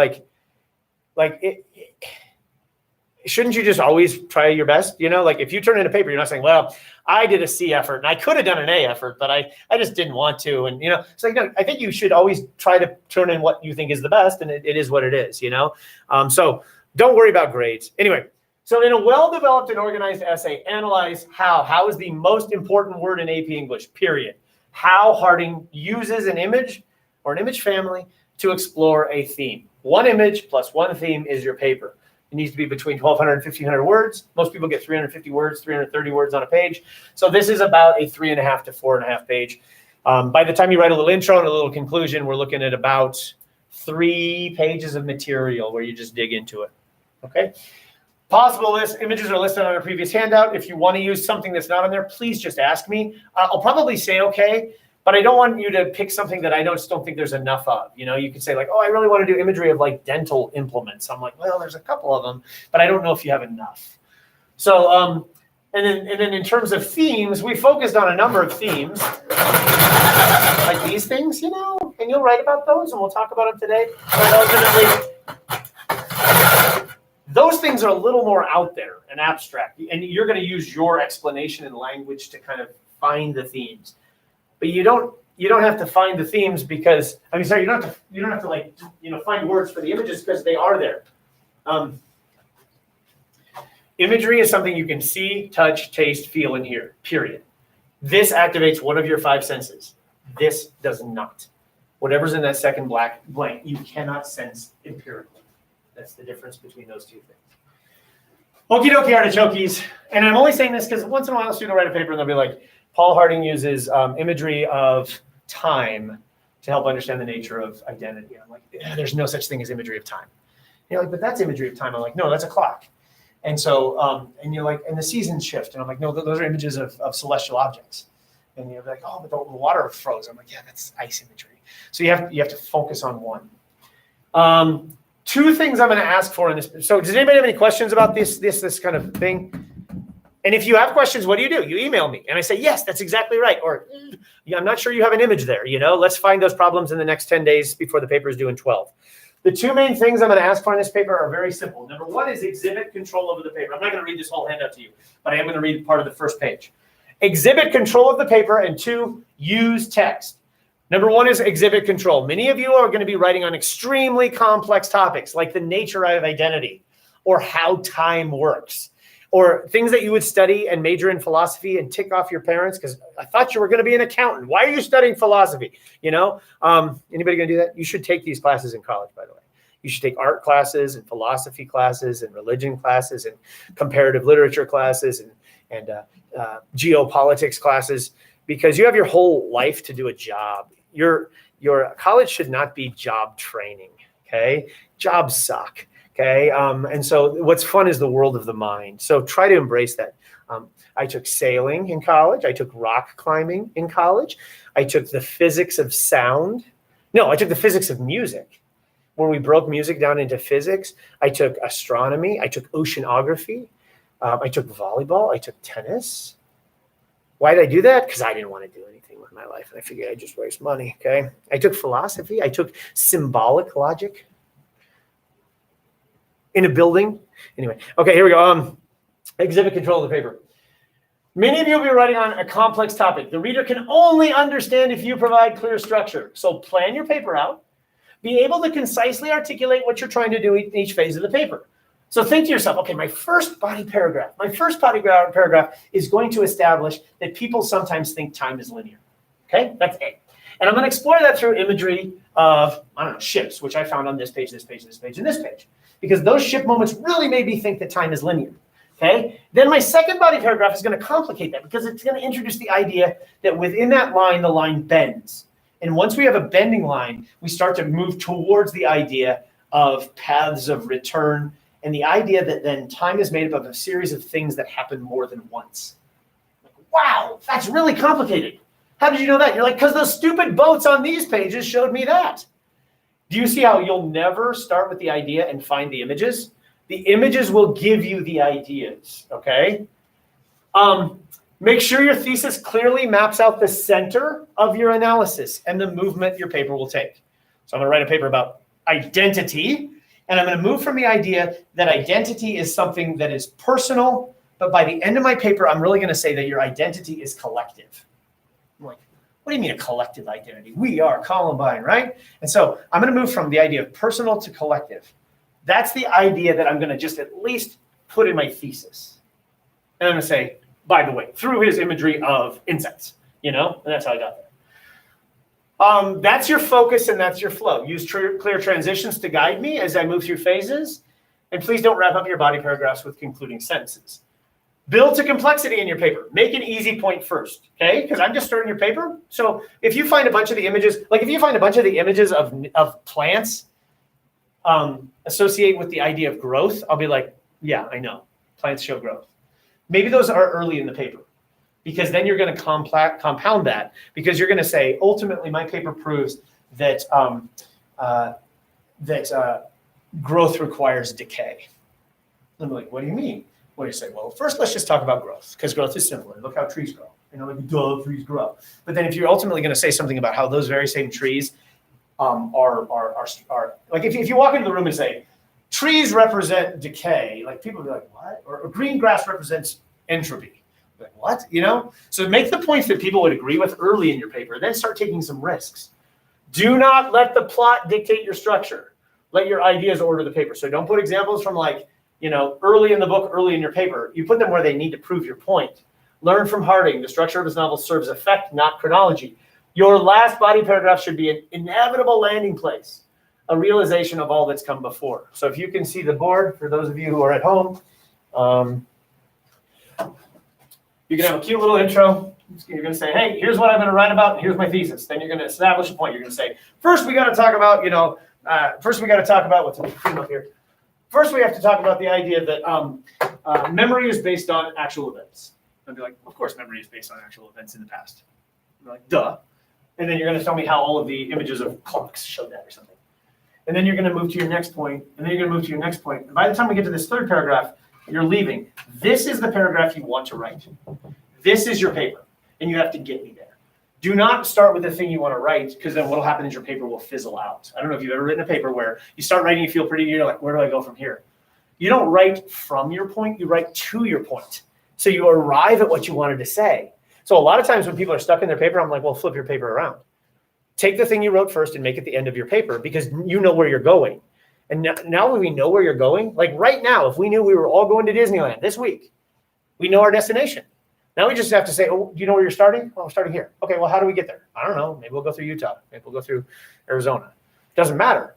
shouldn't you just always try your best? Like if you turn in a paper, you're not saying, well, I did a C effort and I could have done an A effort, but I just didn't want to. And, so I think you should always try to turn in what you think is the best. And it is what it is, So don't worry about grades. Anyway, so in a well-developed and organized essay, analyze how is the most important word in AP English, period. How Harding uses an image or an image family to explore a theme. One image plus one theme is your paper. It needs to be between 1,200 and 1,500 words. Most people get 350 words, 330 words on a page. So this is about a 3.5 to 4.5 page. By the time you write a little intro and a little conclusion, we're looking at about 3 pages of material where you just dig into it. Okay. Possible list images are listed on a previous handout. If you want to use something that's not on there, please just ask me. I'll probably say okay, but I don't want you to pick something that I just don't think there's enough of. You could say like, oh, I really want to do imagery of like dental implements. I'm like, well, there's a couple of them, but I don't know if you have enough. So, and then in terms of themes, we focused on a number of themes, like these things, and you'll write about those, and we'll talk about them today. But ultimately, those things are a little more out there and abstract, and you're going to use your explanation and language to kind of find the themes. But you don't have to find the themes because you don't have to find words for the images because they are there. Imagery is something you can see, touch, taste, feel, and hear. Period. This activates one of your 5 senses. This does not. Whatever's in that second blank, you cannot sense empirically. That's the difference between those two things. Okie dokie artichokes. And I'm only saying this because once in a while a student will write a paper and they'll be like, Paul Harding uses imagery of time to help understand the nature of identity. I'm like, there's no such thing as imagery of time. And you're like, but that's imagery of time. I'm like, no, that's a clock. And so, and you're like, and the seasons shift. And I'm like, no, those are images of celestial objects. And you're like, oh, but the water froze. I'm like, yeah, that's ice imagery. So you have to focus on one. Two things I'm going to ask for in this. So does anybody have any questions about this kind of thing? And if you have questions, what do? You email me. And I say, yes, that's exactly right. Or yeah, I'm not sure you have an image there. Let's find those problems in the next 10 days before the paper is due in 12. The two main things I'm going to ask for in this paper are very simple. Number one is exhibit control over the paper. I'm not going to read this whole handout to you, but I am going to read part of the first page. Exhibit control of the paper, and two, use text. Number one is exhibit control. Many of you are going to be writing on extremely complex topics like the nature of identity or how time works or things that you would study and major in philosophy and tick off your parents because I thought you were going to be an accountant. Why are you studying philosophy? Anybody going to do that? You should take these classes in college, by the way. You should take art classes and philosophy classes and religion classes and comparative literature classes and geopolitics classes because you have your whole life to do a job. Your college should not be job training, okay? Jobs suck, okay? And so what's fun is the world of the mind. So try to embrace that. I took sailing in college. I took rock climbing in college. I took the physics of sound. No, I took the physics of music, where we broke music down into physics. I took astronomy. I took oceanography. I took volleyball. I took tennis. Why did I do that? Because I didn't want to do anything with my life. And I figured I'd just waste money, okay? I took philosophy. I took symbolic logic in a building. Anyway, okay, here we go. Exhibit control of the paper. Many of you will be writing on a complex topic. The reader can only understand if you provide clear structure. So plan your paper out. Be able to concisely articulate what you're trying to do in each phase of the paper. So think to yourself, okay, my first body paragraph is going to establish that people sometimes think time is linear. Okay, that's A. And I'm going to explore that through imagery of, ships, which I found on this page, this page, this page, and this page. Because those ship moments really made me think that time is linear. Okay, then my second body paragraph is going to complicate that because it's going to introduce the idea that within that line, the line bends. And once we have a bending line, we start to move towards the idea of paths of return and the idea that then time is made up of a series of things that happen more than once. Wow, that's really complicated. How did you know that? You're like, because those stupid boats on these pages showed me that. Do you see how you'll never start with the idea and find the images? The images will give you the ideas, okay? Make sure your thesis clearly maps out the center of your analysis and the movement your paper will take. So I'm going to write a paper about identity, and I'm going to move from the idea that identity is something that is personal, but by the end of my paper, I'm really going to say that your identity is collective. I'm like, what do you mean a collective identity? We are Columbine, right? And so I'm going to move from the idea of personal to collective. That's the idea that I'm going to just at least put in my thesis. And I'm going to say, by the way, through his imagery of insects, and that's how I got there. That's your focus and that's your flow. Use clear transitions to guide me as I move through phases. And please don't wrap up your body paragraphs with concluding sentences. Build to complexity in your paper. Make an easy point first, okay? Because I'm just starting your paper. So if you find a bunch of the images, of plants associate with the idea of growth, I'll be like, yeah, I know. Plants show growth. Maybe those are early in the paper because then you're going to compound that because you're going to say, ultimately, my paper proves that growth requires decay. I'm like, what do you mean? What do you say? Well, first, let's just talk about growth because growth is simple. Look how trees grow. Duh, trees grow. But then if you're ultimately going to say something about how those very same trees are like if you walk into the room and say, trees represent decay, like people will be like, what? Or green grass represents entropy. Like, what? So make the points that people would agree with early in your paper, then start taking some risks. Do not let the plot dictate your structure. Let your ideas order the paper. So don't put examples from early in the book, early in your paper. You put them where they need to prove your point. Learn from Harding. The structure of his novel serves effect, not chronology. Your last body paragraph should be an inevitable landing place, a realization of all that's come before. So if you can see the board, for those of you who are at home, You can have a cute little intro. You're going to say, hey, here's what I'm going to write about, and here's my thesis. Then you're going to establish a point. You're going to say, first we got to talk about, what's the theme up here? First, we have to talk about the idea that memory is based on actual events. I'd be like, of course, memory is based on actual events in the past. I'm like, duh. And then you're going to tell me how all of the images of clocks showed that or something. And then you're going to move to your next point, and then you're going to move to your next point. And by the time we get to this third paragraph, you're leaving. This is the paragraph you want to write. This is your paper, and you have to get me there. Do not start with the thing you want to write, because then what will happen is your paper will fizzle out. I don't know if you've ever written a paper where you start writing, you feel pretty, you're like, where do I go from here? You don't write from your point, you write to your point. So you arrive at what you wanted to say. So a lot of times when people are stuck in their paper, I'm like, well, flip your paper around. Take the thing you wrote first and make it the end of your paper, because you know where you're going. And now that we know where you're going, like right now, if we knew we were all going to Disneyland this week, we know our destination. Now we just have to say, oh, do you know where you're starting? Well, I'm starting here. Okay, well, how do we get there? I don't know. Maybe we'll go through Utah. Maybe we'll go through Arizona. Doesn't matter,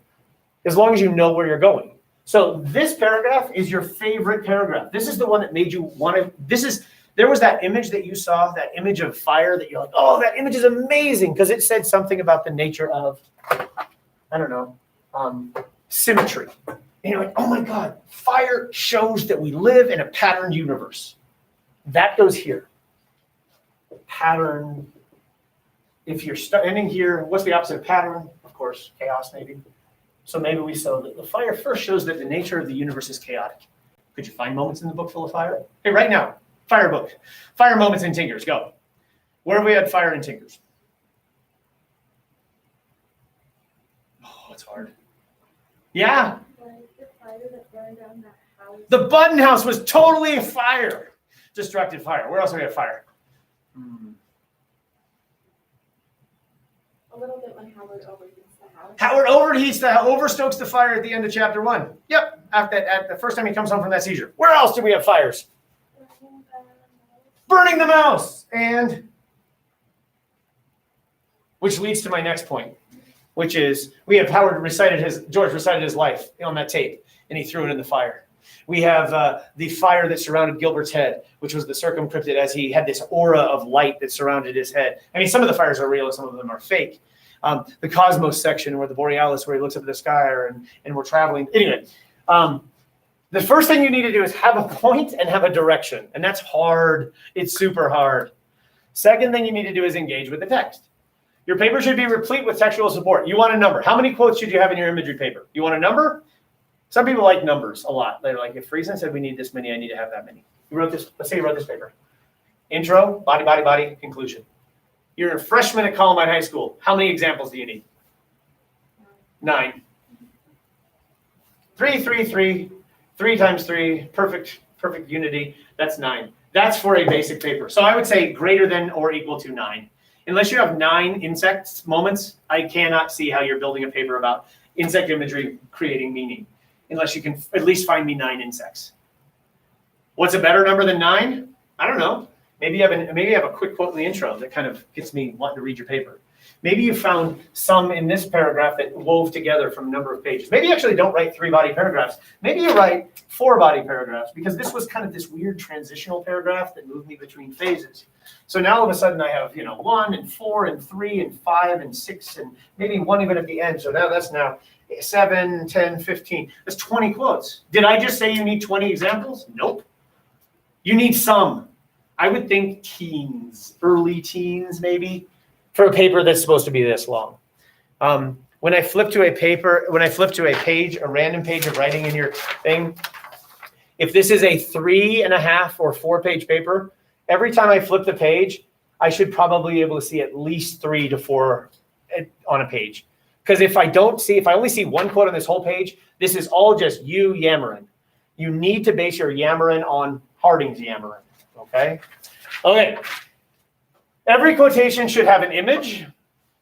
as long as you know where you're going. So this paragraph is your favorite paragraph. This is the one that made you want to, there was that image that you saw, that image of fire that you're like, oh, that image is amazing, because it said something about the nature of, I don't know, symmetry. And you're like, oh my God, fire shows that we live in a patterned universe. That goes here. Pattern. If you're ending here, what's the opposite of pattern? Of course, chaos maybe. So maybe we saw that the fire first shows that the nature of the universe is chaotic. Could you find moments in the book full of fire? Hey, right now, fire book. Fire moments in Tinkers, go. Where have we had fire in Tinkers? Oh, it's hard. Yeah. The fire that burned down that house. The Button House was totally a fire. Destructive fire. Where else do we have fire? A little bit when Howard overheats the house. Howard overstokes the fire at the end of chapter 1. Yep. At the first time he comes home from that seizure. Where else do we have fires? Burning the mouse. And which leads to my next point, which is we have George recited his life on that tape, and he threw it in the fire. We have the fire that surrounded Gilbert's head, which was the circumcryptid, as he had this aura of light that surrounded his head. I mean, some of the fires are real and some of them are fake. The Cosmos section, where the Borealis, where he looks up at the sky, and we're traveling. Anyway, the first thing you need to do is have a point and have a direction. And that's hard. It's super hard. Second thing you need to do is engage with the text. Your paper should be replete with textual support. You want a number. How many quotes should you have in your imagery paper? You want a number? Some people like numbers a lot. They're like, if Friesen said we need this many, I need to have that many. You wrote this, let's say you wrote this paper. Intro, body, body, body, conclusion. You're a freshman at Columbine High School. How many examples do you need? 9. 3, 3, 3. 3 times 3, perfect unity. That's 9. That's for a basic paper. So I would say greater than or equal to 9. Unless you have 9 insect moments, I cannot see how you're building a paper about insect imagery creating meaning, unless you can at least find me 9 insects. What's a better number than 9? I don't know. Maybe you have a quick quote in the intro that kind of gets me wanting to read your paper. Maybe you found some in this paragraph that wove together from a number of pages. Maybe you actually don't write 3-body paragraphs. Maybe you write 4-body paragraphs, because this was kind of this weird transitional paragraph that moved me between phases. So now all of a sudden I have 1 and 4 and 3 and 5 and 6 and maybe 1 even at the end. So now that's 7, 10, 15. That's 20 quotes. Did I just say you need 20 examples? Nope. You need some. I would think teens, early teens maybe, for a paper that's supposed to be this long. When I flip to a page, a random page of writing in your thing, if this is a 3.5 or 4-page paper, every time I flip the page, I should probably be able to see at least 3 to 4 on a page. Because if I only see 1 quote on this whole page, this is all just you yammering. You need to base your yammering on Harding's yammering. Okay. Every quotation should have an image.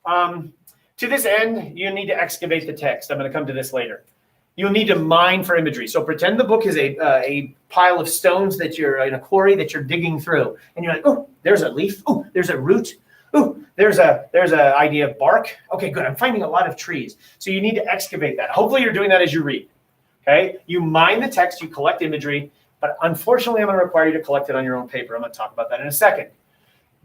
To this end, you need to excavate the text. I'm going to come to this later. You'll need to mine for imagery. So pretend the book is a pile of stones that you're in a quarry that you're digging through, and you're like, oh, there's a leaf. Oh, there's a root. Oh, there's a idea of bark. Okay, good. I'm finding a lot of trees. So you need to excavate that. Hopefully, you're doing that as you read. Okay. You mine the text. You collect imagery. But unfortunately, I'm going to require you to collect it on your own paper. I'm going to talk about that in a second.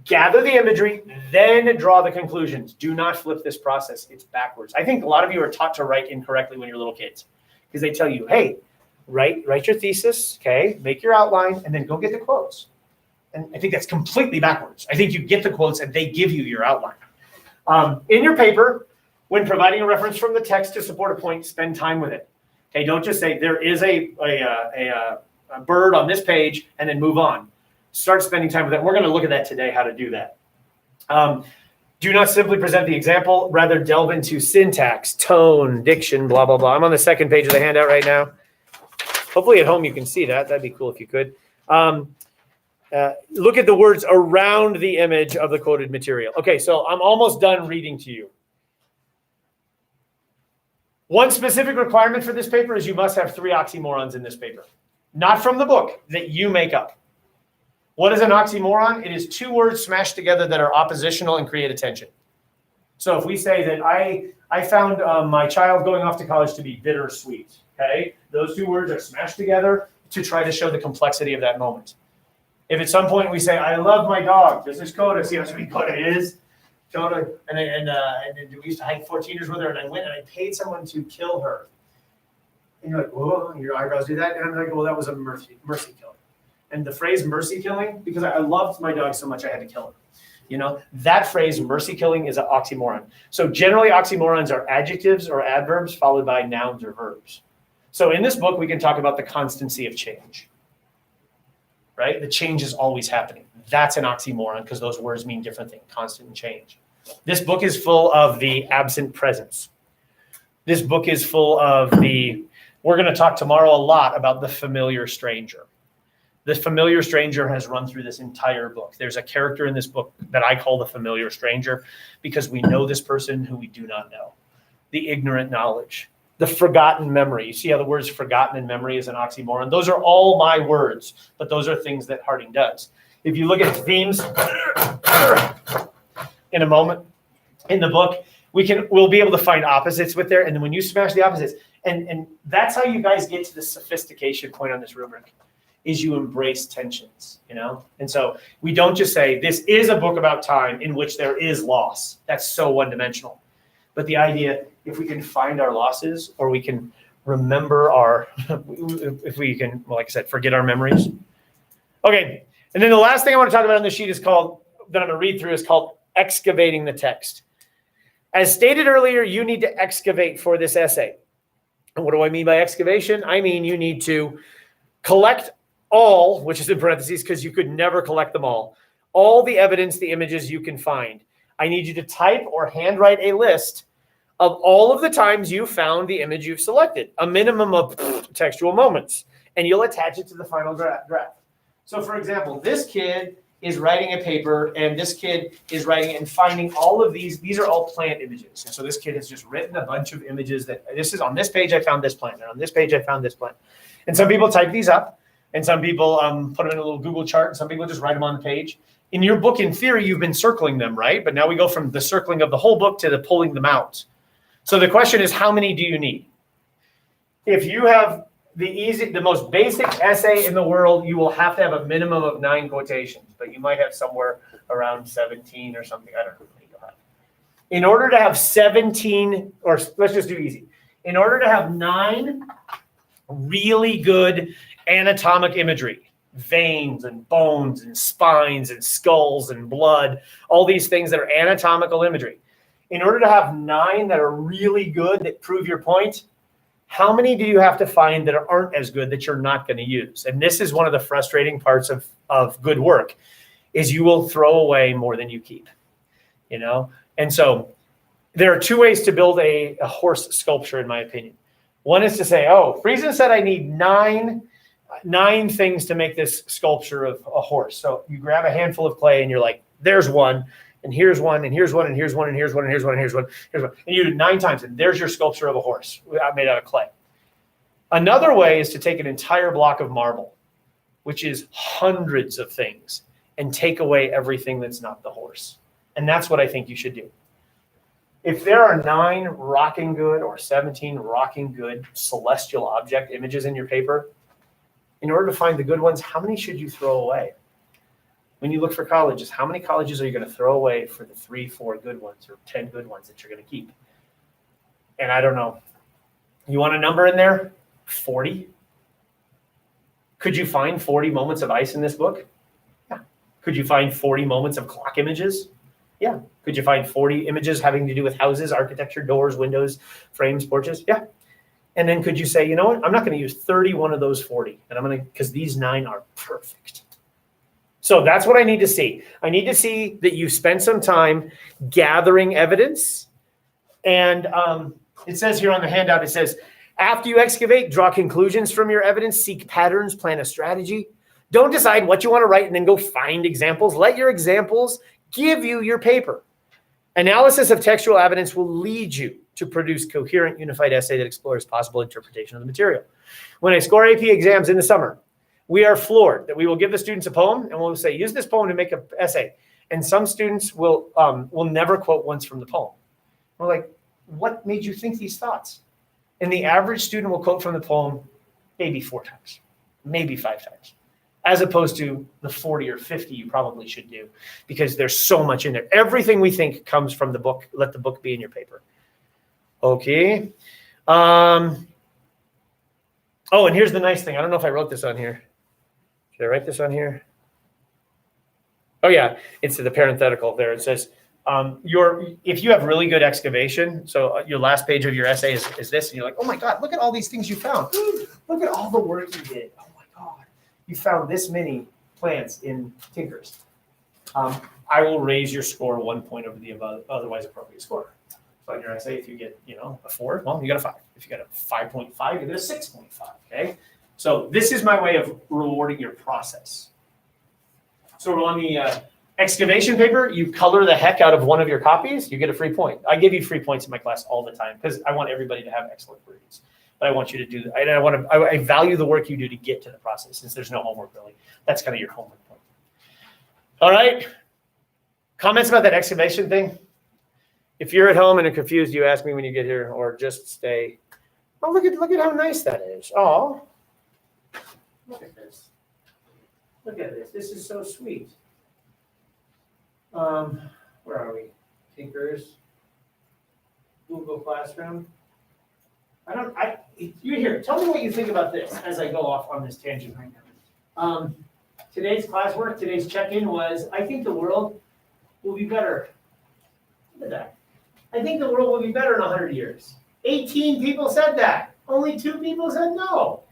Gather the imagery, then draw the conclusions. Do not flip this process. It's backwards. I think a lot of you are taught to write incorrectly when you're little kids because they tell you, hey, write your thesis, okay, make your outline, and then go get the quotes. And I think that's completely backwards. I think you get the quotes and they give you your outline. In your paper, when providing a reference from the text to support a point, spend time with it. Okay, don't just say there is a bird on this page and then move on. Start spending time with it. We're going to look at that today, how to do that. Do not simply present the example, rather delve into syntax, tone, diction, blah, blah, blah. I'm on the second page of the handout right now. Hopefully at home you can see that. That'd be cool if you could. Look at the words around the image of the quoted material. Okay, so I'm almost done reading to you. One specific requirement for this paper is you must have 3 oxymorons in this paper. Not from the book, that you make up. What is an oxymoron? It is 2 words smashed together that are oppositional and create a tension. So if we say that I found my child going off to college to be bittersweet, okay? Those 2 words are smashed together to try to show the complexity of that moment. If at some point we say, I love my dog, this is Coda, see how sweet Coda is? Coda, and we used to hike 14ers with her, and I went and I paid someone to kill her. And you're like, whoa, your eyebrows do that? And I'm like, well, that was a mercy killing. And the phrase mercy killing, because I loved my dog so much I had to kill her. You know, that phrase mercy killing is an oxymoron. So generally oxymorons are adjectives or adverbs followed by nouns or verbs. So in this book, we can talk about the constancy of change, right? The change is always happening. That's an oxymoron because those words mean different things, constant and change. This book is full of the absent presence. This book is full of we're going to talk tomorrow a lot about the familiar stranger. The familiar stranger has run through this entire book. There's a character in this book that I call the familiar stranger because we know this person who we do not know. The ignorant knowledge, the forgotten memory. You see how the words forgotten and memory is an oxymoron? Those are all my words, but those are things that Harding does. If you look at themes in a moment in the book, we'll be able to find opposites with there. And then when you smash the opposites, and that's how you guys get to the sophistication point on this rubric. Is you embrace tensions, you know? And so we don't just say, this is a book about time in which there is loss. That's so one-dimensional. But the idea, if we can find our losses or we can remember if we can, well, like I said, forget our memories. Okay, and then the last thing I want to talk about on the sheet that I'm going to read through is called excavating the text. As stated earlier, you need to excavate for this essay. And what do I mean by excavation? I mean you need to collect all, which is in parentheses because you could never collect them all the evidence, the images you can find. I need you to type or handwrite a list of all of the times you found the image you've selected, a minimum of textual moments, and you'll attach it to the final draft. So for example, this kid is writing a paper and this kid is writing and finding all of these are all plant images. And so this kid has just written a bunch of images that this is on this page, I found this plant, and on this page, I found this plant. And some people type these up. And some people put them in a little Google chart, and some people just write them on the page. In your book, in theory, you've been circling them, right? But now we go from the circling of the whole book to the pulling them out. So the question is, how many do you need? If you have the most basic essay in the world, you will have to have a minimum of 9 quotations, but you might have somewhere around 17 or something. I don't know what you'll have. In order to have 17, or let's just do easy. In order to have 9 really good anatomic imagery, veins and bones and spines and skulls and blood, all these things that are anatomical imagery. In order to have 9 that are really good that prove your point, how many do you have to find that aren't as good that you're not going to use? And this is one of the frustrating parts of good work, is you will throw away more than you keep, you know? And so there are 2 ways to build a horse sculpture, in my opinion. One is to say, oh, Friesen said I need 9 things to make this sculpture of a horse. So you grab a handful of clay and you're like, there's one, and here's one, and here's one, and here's one, and here's one, and here's one, and here's one, here's one. And you do it 9 times, and there's your sculpture of a horse made out of clay. Another way is to take an entire block of marble, which is hundreds of things, and take away everything that's not the horse. And that's what I think you should do. If there are 9 rocking good or 17 rocking good celestial object images in your paper, In order to find the good ones, how many should you throw away? When you look for colleges, how many colleges are you going to throw away for the 3, 4 good ones or 10 good ones that you're going to keep? And I don't know. You want a number in there? 40? Could you find 40 moments of ice in this book? Yeah. Could you find 40 moments of clock images? Yeah. Could you find 40 images having to do with houses, architecture, doors, windows, frames, porches? Yeah. And then could you say, you know what? I'm not going to use 31 of those 40. And I'm going to, because these 9 are perfect. So that's what I need to see. I need to see that you spent some time gathering evidence. And it says here on the handout, it says, after you excavate, draw conclusions from your evidence, seek patterns, plan a strategy. Don't decide what you want to write and then go find examples. Let your examples give you your paper. Analysis of textual evidence will lead you to produce coherent, unified essay that explores possible interpretation of the material. When I score AP exams in the summer, we are floored that we will give the students a poem and we'll say, use this poem to make an essay. And some students will never quote once from the poem. We're like, what made you think these thoughts? And the average student will quote from the poem maybe 4 times, maybe 5 times, as opposed to the 40 or 50 you probably should do, because there's so much in there. Everything we think comes from the book. Let the book be in your paper. Okay. Oh, and here's the nice thing. I don't know if I wrote this on here. Did I write this on here? Oh yeah, it's the parenthetical there. It says, if you have really good excavation, so your last page of your essay is this, and you're like, oh my God, look at all these things you found. Look at all the work you did. Oh my God, you found this many plants in Tinkers. I will raise your score 1 point over the otherwise appropriate score. So on your essay, if you get, a 4, well, you got a 5. If you get a 5.5, you get a 6.5, okay? So this is my way of rewarding your process. So on the excavation paper, you color the heck out of one of your copies, you get a free point. I give you free points in my class all the time because I want everybody to have excellent grades. But I want you to do that. I value the work you do to get to the process since there's no homework really. That's kind of your homework point. All right. Comments about that excavation thing? If you're at home and are confused, you ask me when you get here, or just stay. Oh, look at how nice that is. Oh, look at this. Look at this. This is so sweet. Where are we? Tinkers. Google Classroom. You're here. Tell me what you think about this as I go off on this tangent right now. Today's classwork, today's check-in was, I think the world will be better. Look at that. I think the world will be better in 100 years. 18 people said that. Only 2 people said no.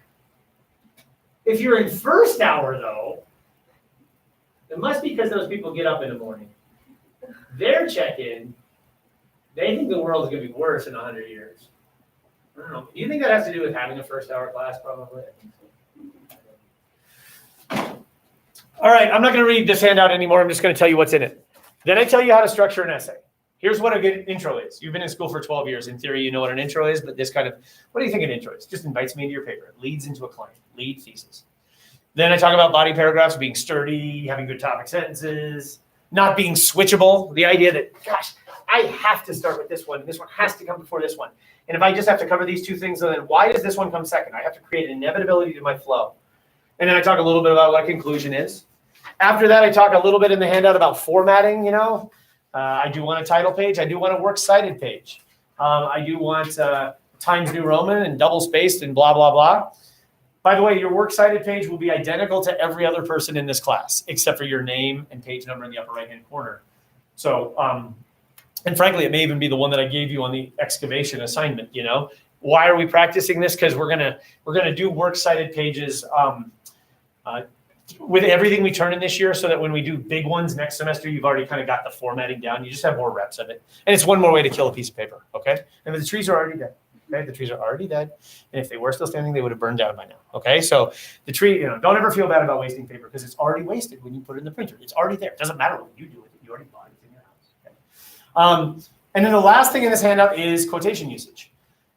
If you're in first hour, though, it must be because those people get up in the morning. Their check-in, they think the world is going to be worse in 100 years. I don't know. Do you think that has to do with having a first hour class? Probably. I think so. All right, I'm not going to read this handout anymore. I'm just going to tell you what's in it. Then I tell you how to structure an essay. Here's what a good intro is. You've been in school for 12 years. In theory, you know what an intro is, but this kind of, what do you think an intro is? Just invites me into your paper. It leads into a claim, lead thesis. Then I talk about body paragraphs, being sturdy, having good topic sentences, not being switchable. The idea that, gosh, I have to start with this one. This one has to come before this one. And if I just have to cover these 2 things, then why does this one come second? I have to create an inevitability to my flow. And then I talk a little bit about what conclusion is. After that, I talk a little bit in the handout about formatting, I do want a title page. I do want a works cited page. I do want Times New Roman and double spaced and blah, blah, blah. By the way, your works cited page will be identical to every other person in this class, except for your name and page number in the upper right-hand corner. So, and frankly, it may even be the one that I gave you on the excavation assignment, Why are we practicing this? Because we're gonna do works cited pages with everything we turn in this year so that when we do big ones next semester, you've already kind of got the formatting down. You just have more reps of it. And it's one more way to kill a piece of paper, okay? And the trees are already dead, okay? The trees are already dead. And if they were still standing, they would have burned down by now, okay? So the tree, don't ever feel bad about wasting paper because it's already wasted when you put it in the printer. It's already there. It doesn't matter what you do with it. You already bought it in your house, okay? And then the last thing in this handout is quotation usage.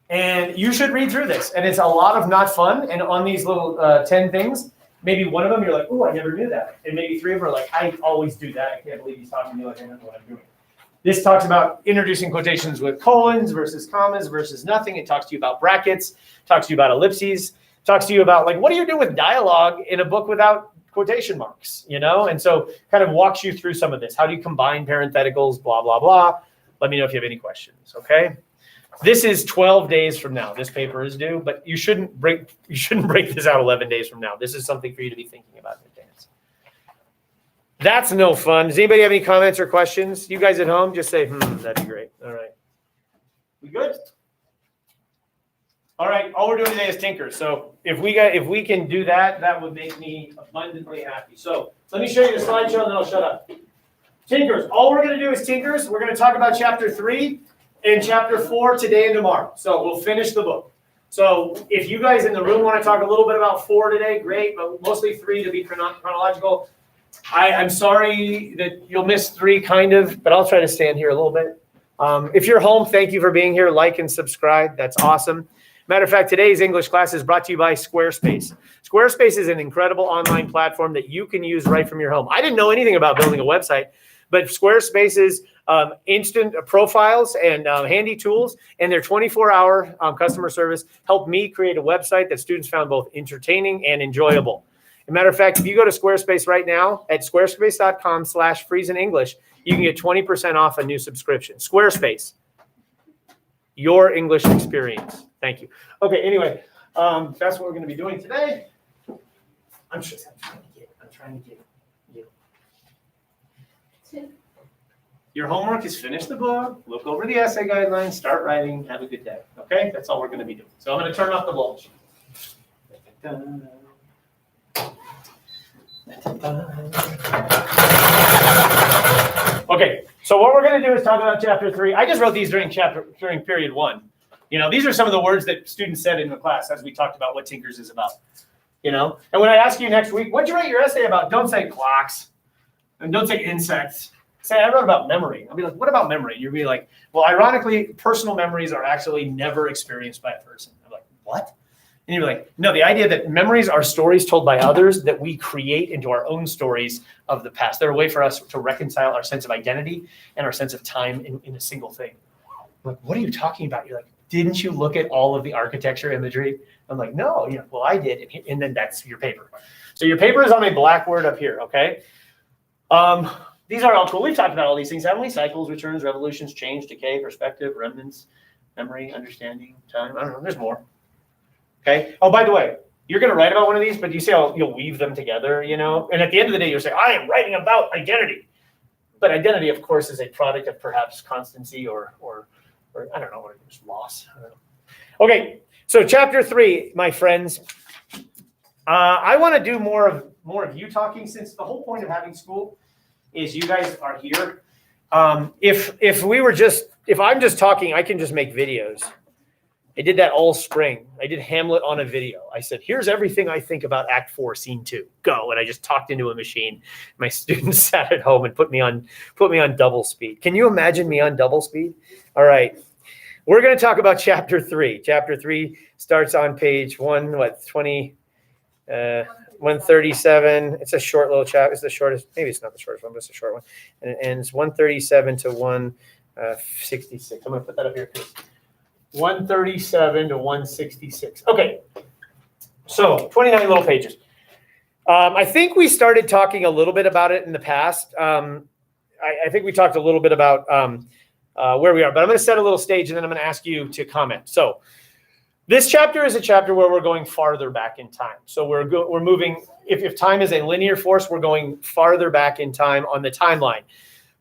And you should read through this. And it's a lot of not fun. And on these little 10 things, maybe one of them, you're like, oh, I never knew that. And maybe 3 of them are like, I always do that. I can't believe he's talking to me like I don't know what I'm doing. This talks about introducing quotations with colons versus commas versus nothing. It talks to you about brackets, talks to you about ellipses. talks to you about like, what do you do with dialogue in a book without quotation marks, you know? And so kind of walks you through some of this. How do you combine parentheticals, blah, blah, blah. Let me know if you have any questions, okay? This is 12 days from now. This paper is due, but you shouldn't break this out 11 days from now. This is something for you to be thinking about in advance. That's no fun. Does anybody have any comments or questions? You guys at home, just say, that'd be great. All right. We good? All right, all we're doing today is tinker. So if we can do that, that would make me abundantly happy. So let me show you the slideshow and then I'll shut up. Tinkers, all we're going to do is tinkers. We're going to talk about chapter 3 and chapter 4 today and tomorrow. So we'll finish the book. So if you guys in the room want to talk a little bit about 4 today, great, but mostly 3 to be chronological. I'm sorry that you'll miss 3 kind of, but I'll try to stand here a little bit. If you're home, thank you for being here. Like and subscribe. That's awesome. Matter of fact, today's English class is brought to you by Squarespace. Squarespace is an incredible online platform that you can use right from your home. I didn't know anything about building a website, but Squarespace's instant profiles and handy tools and their 24-hour customer service helped me create a website that students found both entertaining and enjoyable. As a matter of fact, if you go to Squarespace right now at squarespace.com/FriesenEnglish, you can get 20% off a new subscription. Squarespace, your English experience. Thank you. Okay, anyway, that's what we're going to be doing today. I'm trying to get you. Your homework is finish the book, look over the essay guidelines, start writing, have a good day. Okay, that's all we're going to be doing. So I'm going to turn off the bulbs. Okay, so what we're going to do is talk about chapter 3. I just wrote these during period 1. You know, these are some of the words that students said in the class as we talked about what Tinkers is about. You know, and when I ask you next week, what'd you write your essay about? Don't say clocks and don't say insects. Say, I wrote about memory. I'll be like, what about memory? You'll be like, well, ironically, personal memories are actually never experienced by a person. I'm like, what? And you're like, no, the idea that memories are stories told by others that we create into our own stories of the past. They're a way for us to reconcile our sense of identity and our sense of time in a single thing. I'm like, what are you talking about? You're like, didn't you look at all of the architecture imagery? I'm like, no, well, I did. And then that's your paper. So your paper is on a blackboard up here, okay? These are all cool. We've talked about all these things, haven't we? Cycles, returns, revolutions, change, decay, perspective, remnants, memory, understanding, time. I don't know. There's more. Okay. Oh, by the way, you're going to write about one of these, but you see how you'll weave them together, you know? And at the end of the day, you'll say, I am writing about identity. But identity, of course, is a product of perhaps constancy or I don't know what it is, loss. I don't know. Okay. So chapter 3, my friends, I want to do more of you talking, since the whole point of having school is you guys are here. If I'm just talking, I can just make videos. I did that all spring. I did Hamlet on a video. I said, here's everything I think about Act 4, Scene 2. Go. And I just talked into a machine. My students sat at home and put me on double speed. Can you imagine me on double speed? All right. We're going to talk about chapter 3. Chapter 3 starts on page 137. It's a short little chapter. It's the shortest. Maybe it's not the shortest one, but it's a short one. And it ends 137 to 166. I'm going to put that up here. 137 to 166. Okay. So 29 little pages. I think we started talking a little bit about it in the past. I think we talked a little bit about where we are, but I'm going to set a little stage and then I'm going to ask you to comment. So this chapter is a chapter where we're going farther back in time. So we're moving, if time is a linear force, we're going farther back in time on the timeline.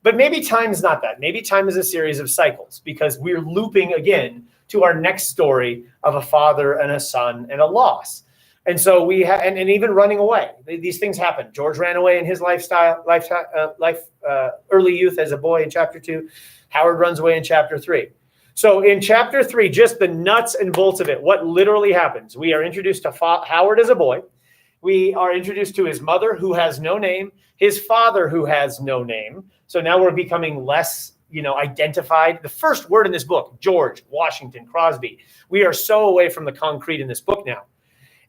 But maybe time is not that. Maybe time is a series of cycles, because we're looping again to our next story of a father and a son and a loss. And so we have, and even running away. These things happen. George ran away in his early youth as a boy in chapter 2. Howard runs away in chapter 3. So in chapter 3, just the nuts and bolts of it, what literally happens. We are introduced to Howard as a boy. We are introduced to his mother, who has no name, his father, who has no name. So now we're becoming less, identified. The first word in this book, George, Washington, Crosby. We are so away from the concrete in this book now.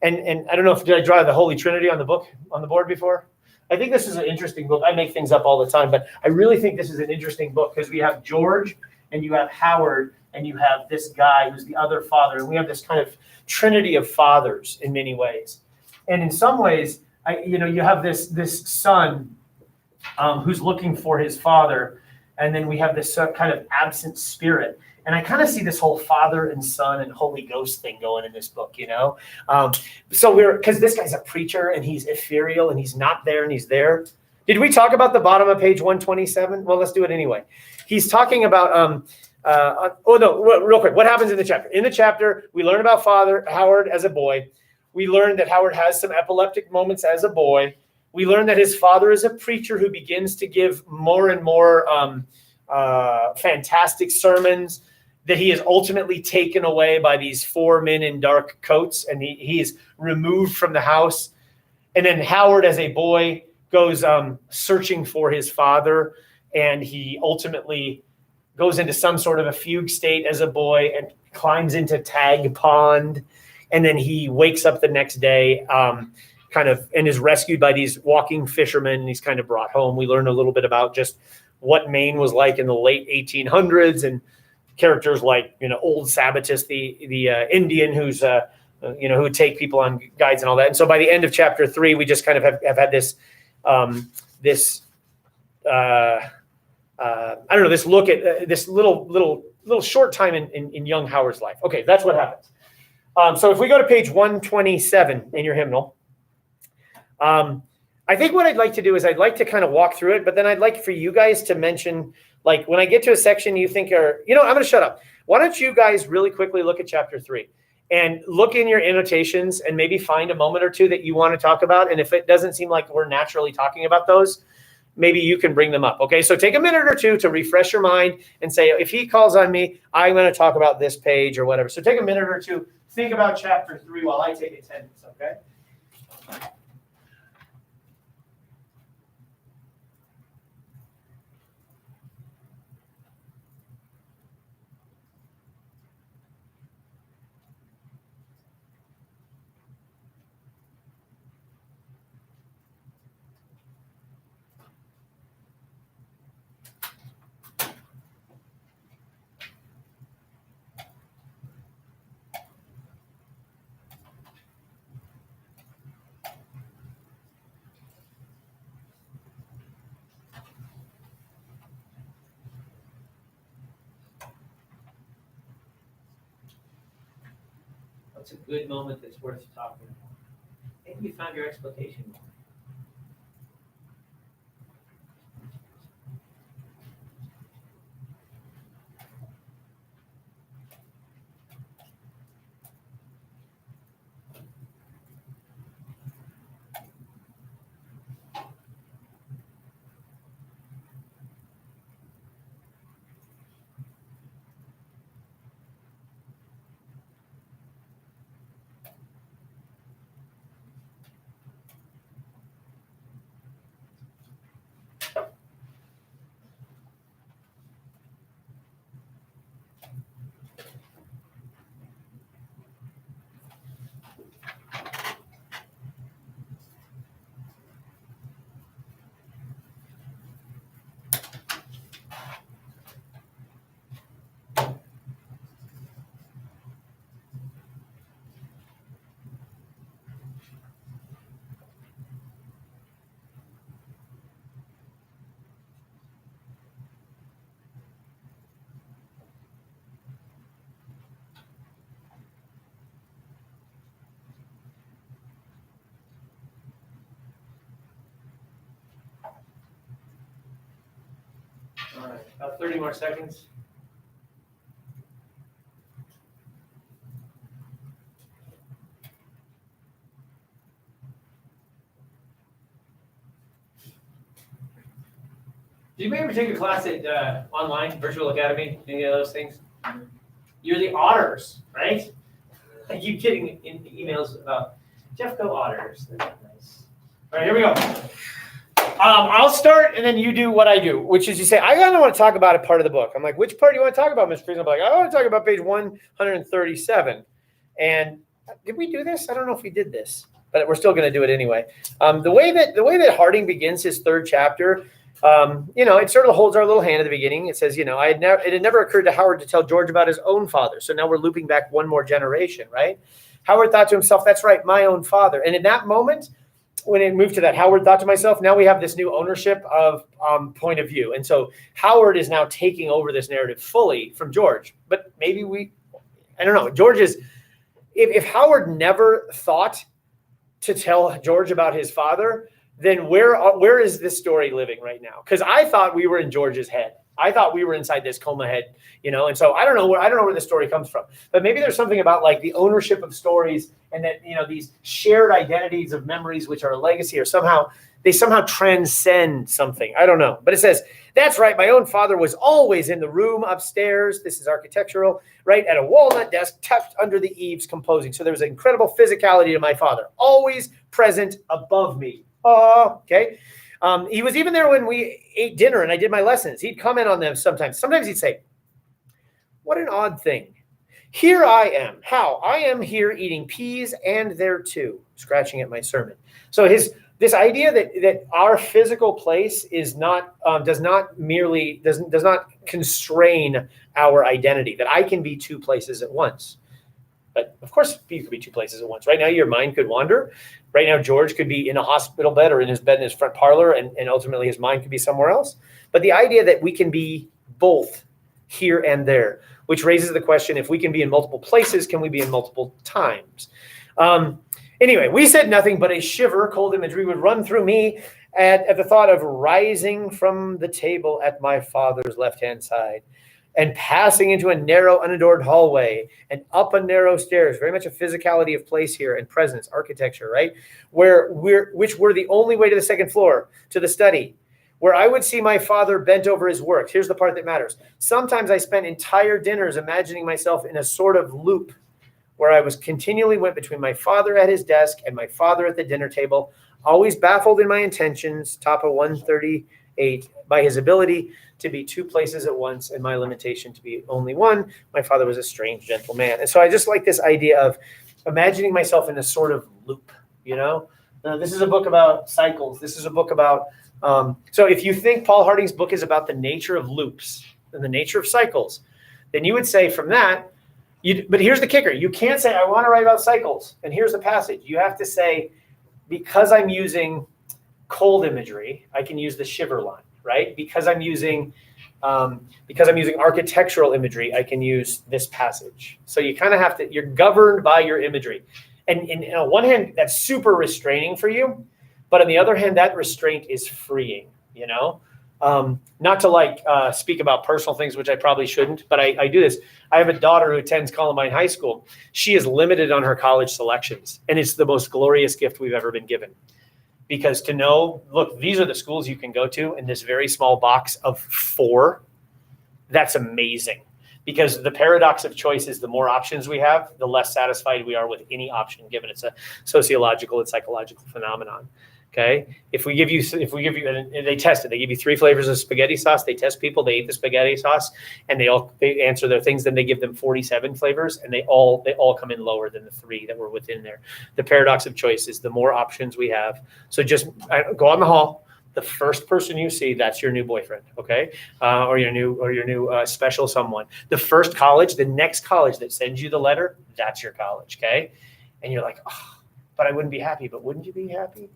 And I don't know did I draw the Holy Trinity on the board before? I think this is an interesting book. I make things up all the time, but I really think this is an interesting book because we have George and you have Howard and you have this guy who's the other father, and we have this kind of trinity of fathers in many ways. And in some ways, you have this son who's looking for his father, and then we have this kind of absent spirit. And I kind of see this whole Father and Son and Holy Ghost thing going in this book, So because this guy's a preacher and he's ethereal and he's not there and he's there. Did we talk about the bottom of page 127? Well, let's do it anyway. He's talking about, real quick. What happens in the chapter? In the chapter, we learn about Father Howard as a boy. We learn that Howard has some epileptic moments as a boy. We learn that his father is a preacher who begins to give more and more fantastic sermons, that he is ultimately taken away by these 4 men in dark coats, and he is removed from the house. And then Howard, as a boy, goes searching for his father, and he ultimately goes into some sort of a fugue state as a boy and climbs into Tag Pond. And then he wakes up the next day and is rescued by these walking fishermen, and he's kind of brought home. We learn a little bit about just what Maine was like in the late 1800s, and characters like, old Sabatis, the Indian who's, who would take people on guides and all that. And so by the end of chapter 3, we just kind of have had this this look at this little short time in young Howard's life. Okay, that's what happens. So if we go to page 127 in your hymnal, I think what I'd like to do is I'd like to kind of walk through it, but then I'd like for you guys to mention, like, when I get to a section you think I'm going to shut up. Why don't you guys really quickly look at chapter 3 and look in your annotations and maybe find a moment or two that you want to talk about. And if it doesn't seem like we're naturally talking about those, maybe you can bring them up. Okay, so take a minute or two to refresh your mind and say, if he calls on me, I'm going to talk about this page or whatever. So take a minute or two, think about chapter 3 while I take attendance, okay? What's a good moment that's worth talking about? Maybe you found your explication moment. All right, about 30 more seconds. Did you ever take a class at online, Virtual Academy, any of those things? You're the auditors, right? I keep getting emails about Jeff Go auditors. They're not nice. All right, here we go. I'll start, and then you do what I do, which is you say, I don't want to talk about a part of the book. I'm like, which part do you want to talk about, Ms. Friesen? I'm like, I want to talk about page 137. And did we do this? I don't know if we did this, but we're still going to do it anyway. The way that Harding begins his third chapter, it sort of holds our little hand at the beginning. It says, it had never occurred to Howard to tell George about his own father. So now we're looping back one more generation, right? Howard thought to himself, that's right, my own father. And in that moment, when it moved to that, Howard thought to myself, now we have this new ownership of point of view. And so Howard is now taking over this narrative fully from George. But maybe I don't know, George is, if Howard never thought to tell George about his father, then where is this story living right now? Because I thought we were in George's head. I thought we were inside this coma head, and so I don't know where the story comes from. But maybe there's something about like the ownership of stories and that these shared identities of memories which are a legacy or somehow transcend something. I don't know. But it says, that's right, my own father was always in the room upstairs. This is architectural, right? At a walnut desk tucked under the eaves composing. So there was an incredible physicality to my father, always present above me. Oh, okay. He was even there when we ate dinner and I did my lessons. He'd comment on them sometimes. Sometimes he'd say, what an odd thing. Here I am. How? I am here eating peas and there too, scratching at my sermon. So this idea that our physical place is not does not constrain our identity, that I can be two places at once. But of course, you could be two places at once. Right now, your mind could wander. Right now, George could be in a hospital bed or in his bed in his front parlor, and ultimately his mind could be somewhere else. But the idea that we can be both here and there, which raises the question, if we can be in multiple places, can we be in multiple times? Anyway, we said nothing, but a shiver, cold imagery, would run through me at the thought of rising from the table at my father's left-hand side and passing into a narrow, unadored hallway and up a narrow stairs, very much a physicality of place here and presence, architecture, right? Which were the only way to the second floor, to the study, where I would see my father bent over his work. Here's the part that matters. Sometimes I spent entire dinners imagining myself in a sort of loop where I was continually went between my father at his desk and my father at the dinner table, always baffled in my intentions, top of 138, by his ability to be two places at once and my limitation to be only one. My father was a strange, gentle man. And so I just like this idea of imagining myself in a sort of loop, This is a book about cycles. This is a book about, so if you think Paul Harding's book is about the nature of loops and the nature of cycles, then you would say from that, but here's the kicker. You can't say, I want to write about cycles. And here's the passage. You have to say, because I'm using cold imagery, I can use the shiver line, right? Because I'm using architectural imagery, I can use this passage. So you kind of you're governed by your imagery. And on one hand, that's super restraining for you. But on the other hand, that restraint is freeing, Not to speak about personal things, which I probably shouldn't, but I do this. I have a daughter who attends Columbine High School. She is limited on her college selections, and it's the most glorious gift we've ever been given. Because to know, look, these are the schools you can go to in this very small box of 4, that's amazing. Because the paradox of choice is the more options we have, the less satisfied we are with any option given. It's a sociological and psychological phenomenon. Okay. If we give you, and they test it, they give you 3 flavors of spaghetti sauce. They test people, they eat the spaghetti sauce and they answer their things. Then they give them 47 flavors and they all come in lower than the 3 that were within there. The paradox of choice is the more options we have. So just go on the hall. The first person you see, that's your new boyfriend. Okay. Or your new special someone. The first college, the next college that sends you the letter, that's your college. Okay. And you're like, oh, but I wouldn't be happy. But wouldn't you be happy?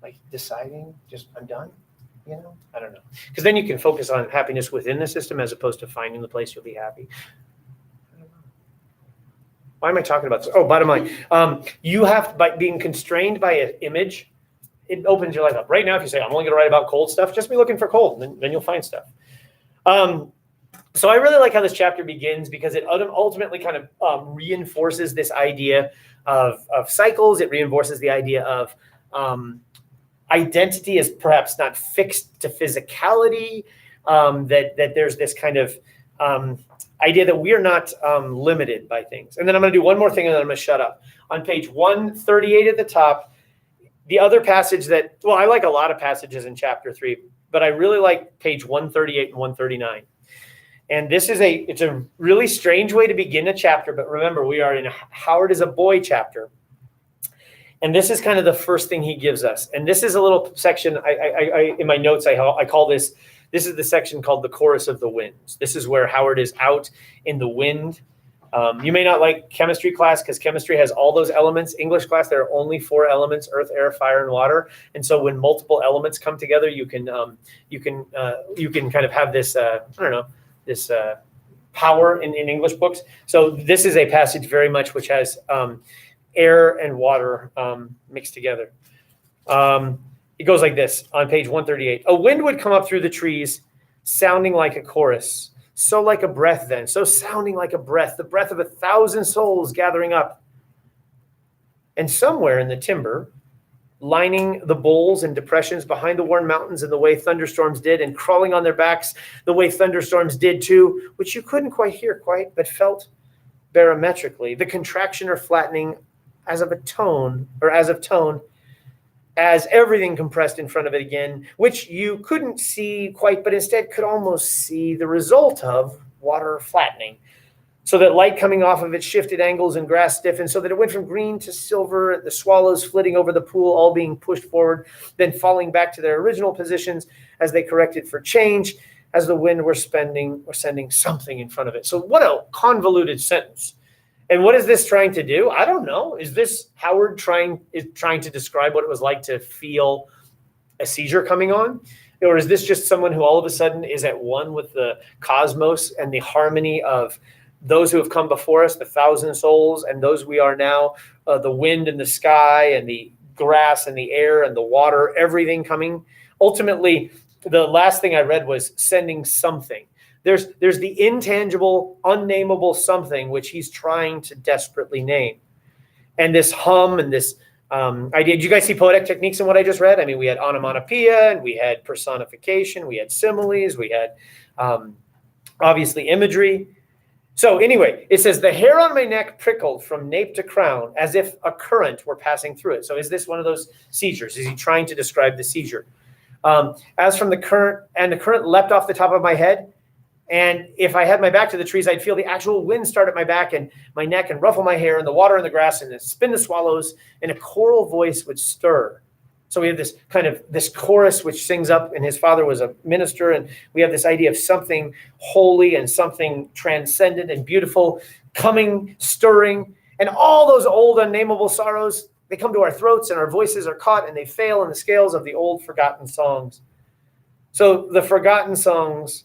Like deciding, just I'm done, I don't know. Because then you can focus on happiness within the system as opposed to finding the place you'll be happy. I don't know. Why am I talking about this? Oh, bottom line. You have, by being constrained by an image, it opens your life up. Right now, if you say, I'm only going to write about cold stuff, just be looking for cold, and then you'll find stuff. So I really like how this chapter begins because it ultimately kind of reinforces this idea of cycles. It reinforces the idea of identity is perhaps not fixed to physicality, that there's this kind of idea that we are not limited by things. And then I'm going to do one more thing and then I'm going to shut up. On page 138 at the top, the other passage I like a lot of passages in chapter 3, but I really like page 138 and 139. And it's a really strange way to begin a chapter, but remember, we are in Howard is a boy chapter. And this is kind of the first thing he gives us. And this is a little section, I in my notes, I call this is the section called the Chorus of the Winds. This is where Howard is out in the wind. You may not like chemistry class because chemistry has all those elements. English class, there are only 4 elements: earth, air, fire, and water. And so when multiple elements come together, you can kind of have this, this power in English books. So this is a passage very much which has air and water mixed together. It goes like this on page 138. A wind would come up through the trees, sounding like a chorus. So like a breath then, so sounding like a breath, the breath of 1,000 souls gathering up. And somewhere in the timber, lining the bowls and depressions behind the worn mountains in the way thunderstorms did, and crawling on their backs the way thunderstorms did too, which you couldn't quite hear but felt barometrically, the contraction or flattening as of tone, as everything compressed in front of it again, which you couldn't see quite, but instead could almost see the result of water flattening. So that light coming off of it shifted angles and grass stiffened, so that it went from green to silver, the swallows flitting over the pool, all being pushed forward, then falling back to their original positions as they corrected for change, as the wind were sending something in front of it. So what a convoluted sentence. And what is this trying to do? I don't know. Is this Howard trying to describe what it was like to feel a seizure coming on? Or is this just someone who all of a sudden is at one with the cosmos and the harmony of those who have come before us, the 1,000 souls, and those we are now, the wind and the sky and the grass and the air and the water, everything coming? Ultimately, the last thing I read was sending something. There's the intangible, unnameable something which he's trying to desperately name. And this hum and this idea. Did you guys see poetic techniques in what I just read? I mean, we had onomatopoeia, and we had personification, we had similes, we had obviously imagery. So anyway, it says, the hair on my neck prickled from nape to crown as if a current were passing through it. So is this one of those seizures? Is he trying to describe the seizure? As from the current, and the current leapt off the top of my head. And if I had my back to the trees, I'd feel the actual wind start at my back and my neck and ruffle my hair and the water and the grass and spin the swallows, and a choral voice would stir. So we have this kind of this chorus which sings up, and his father was a minister, and we have this idea of something holy and something transcendent and beautiful coming, stirring, and all those old unnameable sorrows, they come to our throats and our voices are caught and they fail in the scales of the old forgotten songs. So the forgotten songs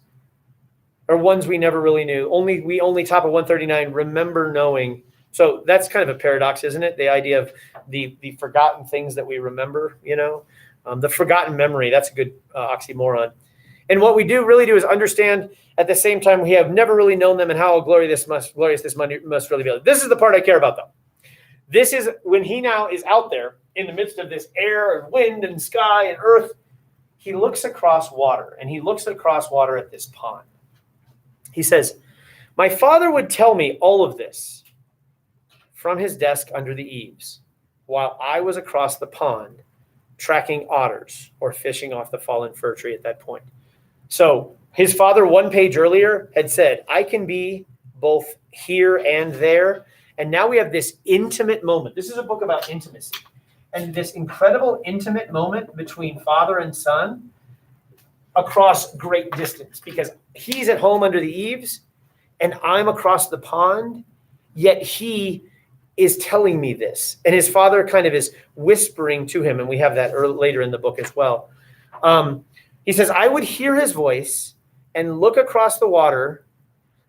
are ones we never really knew. We only top of 139, remember knowing. So that's kind of a paradox, isn't it? The idea of the forgotten things that we remember, the forgotten memory. That's a good oxymoron. And what we really do is understand at the same time we have never really known them and how glorious this must really be. This is the part I care about, though. This is when he now is out there in the midst of this air and wind and sky and earth. He looks across water, and he looks across water at this pond. He says, my father would tell me all of this from his desk under the eaves while I was across the pond tracking otters or fishing off the fallen fir tree at that point. So his father, one page earlier, had said, I can be both here and there. And now we have this intimate moment. This is a book about intimacy. And this incredible intimate moment between father and son across great distance, because he's at home under the eaves and I'm across the pond, yet he is telling me this. And his father kind of is whispering to him, and we have that later in the book as well. He says, I would hear his voice and look across the water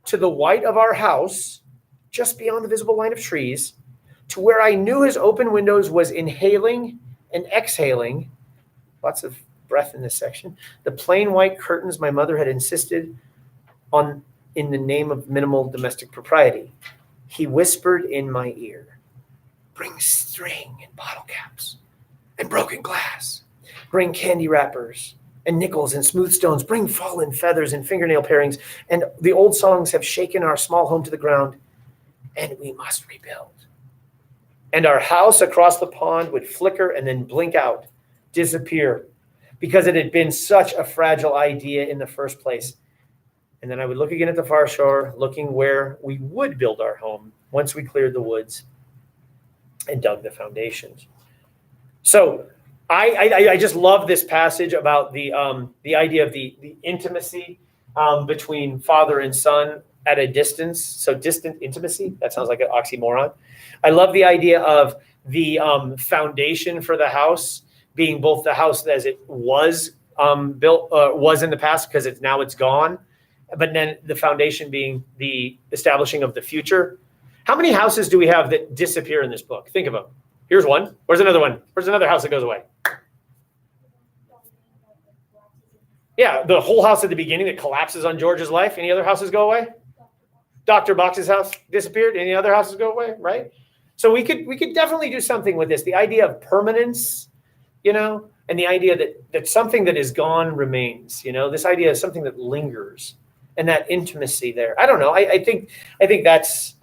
to the white of our house, just beyond the visible line of trees, to where I knew his open windows was inhaling and exhaling, lots of breath in this section, the plain white curtains my mother had insisted on in the name of minimal domestic propriety. He whispered in my ear, bring string and bottle caps and broken glass, bring candy wrappers and nickels and smooth stones, bring fallen feathers and fingernail parings, and the old songs have shaken our small home to the ground, and we must rebuild. And our house across the pond would flicker and then blink out, disappear, because it had been such a fragile idea in the first place. And then I would look again at the far shore, looking where we would build our home once we cleared the woods and dug the foundations. So I just love this passage about the idea of the intimacy between father and son at a distance. So distant intimacy, that sounds like an oxymoron. I love the idea of the foundation for the house being both the house as it was built, was in the past, because it's gone, but then the foundation being the establishing of the future. How many houses do we have that disappear in this book? Think of them. Here's one. Where's another one? Where's another house that goes away? Yeah, the whole house at the beginning that collapses on George's life. Any other houses go away? Dr. Box's house disappeared. Any other houses go away, right? So we could definitely do something with this. The idea of permanence, and the idea that something that is gone remains, this idea of something that lingers and that intimacy there. I don't know. I think that's,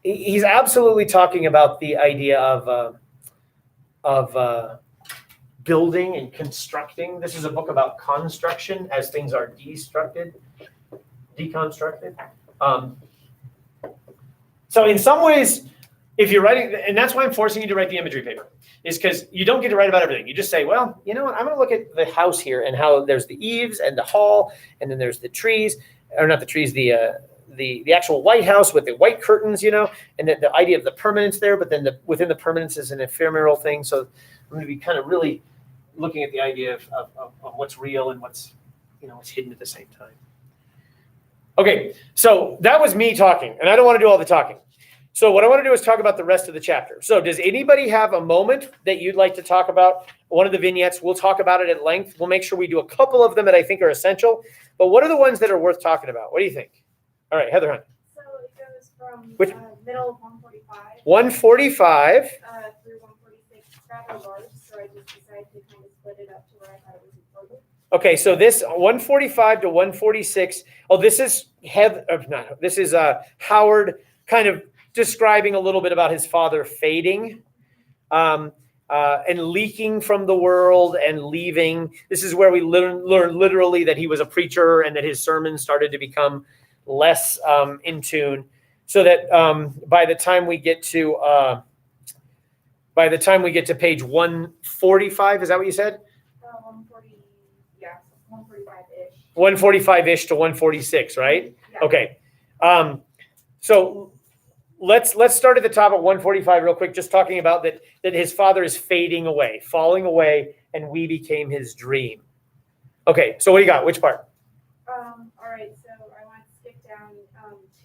he's absolutely talking about the idea of building and constructing. This is a book about construction as things are deconstructed. So in some ways, if you're writing, and that's why I'm forcing you to write the imagery paper, is because you don't get to write about everything. You just say, well, you know what, I'm going to look at the house here and how there's the eaves and the hall, and then there's the trees, or not the trees, the actual White House with the white curtains, and the idea of the permanence there, but then within the permanence is an ephemeral thing. So I'm going to be kind of really looking at the idea of what's real and what's hidden at the same time. Okay, so that was me talking, and I don't want to do all the talking. So what I want to do is talk about the rest of the chapter. So does anybody have a moment that you'd like to talk about one of the vignettes? We'll talk about it at length. We'll make sure we do a couple of them that I think are essential. But what are the ones that are worth talking about? What do you think? All right, Heather Hunt. So it goes from Which? Middle of 145. 145. Through 146. It's rather large, so I just decided to kind of split it up to where I thought it was important. Okay, so this 145 to 146. Oh, this is This is Howard kind of describing a little bit about his father fading and leaking from the world and leaving. This is where we learn literally that he was a preacher and that his sermons started to become less in tune. So that by the time we get to page 145, is that what you said? 140, yeah, 145-ish. 145-ish to 146, right? Yeah. Okay. So let's start at the top at 145 real quick, just talking about that his father is fading away, falling away, and we became his dream. Okay, so what do you got? Which part? All right, so I want to skip down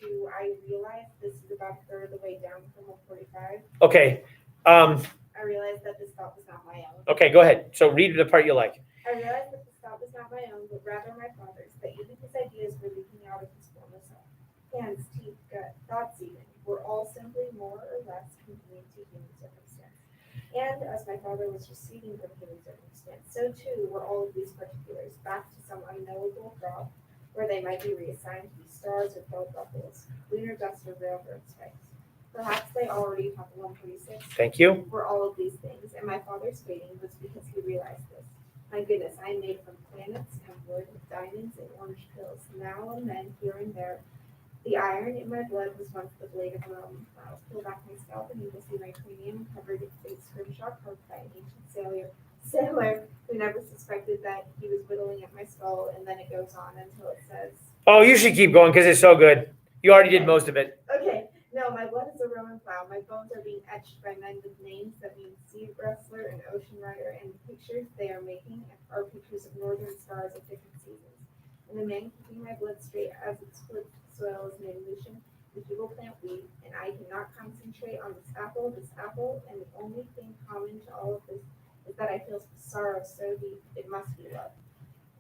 to I realized this is about a third of the way down from 145. Okay. I realized that this thought was not my own. Okay, go ahead. So read the part you like. I realized that this thought was not my own, but rather my father's, that even his ideas were leaking out of his formless hands, teeth, gut, thoughts even, were all simply more or less convenient to human circumstance. And as my father was receding from human circumstance, so too were all of these particulars, back to some unknowable drop, where they might be reassigned to be stars or belt buckles, lunar dust or railroad spikes. Perhaps they already top 146. Thank you. Were all of these things, and my father's fading was because he realized this. My goodness, I am made from planets and wood, diamonds and orange pills. Now and then, here and there, the iron in my blood was once the blade of Rome. I'll peel back my scalp and you will see my cranium covered in big scrimshaw carved by an ancient sailor who never suspected that he was whittling at my skull, and then it goes on until it says, Oh, you should keep going because it's so good. You already did most of it. okay, no, my blood is a Roman plow. My bones are being etched by men with names that mean sea wrestler and ocean rider, and the pictures they are making are pictures of northern stars of different seasons. And the man keeping my blood straight as it splits soil is named Lucian, the evil plant weed, and I cannot concentrate on this apple, and the only thing common to all of this is that I feel sorrow so deep, it must be love.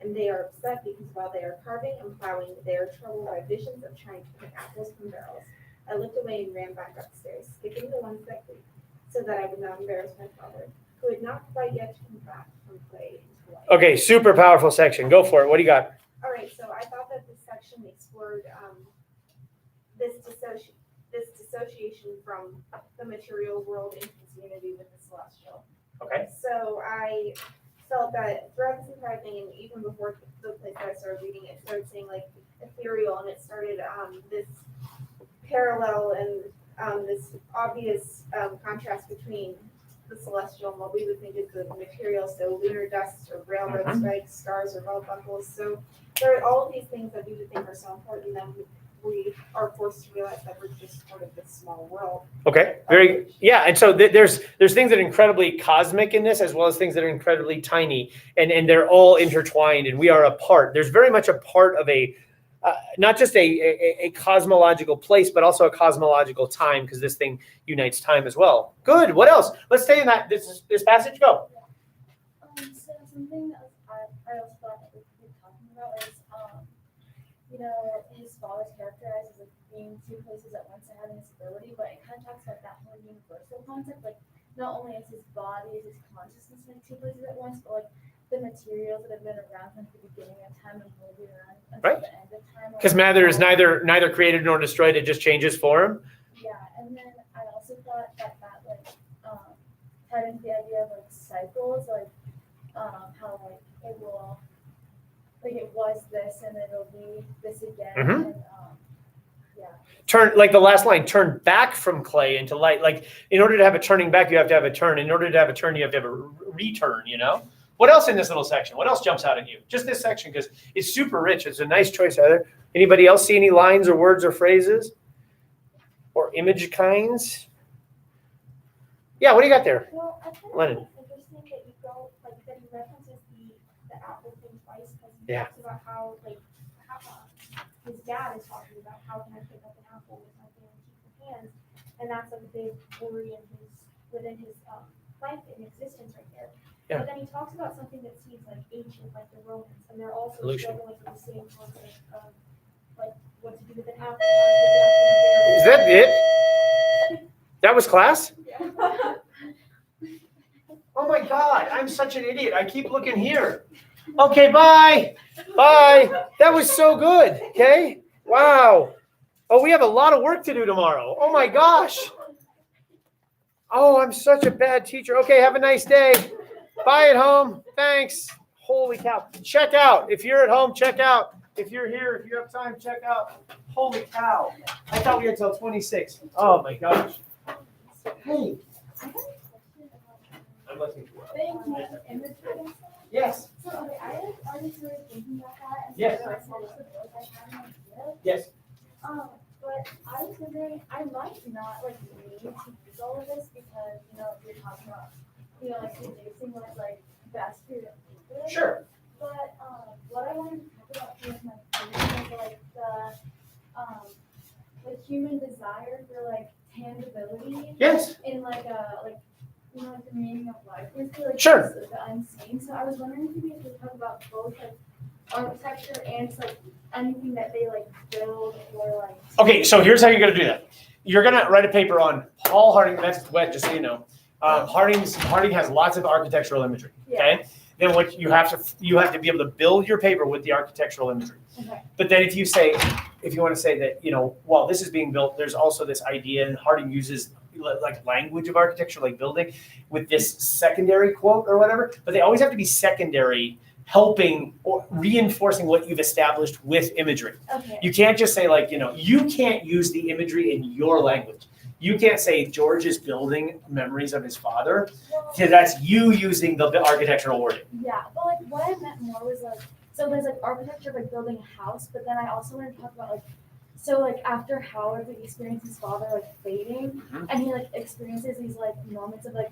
And they are upset because while they are carving and plowing, they are troubled by visions of trying to pick apples from barrels. I looked away and ran back upstairs, skipping the ones that creaked, so that I would not embarrass my father, who had not quite yet come back from play into life. Okay, super powerful section. Go for it. What do you got? All right, so I thought that this section explored this dissociation from the material world into its unity with the celestial. Okay. So I felt that throughout this entire thing, and even before the place that I started reading it, started saying like ethereal, and it started this parallel and this obvious contrast between the celestial, and what we would think is the material, so lunar dust or railroad strikes, stars or belt buckles. So there are all of these things that we would think are so important, and then we are forced to realize that we're just sort of this small world. Okay, yeah. And so there's things that are incredibly cosmic in this, as well as things that are incredibly tiny, and they're all intertwined, and we are a part. There's very much a part of a not just a cosmological place, but also a cosmological time, because this thing unites time as well. Good. What else? Let's stay in that this passage. Go. So something that I also thought that we could be talking about is, you know, his father's characterized as like being two places at once and having this ability, but it kind of talks about that whole universal concept. Like, not only is his body, is his consciousness like two places at once, but like the materials that have been around from the beginning of time and will be around until the end of time. Because matter is neither created nor destroyed; it just changes form. Yeah, and then I also thought that like tied into the idea of like cycles, like how like it will, like it was this and it'll be this again. And, yeah. Turn, like the last line, turn back from clay into light. Like, in order to have a turning back, you have to have a turn. In order to have a turn, you have to have a return. You know. What else in this little section? What else jumps out at you? Just this section, because it's super rich. It's a nice choice, Heather. Anybody else see any lines or words or phrases or image kinds? Yeah, what do you got there? Well, I think Lennon. it's interesting that you go, like, that he references the apple thing twice, because he Yeah. talks about how, like, his dad is talking about how can I pick up an apple with my bare teeth and hands, and that's like a big worry within his life and existence right there. Yeah. But then he talks about something that seems like ancient, like the Romans, and they're also Evolution. struggling with the same concept of like what to do with an apple. How to pick Is it up from a that it? That was class? bear. Yeah. Oh my God, I'm such an idiot. I keep looking here. Okay, bye. Bye. That was so good. Okay. Wow. Oh, we have a lot of work to do tomorrow. Oh my gosh. Oh, I'm such a bad teacher. Okay, have a nice day. Bye at home. Thanks. Holy cow. Check out. If you're at home, check out. If you're here, if you have time, check out. Holy cow. I thought we had till 26. Oh my gosh. Hey. I'm listening to Thank you. Imagery and stuff. Yes. So okay, I was already sort of thinking about that, and Yes. so I saw the book I had an idea. Yes. But I was wondering, I might not like need to use all of this because you're talking about like reducing what's like best for your people. Sure. But what I wanted to talk about with my students is like the human desire for like tangibility. Yes. In like like the meaning of life, basically, like Sure. the unseen. So I was wondering if you could talk about both like architecture and like anything that they like build or like. Okay, so here's how you're gonna do that. You're gonna write a paper on Paul Harding. That's wet, just so you know. Harding has lots of architectural imagery. Okay. Then what you have to be able to build your paper with the architectural imagery. Okay. But then if you want to say that while this is being built, there's also this idea, and Harding uses like language of architecture, like building, with this secondary quote or whatever. But they always have to be secondary, helping or reinforcing what you've established with imagery. Okay. You can't just say you can't use the imagery in your language. You can't say George is building memories of his father. Because that's you using the architectural wording. Yeah, but like what I meant more was like, so there's like architecture, like building a house, but then I also want to talk about like, so like after Howard like experiences his father like fading, and he like experiences these like moments of like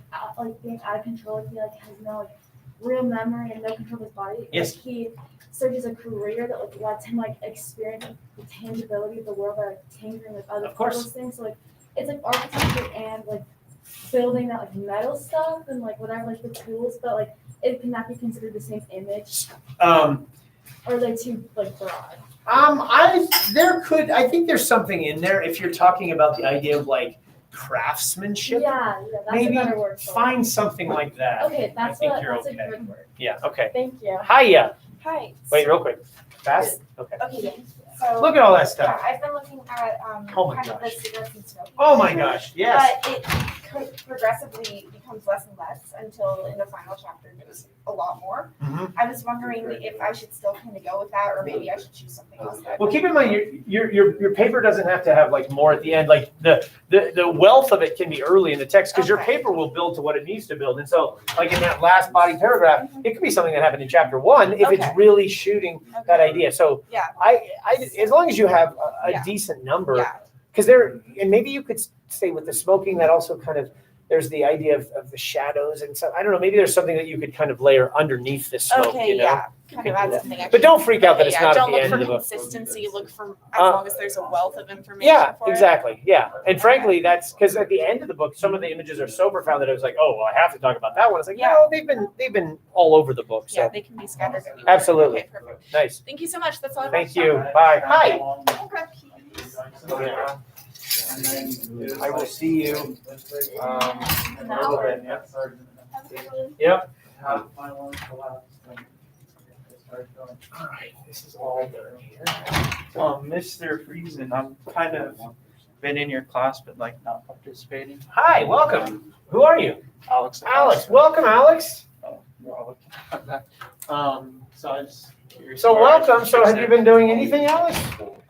being out of control. He like has no like real memory and no control of his body. Yes. Like, he searches a career that like lets him like experience the tangibility of the world by like tinkering with other Of course. people's things. So like it's like architecture and like building that like metal stuff and like whatever like the tools, but like it cannot be considered the same image. Or they're too like broad. I think there's something in there if you're talking about the idea of like craftsmanship. Yeah, that's Maybe a better word for find something like that. Okay, that's I think you're that's okay. a good word. Yeah. Okay. Thank you. Hiya. Hi. Wait, real quick. Fast. Okay. Okay. So Look at all that stuff. yeah, I've been looking at Oh my kind of the gosh. cigarettes and smoking. Oh my gosh. Yes. But it progressively becomes less and less until in the final chapter there's a lot more. Mhm. I was wondering if I should still kind of go with that, or maybe I should choose something else. Well, keep in mind, your paper doesn't have to have like more at the end. Like the wealth of it can be early in the text because your Okay. paper will build to what it needs to build. And so, like in that last body paragraph, it could be something that happened in chapter 1 if it's Okay. really shooting that idea. So, Yeah. I as long as you have a Yeah. decent number, Yeah. because there, and maybe you could say with the smoking that also kind of. There's the idea of the shadows and so I don't know. Maybe there's something that you could kind of layer underneath the smoke. Okay, you know? yeah, kind of add something extra. But don't freak out that Okay, it's yeah, not at don't the look end for of the book. consistency. Look for as Uh, long as there's a wealth of information. Yeah, for it. exactly. Yeah. And frankly, that's because at the end of the book, some of the images are so profound that I was like, oh, well, I have to talk about that one. It's like, Yeah. no, they've been all over the book. So Yeah, they can be scattered everywhere. absolutely. Okay, perfect. Nice. Thank you so much. That's all I have. Thank you. Bye. Hi. Okay. I will see you. In a little bit, yeah. Have a good one. Yep. All right, this is all done here. Mr. Friesen, I'm kind of been in your class, but like not participating. Hi, welcome. Who are you? Alex. Alex. Welcome, Alex. Oh, you're all looking at that. So I just. curious So about welcome. So have you been doing anything, Alex?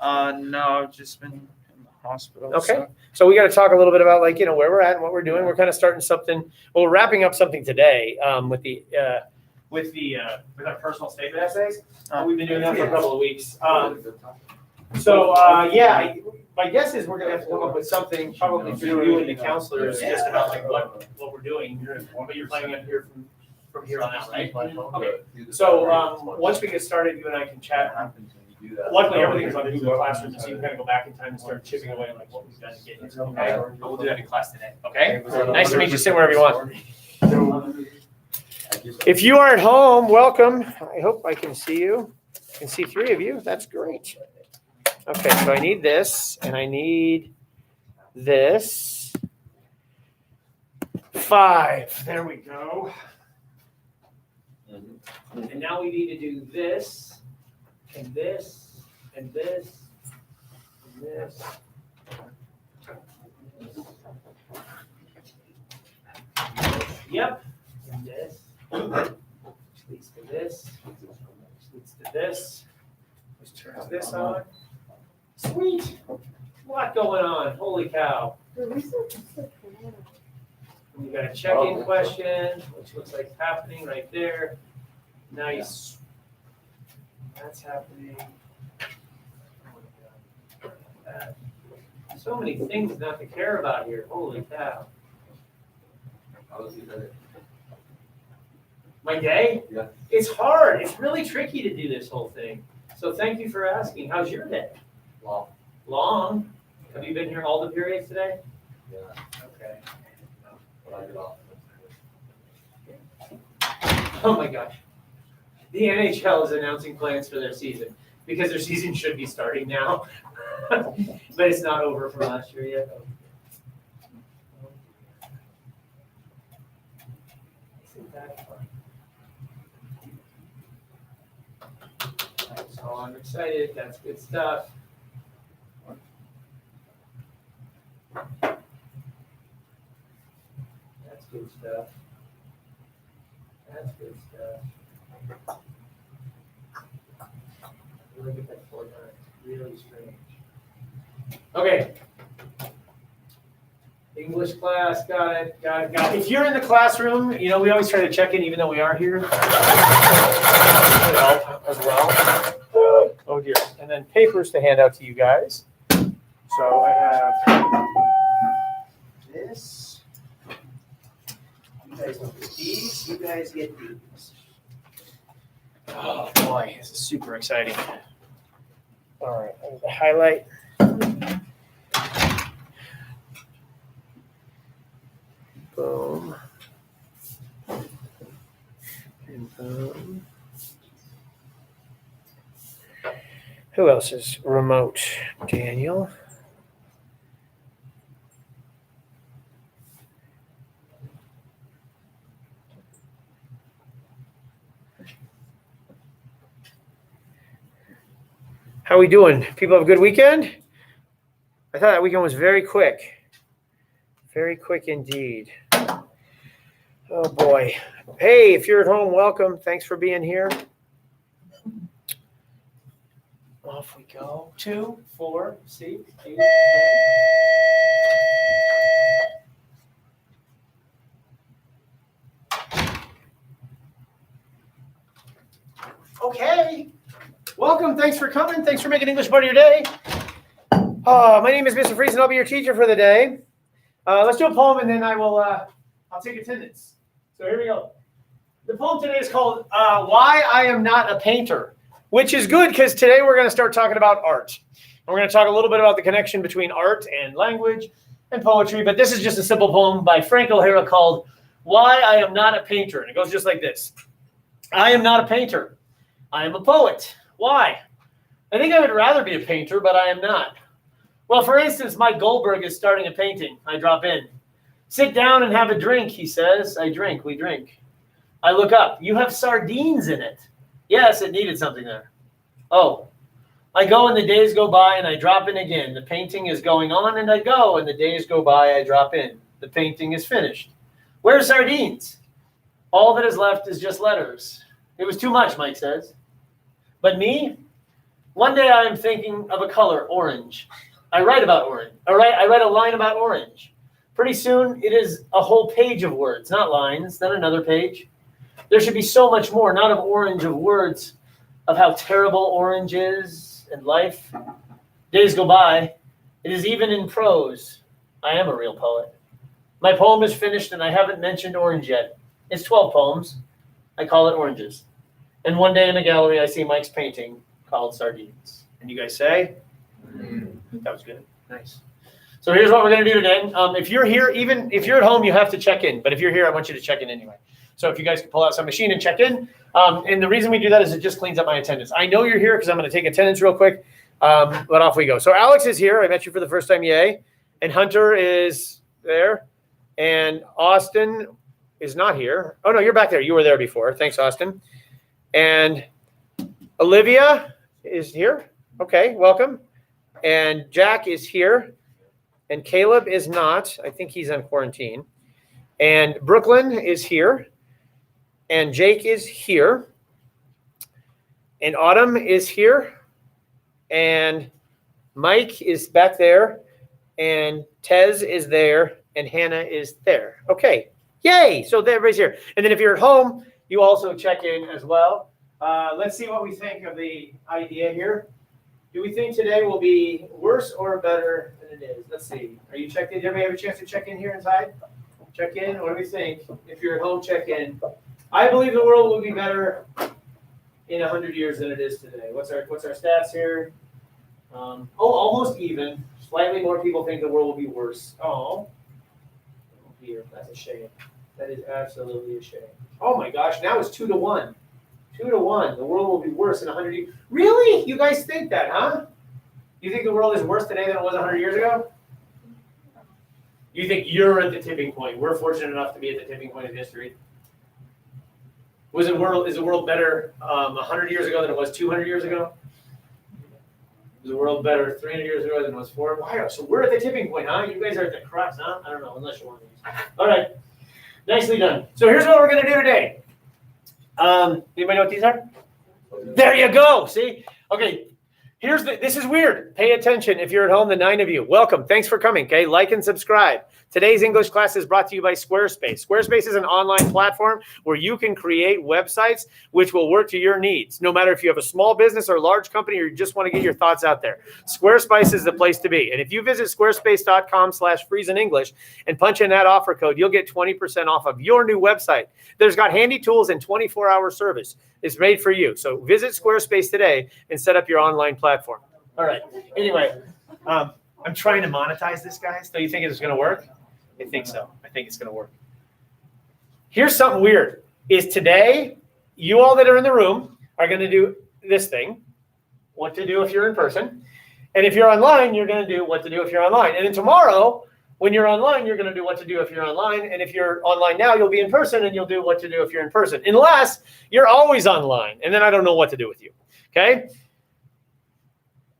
No, I've just been in the hospital. Okay. So we got to talk a little bit about like, where we're at and what we're doing. We're kind of starting something. Well, we're wrapping up something today with our personal statement essays. We've been doing that for a couple of weeks. My guess is we're gonna have to come up with something probably for you and the counselors just about like what we're doing. But you're planning on here from here on out, right? Okay. So once we get started, you and I can chat. Luckily, everything is on Google Classroom, so you can kind of go back in time and start chipping away on like what we've done to get here. Okay. But we'll do that in class today. Okay. Nice to meet you. Sit wherever you want. If you are at home, welcome. I hope I can see you. I can see 3 of you. That's great. Okay, so I need this, and I need this. 5. There we go. And now we need to do this, and this, and this, and this. Yep. And this. Which leads to this. Which leads to this. Which turns this on. Sweet. A lot going on. Holy cow. We got a check-in question, which looks like it's happening right there. Nice. That's happening. So many things not to care about here. Holy cow. My day? Yeah. It's hard. It's really tricky to do this whole thing. So thank you for asking. How's your day? Long. Long? Have you been here all the periods today? Yeah. Okay. When I get off. Oh my gosh. The NHL is announcing plans for their season because their season should be starting now. But it's not over for last year yet. Isn't that fun? So I'm excited. That's good stuff. That's good stuff. That's good stuff. Look at that 4 times. Really strange. Okay. English class, got it. If you're in the classroom, we always try to check in even though we are here. Help as well. Oh dear. And then papers to hand out to you guys. So I have this. You guys don't get these. You guys get these. Oh boy, this is super exciting. All right, I need to highlight. Boom. And boom. Who else is remote? Daniel. How are we doing? People have a good weekend? I thought that weekend was very quick. Very quick indeed. Oh boy. Hey, if you're at home, welcome. Thanks for being here. Off we go. 2, 4, 6, 8, 10. Okay. Welcome. Thanks for coming. Thanks for making English part of your day. My name is Mr. Friesen. I'll be your teacher for the day. Let's do a poem, and then I'll take attendance. So here we go. The poem today is called Why I Am Not a Painter, which is good because today we're going to start talking about art. And we're going to talk a little bit about the connection between art and language and poetry, but this is just a simple poem by Frank O'Hara called Why I Am Not a Painter. And it goes just like this. I am not a painter. I am a poet. Why? I think I would rather be a painter, but I am not. Well, for instance, Mike Goldberg is starting a painting. I drop in. Sit down and have a drink, he says. I drink. We drink. I look up. You have sardines in it. Yes, it needed something there. Oh. I go and the days go by and I drop in again. The painting is going on and I go and the days go by, I drop in. The painting is finished. Where's sardines? All that is left is just letters. It was too much, Mike says. But me? One day I am thinking of a color, orange. I write about orange. I write a line about orange. Pretty soon it is a whole page of words, not lines, then another page. There should be so much more, not of orange, of words, of how terrible orange is and life. Days go by. It is even in prose. I am a real poet. My poem is finished and I haven't mentioned orange yet. It's 12 poems. I call it Oranges. And one day in the gallery, I see Mike's painting called Sardines. And you guys say? That was good. Nice. So here's what we're going to do today. If you're here, even if you're at home, you have to check in. But if you're here, I want you to check in anyway. So if you guys can pull out some machine and check in. And the reason we do that is it just cleans up my attendance. I know you're here because I'm going to take attendance real quick. But off we go. So Alex is here. I met you for the first time. Yay. And Hunter is there. And Austin is not here. Oh, no, you're back there. You were there before. Thanks, Austin. And Olivia is here. Okay, welcome. And Jack is here. And Caleb is not. I think he's on quarantine. And Brooklyn is here. And Jake is here. And Autumn is here. And Mike is back there. And Tez is there. And Hannah is there. Okay. Yay. So everybody's here. And then if you're at home, you also check in as well. Let's see what we think of the idea here. Do we think today will be worse or better than it is? Let's see. Are you checked in? Did everybody have a chance to check in here inside? Check in. What do we think? If you're at home, check in. I believe the world will be better in 100 years than it is today. What's our stats here? Almost even. Slightly more people think the world will be worse. Oh, dear. That's a shame. That is absolutely a shame. Oh my gosh, now it's 2-1. 2-1. The world will be worse in 100 years. Really? You guys think that, huh? You think the world is worse today than it was 100 years ago? You think you're at the tipping point. We're fortunate enough to be at the tipping point of history. Is the world better 100 years ago than it was 200 years ago? Is the world better 300 years ago than it was 4? Wow, so we're at the tipping point, huh? You guys are at the crux, huh? I don't know, unless you're one of these. All right. Nicely done. So here's what we're going to do today. Anybody know what these are? There you go. See? Okay. This is weird. Pay attention. If you're at home, the 9 of you, welcome. Thanks for coming. Okay. Like and subscribe. Today's English class is brought to you by Squarespace. Squarespace is an online platform where you can create websites which will work to your needs. No matter if you have a small business or a large company or you just want to get your thoughts out there. Squarespace is the place to be. And if you visit squarespace.com/FriesenEnglish and punch in that offer code, you'll get 20% off of your new website. There's got handy tools and 24-hour service. It's made for you. So visit Squarespace today and set up your online platform. All right. Anyway, I'm trying to monetize this, guys. Do you think it's going to work? I think so. I think it's going to work. Here's something weird. Is today, you all that are in the room are going to do this thing, what to do if you're in person. And if you're online, you're going to do what to do if you're online. And then tomorrow, when you're online, you're going to do what to do if you're online. And if you're online now, you'll be in person and you'll do what to do if you're in person. Unless you're always online. And then I don't know what to do with you. Okay?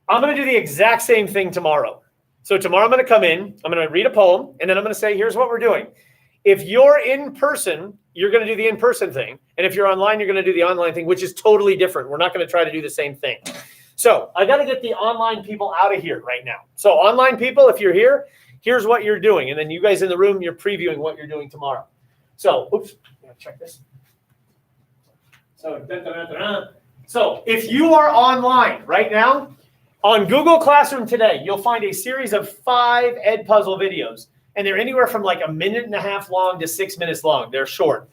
I'm going to do the exact same thing tomorrow. So tomorrow I'm going to come in, I'm going to read a poem, and then I'm going to say, here's what we're doing. If you're in person, you're going to do the in-person thing. And if you're online, you're going to do the online thing, which is totally different. We're not going to try to do the same thing. So I got to get the online people out of here right now. So online people, if you're here, here's what you're doing. And then you guys in the room, you're previewing what you're doing tomorrow. So, oops, check this. So, so if you are online right now, on Google Classroom today, you'll find a series of 5 Edpuzzle videos. And they're anywhere from like 1.5 minutes long to 6 minutes long. They're short.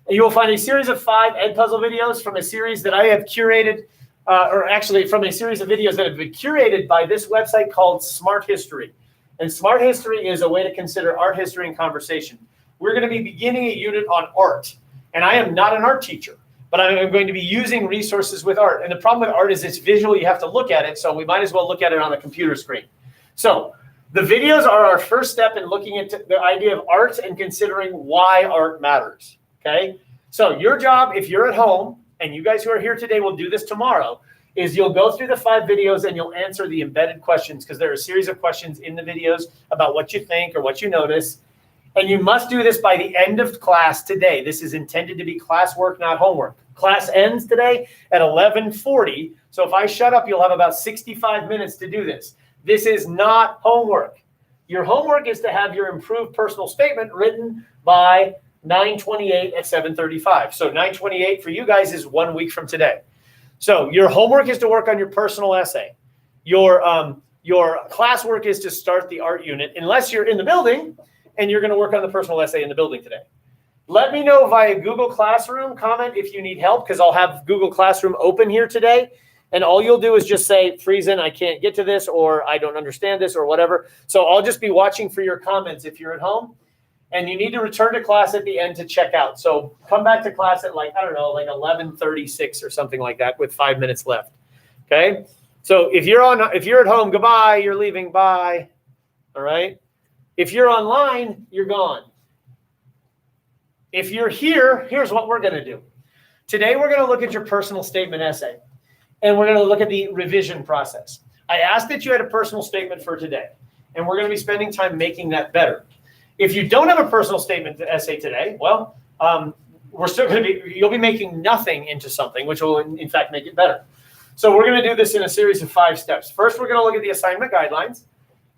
And you will find a series of 5 Edpuzzle videos from a series that I have curated, or actually from a series of videos that have been curated by this website called Smart History. And Smart History is a way to consider art history and conversation. We're going to be beginning a unit on art. And I am not an art teacher, but I'm going to be using resources with art. And the problem with art is it's visual. You have to look at it. So we might as well look at it on the computer screen. So the videos are our first step in looking at the idea of art and considering why art matters, okay? So your job, if you're at home, and you guys who are here today will do this tomorrow, is you'll go through the 5 videos and you'll answer the embedded questions, because there are a series of questions in the videos about what you think or what you notice. And you must do this by the end of class today. This is intended to be classwork, not homework. Class ends today at 11:40. So if I shut up, you'll have about 65 minutes to do this. This is not homework. Your homework is to have your improved personal statement written by 9:28 at 7:35. So 9:28 for you guys is 1 week from today. So your homework is to work on your personal essay. Your classwork is to start the art unit, unless you're in the building and you're going to work on the personal essay in the building today. Let me know via Google Classroom comment if you need help, because I'll have Google Classroom open here today. And all you'll do is just say, Friesen, I can't get to this, or I don't understand this, or whatever. So I'll just be watching for your comments if you're at home. And you need to return to class at the end to check out. So come back to class at like 11:36 or something like that with 5 minutes left. Okay? So if you're at home, goodbye, you're leaving, bye. All right? If you're online, you're gone. If you're here, here's what we're going to do. Today we're going to look at your personal statement essay. And we're going to look at the revision process. I asked that you had a personal statement for today. And we're going to be spending time making that better. If you don't have a personal statement essay today, well, we're still going to be, you'll be making nothing into something, which will in fact make it better. So we're going to do this in a series of 5 steps. First, we're going to look at the assignment guidelines,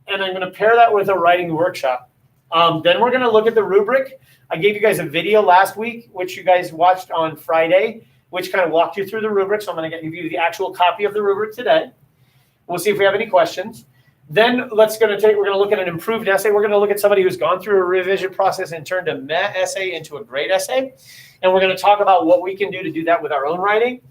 and I'm going to pair that with a writing workshop. Then we're going to look at the rubric. I gave you guys a video last week, which you guys watched on Friday, which kind of walked you through the rubric. So I'm going to give you the actual copy of the rubric today. We'll see if we have any questions. Then we're going to look at an improved essay. We're going to look at somebody who's gone through a revision process and turned a meh essay into a great essay. And we're going to talk about what we can do to do that with our own writing.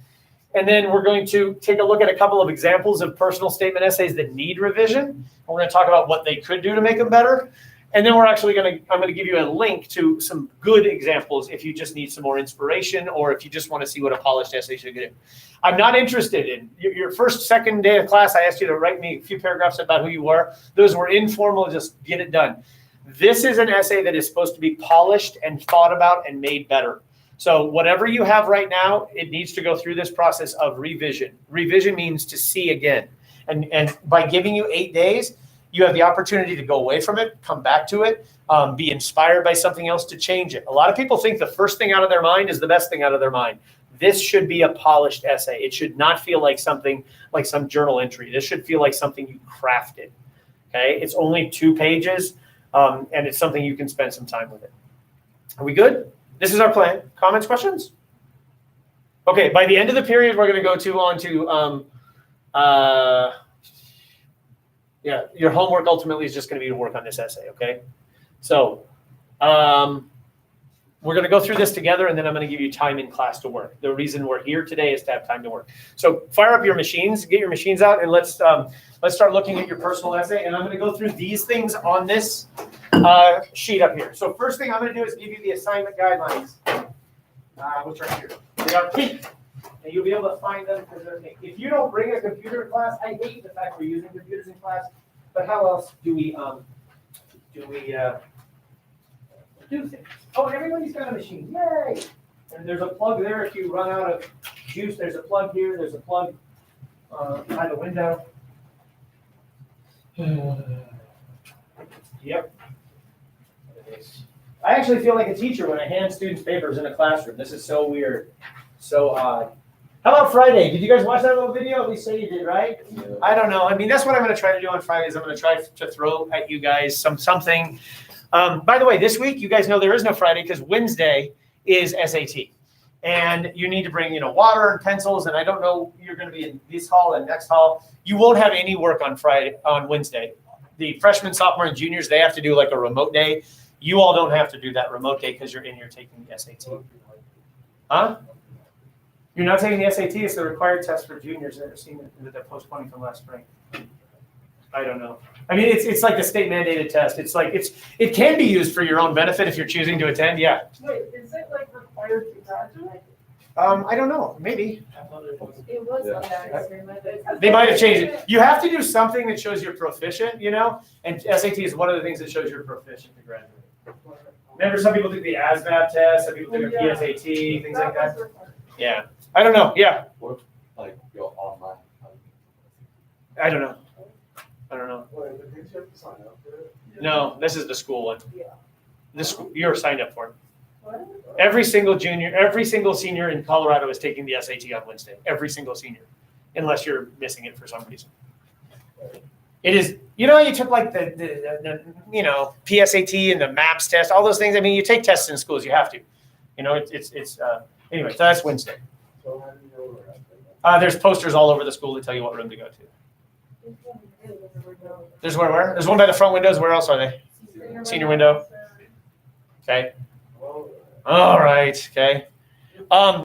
And then we're going to take a look at a couple of examples of personal statement essays that need revision. We're going to talk about what they could do to make them better. And then I'm going to give you a link to some good examples if you just need some more inspiration, or if you just want to see what a polished essay should do. I'm not interested in your second day of class. I asked you to write me a few paragraphs about who you were. Those were informal. Just get it done. This is an essay that is supposed to be polished and thought about and made better. So whatever you have right now, it needs to go through this process of revision. Revision means to see again. And by giving you 8 days, you have the opportunity to go away from it, come back to it, be inspired by something else to change it. A lot of people think the first thing out of their mind is the best thing out of their mind. This should be a polished essay. It should not feel like something like some journal entry. This should feel like something you crafted. Okay, it's only 2 pages, and it's something you can spend some time with it. Are we good? This is our plan. Comments, questions? Okay, by the end of the period, we're going to go your homework ultimately is just going to be to work on this essay, okay? So we're going to go through this together, and then I'm going to give you time in class to work. The reason we're here today is to have time to work. So fire up your machines, get your machines out, and let's start looking at your personal essay. And I'm going to go through these things on this sheet up here. So first thing I'm going to do is give you the assignment guidelines, which are here. They are pink. And you'll be able to find them because they're pink. If you don't bring a computer to class, I hate the fact we're using computers in class, but how else do we do things? Oh, everybody's got a machine. Yay! And there's a plug there if you run out of juice. There's a plug here. There's a plug by the window. Yep. I actually feel like a teacher when I hand students papers in a classroom. This is so weird, so odd. How about Friday? Did you guys watch that little video? At least say you did, right? Yeah. I don't know. I mean, that's what I'm going to try to do on Fridays. I'm going to try to throw at you guys something. By the way, this week, you guys know there is no Friday because Wednesday is SAT. And you need to bring, water and pencils. And I don't know, you're going to be in this hall and next hall. You won't have any work on Wednesday. The freshmen, sophomore, and juniors, they have to do like a remote day. You all don't have to do that remote day because you're in here taking the SAT. Huh? You're not taking the SAT. It's the required test for juniors that are senior that they're postponing from last spring. I don't know. I mean, it's like the state mandated test. It can be used for your own benefit if you're choosing to attend. Yeah. Wait, is it like required to graduate? I don't know. Maybe It was on that experiment. they might have changed it. You have to do something that shows you're proficient, and SAT is one of the things that shows you're proficient to graduate. Remember, some people took the ASVAB test, some people took a PSAT, things like that. Yeah. I don't know. Yeah. What if, like, go online? I don't know. No, this is the school one. You're signed up for it. Every single senior in Colorado is taking the SAT on Wednesday. Every single senior, unless you're missing it for some reason. It is, you took like the PSAT and the MAPS test, all those things. I mean, you take tests in schools, you have to. Anyway, so that's Wednesday. There's posters all over the school that tell you what room to go to. There's where? There's one by the front windows. Where else are they? Senior window. Okay. All right. Okay. By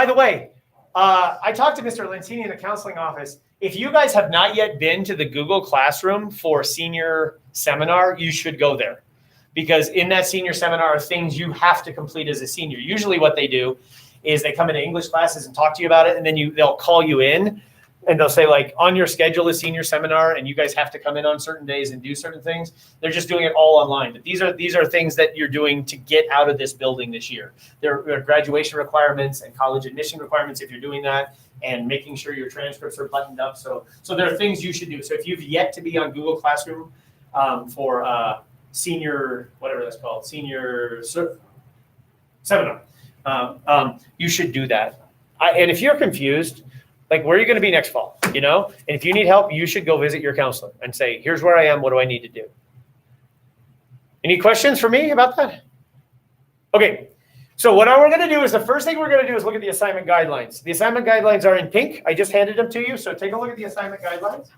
the way, I talked to Mr. Lentini in the counseling office. If you guys have not yet been to the Google Classroom for senior seminar, you should go there. Because in that senior seminar are things you have to complete as a senior. Usually what they do is they come into English classes and talk to you about it, and then they'll call you in, and they'll say, like, on your schedule is senior seminar, and you guys have to come in on certain days and do certain things. They're just doing it all online. But these are things that you're doing to get out of this building this year. There are graduation requirements and college admission requirements if you're doing that, and making sure your transcripts are buttoned up. So there are things you should do. So if you've yet to be on Google Classroom for senior, whatever that's called, senior seminar, you should do that. And if you're confused, like, where are you going to be next fall? And if you need help, you should go visit your counselor and say, here's where I am. What do I need to do? Any questions for me about that? Okay. So what we're going to do is the first thing we're going to do is look at the assignment guidelines. The assignment guidelines are in pink. I just handed them to you. So take a look at the assignment guidelines.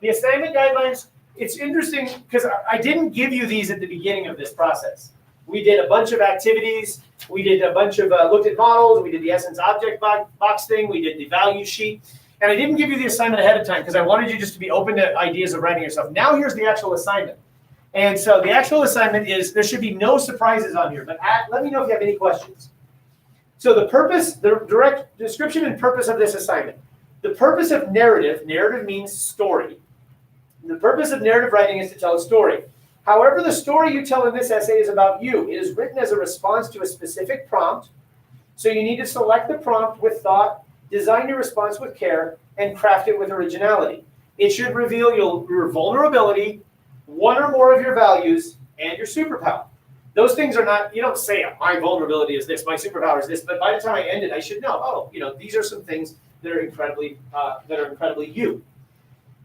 The assignment guidelines, it's interesting because I didn't give you these at the beginning of this process. We did a bunch of activities. We did a bunch of looked at models. We did the essence object box thing. We did the value sheet. And I didn't give you the assignment ahead of time because I wanted you just to be open to ideas of writing yourself. Now here's the actual assignment. And so the actual assignment is, there should be no surprises on here, but let me know if you have any questions. So the purpose, the direct description and purpose of this assignment. The purpose of narrative means story. The purpose of narrative writing is to tell a story. However, the story you tell in this essay is about you. It is written as a response to a specific prompt. So you need to select the prompt with thought, design your response with care, and craft it with originality. It should reveal your vulnerability, one or more of your values, and your superpower. Those things are not, you don't say, my vulnerability is this, my superpower is this, but by the time I end it, I should know, these are some things that are incredibly you.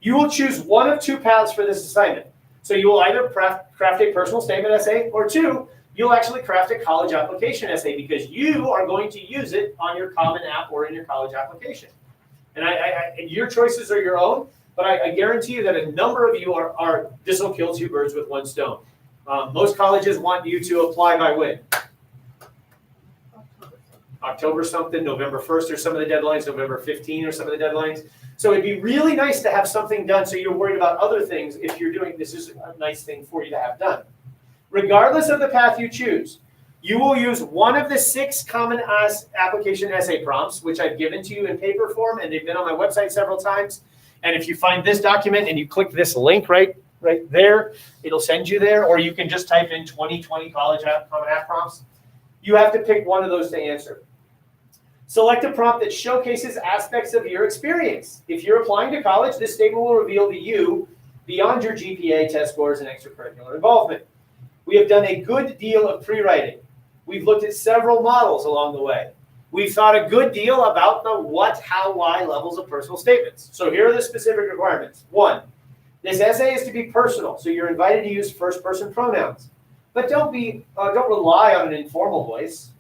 You will choose one of two paths for this assignment. So you will either craft a personal statement essay, or two, you'll actually craft a college application essay because you are going to use it on your Common App or in your college application. And your choices are your own, but I guarantee you that a number of you are this will kill two birds with one stone. Most colleges want you to apply by when? October something, November 1st are some of the deadlines, November 15 are some of the deadlines. So it'd be really nice to have something done so you're worried about other things if you're doing this is a nice thing for you to have done. Regardless of the path you choose, you will use one of the 6 common application essay prompts, which I've given to you in paper form, and they've been on my website several times. And if you find this document and you click this link right there, it'll send you there, or you can just type in 2020 College Common App prompts. You have to pick one of those to answer. Select a prompt that showcases aspects of your experience. If you're applying to college, this statement will reveal to you beyond your GPA, test scores, and extracurricular involvement. We have done a good deal of pre-writing. We've looked at several models along the way. We've thought a good deal about the what, how, why levels of personal statements. So here are the specific requirements. 1, this essay is to be personal, so you're invited to use first-person pronouns. But don't rely on an informal voice.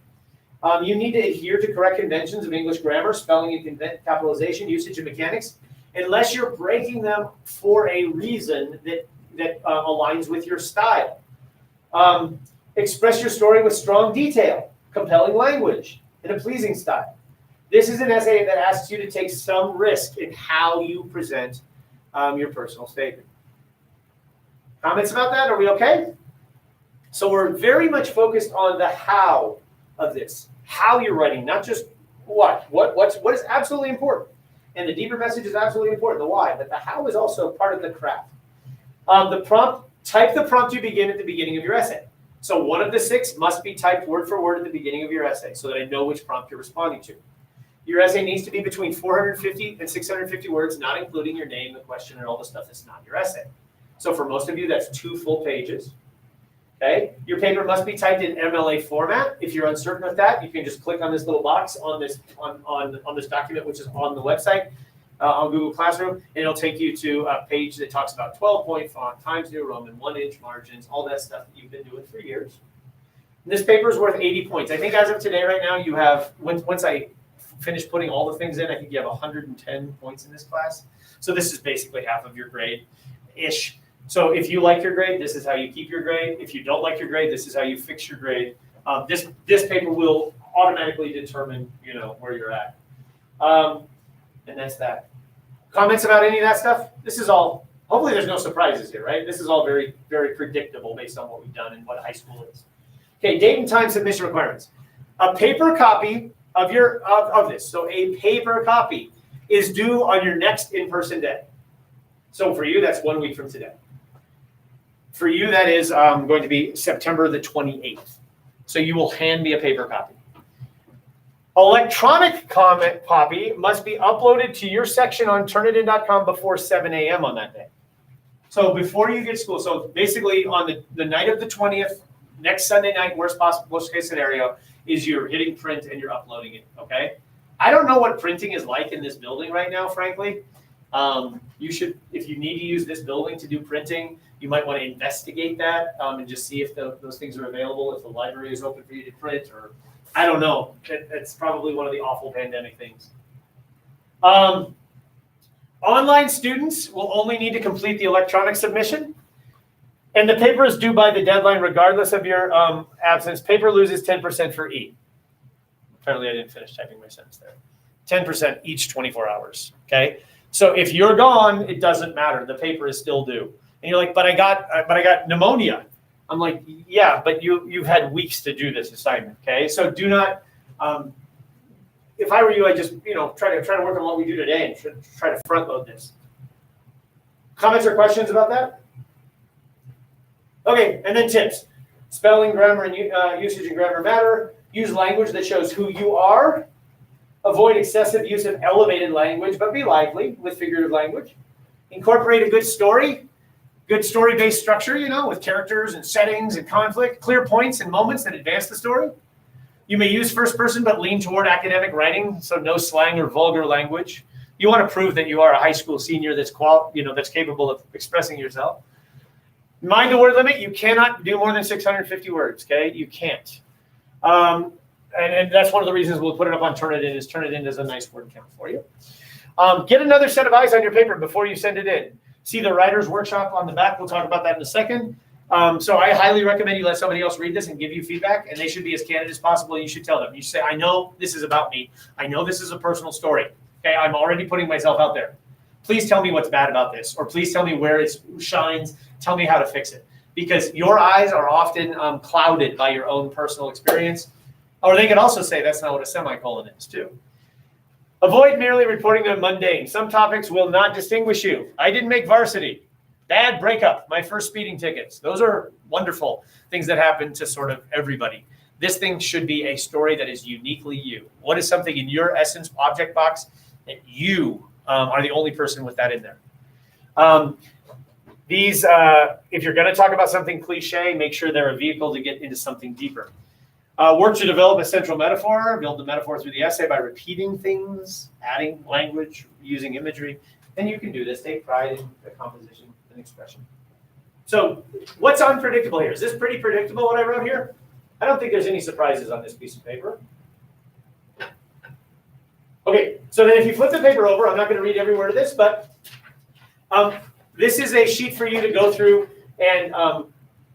You need to adhere to correct conventions of English grammar, spelling and capitalization, usage and mechanics, unless you're breaking them for a reason that aligns with your style. Express your story with strong detail, compelling language, and a pleasing style. This is an essay that asks you to take some risk in how you present your personal statement. Comments about that? Are we okay? So we're very much focused on the how of this. How you're writing, not just what. What is absolutely important. And the deeper message is absolutely important, the why. But the how is also part of the craft. Type the prompt you begin at the beginning of your essay. So one of the 6 must be typed word for word at the beginning of your essay so that I know which prompt you're responding to. Your essay needs to be between 450 and 650 words, not including your name, the question, and all the stuff that's not your essay. So for most of you, that's 2 full pages. Okay. Your paper must be typed in MLA format. If you're uncertain with that, you can just click on this little box on this document, which is on the website on Google Classroom, and it'll take you to a page that talks about 12-point font, Times New Roman, 1-inch margins, all that stuff that you've been doing for years. And this paper is worth 80 points. I think as of today, right now, you have once I finish putting all the things in, I think you have 110 points in this class. So this is basically half of your grade-ish. So if you like your grade, this is how you keep your grade. If you don't like your grade, this is how you fix your grade. This paper will automatically determine, where you're at. And that's that. Comments about any of that stuff? This is all, hopefully there's no surprises here, right? This is all very, very predictable based on what we've done and what high school is. Okay, date and time submission requirements. A paper copy of this. So a paper copy is due on your next in-person day. So for you, that's 1 week from today. For you, that is going to be September the 28th. So you will hand me a paper copy. Electronic comment copy must be uploaded to your section on Turnitin.com before 7 a.m. on that day. So before you get school, so basically on the night of the 20th, next Sunday night, worst case scenario, is you're hitting print and you're uploading it, okay? I don't know what printing is like in this building right now, frankly. You should, if you need to use this building to do printing, you might want to investigate that and just see if those things are available, if the library is open for you to print, or I don't know. It's probably one of the awful pandemic things. Online students will only need to complete the electronic submission, and the paper is due by the deadline regardless of your absence. Paper loses 10% for E. Apparently I didn't finish typing my sentence there. 10% each 24 hours, okay? So if you're gone, it doesn't matter. The paper is still due. And you're like, but I got pneumonia. I'm like, yeah, but you've had weeks to do this assignment, okay? So do not, if I were you, I'd just, try to work on what we do today and try to front load this. Comments or questions about that? Okay, and then tips. Spelling, grammar, and usage and grammar matter. Use language that shows who you are. Avoid excessive use of elevated language, but be lively with figurative language. Incorporate a good story-based structure, with characters and settings and conflict, clear points and moments that advance the story. You may use first person, but lean toward academic writing, so no slang or vulgar language. You want to prove that you are a high school senior that's capable of expressing yourself. Mind the word limit. You cannot do more than 650 words, okay? You can't. And that's one of the reasons we'll put it up on Turnitin, is Turnitin does a nice word count for you. Get another set of eyes on your paper before you send it in. See the writer's workshop on the back. We'll talk about that in a second. So I highly recommend you let somebody else read this and give you feedback, and they should be as candid as possible. You should tell them. You should say, I know this is about me. I know this is a personal story. Okay, I'm already putting myself out there. Please tell me what's bad about this, or please tell me where it shines. Tell me how to fix it. Because your eyes are often clouded by your own personal experience. Or they could also say that's not what a semicolon is, too. Avoid merely reporting the mundane. Some topics will not distinguish you. I didn't make varsity. Bad breakup. My first speeding tickets. Those are wonderful things that happen to sort of everybody. This thing should be a story that is uniquely you. What is something in your essence object box that you are the only person with that in there? These, if you're going to talk about something cliche, make sure they're a vehicle to get into something deeper. Work to develop a central metaphor. Build the metaphor through the essay by repeating things, adding language, using imagery. And you can do this. Take pride in the composition and expression. So what's unpredictable here? Is this pretty predictable, what I wrote here? I don't think there's any surprises on this piece of paper. Okay, so then if you flip the paper over, I'm not going to read every word of this, but this is a sheet for you to go through, and I'm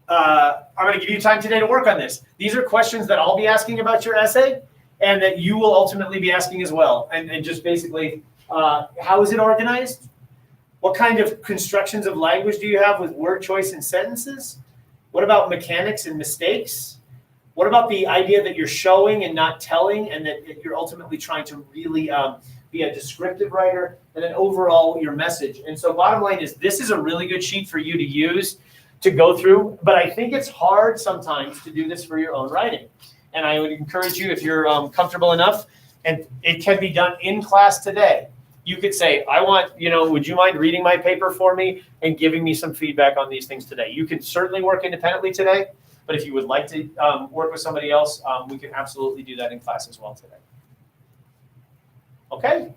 going to give you time today to work on this. These are questions that I'll be asking about your essay, and that you will ultimately be asking as well. And just basically, how is it organized? What kind of constructions of language do you have with word choice and sentences? What about mechanics and mistakes? What about the idea that you're showing and not telling, and that you're ultimately trying to really be a descriptive writer, and then overall your message? And so bottom line is, this is a really good sheet for you to use to go through, but I think it's hard sometimes to do this for your own writing. And I would encourage you, if you're comfortable enough, and it can be done in class today, you could say, I want, would you mind reading my paper for me and giving me some feedback on these things today? You can certainly work independently today, but if you would like to work with somebody else, we can absolutely do that in class as well today. Okay?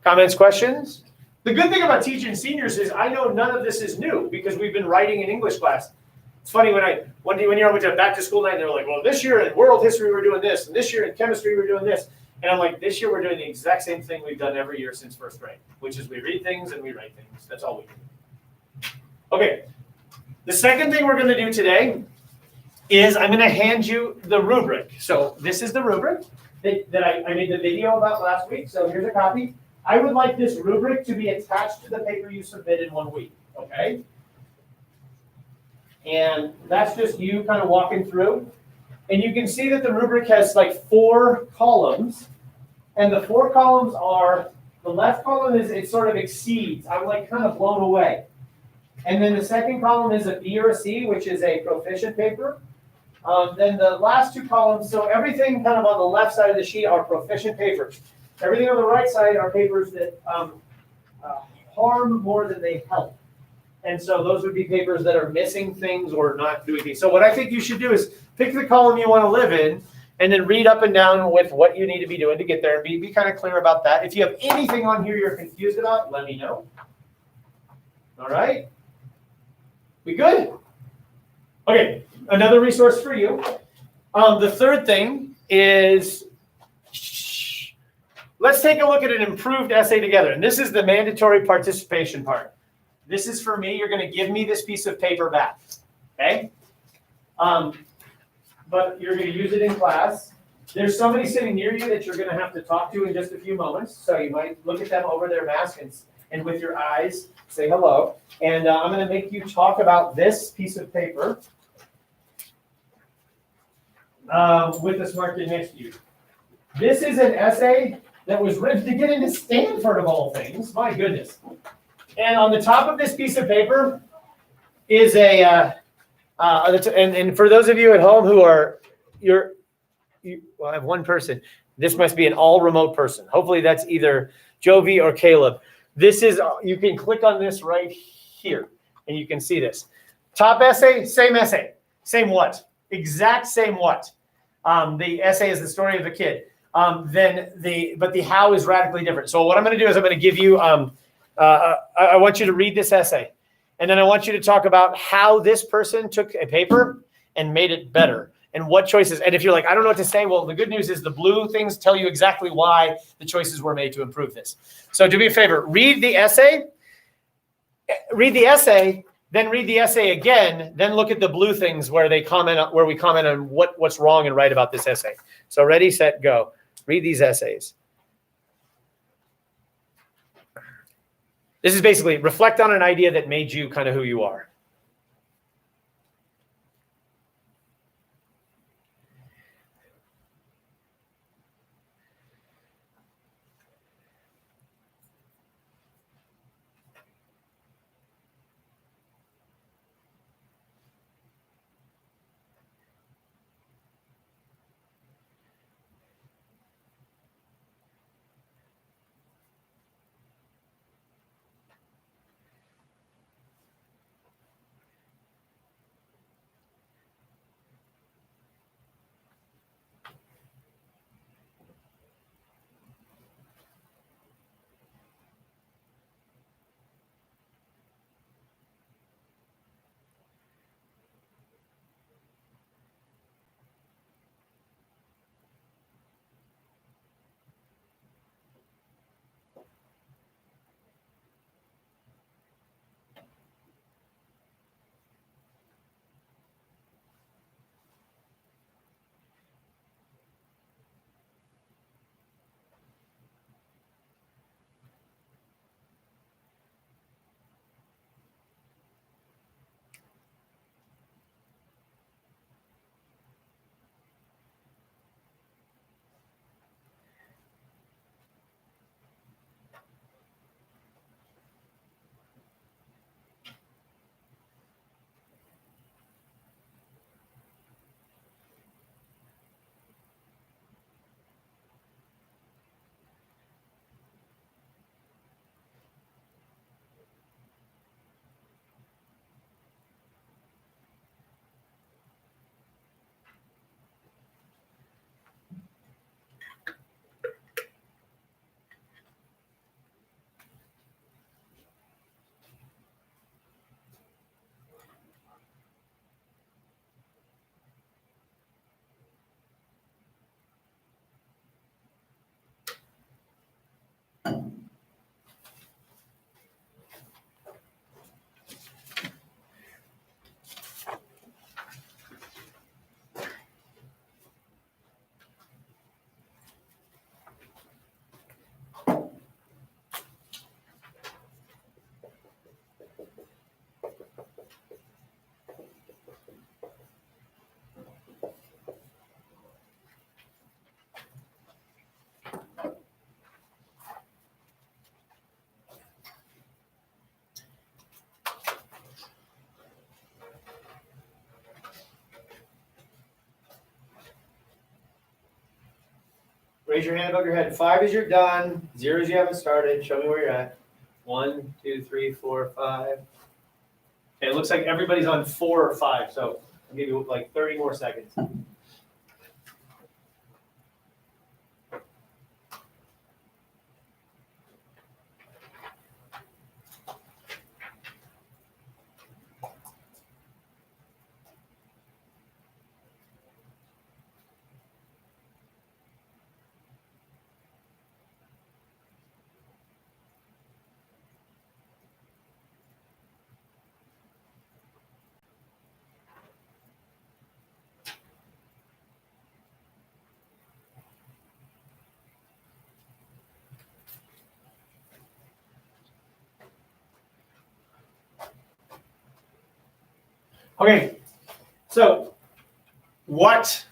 Comments, questions? The good thing about teaching seniors is I know none of this is new because we've been writing in English class. It's funny, one year I went to back to school night, and they were like, well, this year in world history we're doing this, and this year in chemistry we're doing this. And I'm like, this year we're doing the exact same thing we've done every year since first grade, which is we read things and we write things. That's all we do. Okay. The second thing we're going to do today is I'm going to hand you the rubric. So this is the rubric that I made the video about last week. So here's a copy. I would like this rubric to be attached to the paper you submit in 1 week, okay? And that's just you kind of walking through. And you can see that the rubric has like 4 columns. And the 4 columns are, the left column is, it sort of exceeds. I'm like kind of blown away. And then the second column is a B or a C, which is a proficient paper. Then the last 2 columns, so everything kind of on the left side of the sheet are proficient papers. Everything on the right side are papers that harm more than they help. And so those would be papers that are missing things or not doing things. So what I think you should do is pick the column you want to live in, and then read up and down with what you need to be doing to get there, and be kind of clear about that. If you have anything on here you're confused about, let me know. All right? We good? Okay, another resource for you. The third thing is, let's take a look at an improved essay together. And this is the mandatory participation part. This is for me. You're going to give me this piece of paper back, okay? But you're going to use it in class. There's somebody sitting near you that you're going to have to talk to in just a few moments. So you might look at them over their mask and with your eyes say hello. And I'm going to make you talk about this piece of paper with the smart kid next to you. This is an essay that was written to get into Stanford of all things. My goodness. And on the top of this piece of paper is and for those of you at home who are, I have one person. This must be an all remote person. Hopefully that's either Jovi or Caleb. This is, you can click on this right here and you can see this. Top essay, same what? Exact same what? The essay is the story of a kid. But the how is radically different. So what I'm going to do is I'm going to give you, I want you to read this essay. And then I want you to talk about how this person took a paper and made it better and what choices. And if you're like, I don't know what to say, well, the good news is the blue things tell you exactly why the choices were made to improve this. So do me a favor, read the essay, then read the essay again, then look at the blue things where we comment on what's wrong and right about this essay. So ready, set, go. Read these essays. This is basically reflect on an idea that made you kind of who you are. Raise your hand above your head. 5 is you're done. 0 is you haven't started. Show me where you're at. 1, 2, 3, 4, 5. Okay, it looks like everybody's on 4 or 5, so I'll give you like 30 more seconds. Okay, so what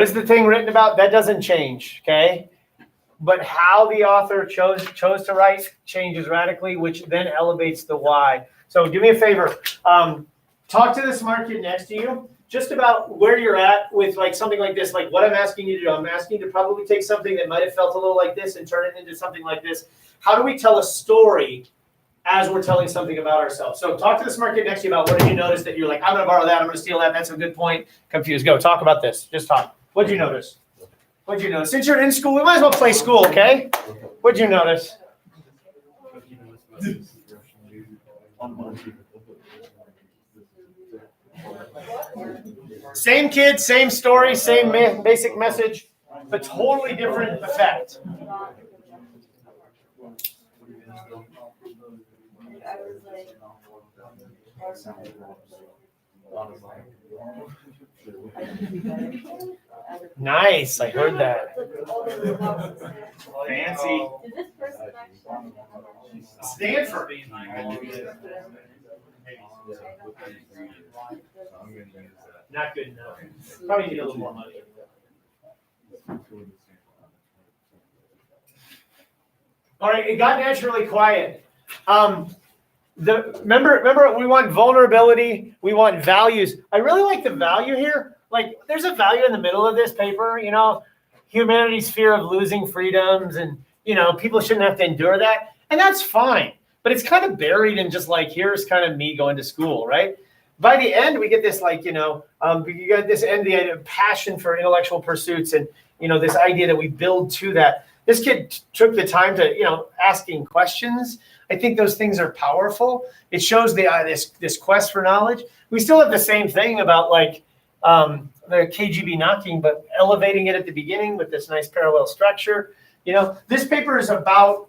is the thing written about? That doesn't change, okay? But how the author chose to write changes radically, which then elevates the why. So do me a favor, talk to the smart kid next to you just about where you're at with like something like this, like what I'm asking you to do. I'm asking you to probably take something that might have felt a little like this and turn it into something like this. How do we tell a story as we're telling something about ourselves? So talk to the smart kid next to you about what did you notice that you're like, I'm gonna borrow that, I'm gonna steal that, that's a good point. Confused, go, talk about this, just talk. What'd you notice? What'd you notice? Since you're in school, we might as well play school, okay? What'd you notice? Same kid, same story, same basic message, but totally different effect. Nice, I heard that. Fancy. Stanford. Not good enough. Probably need a little more money. All right, it got naturally quiet. Remember, we want vulnerability, we want values. I really like the value here. Like, there's a value in the middle of this paper, you know, humanity's fear of losing freedoms, and, you know, people shouldn't have to endure that. And that's fine. But it's kind of buried in just like, here's kind of me going to school, right? By the end, we get this, like, you know, you got this end, the passion for intellectual pursuits, and, you know, this idea that we build to that. This kid took the time to, you know, asking questions. I think those things are powerful. It shows this quest for knowledge. We still have the same thing about like the KGB knocking, but elevating it at the beginning with this nice parallel structure. You know, this paper is about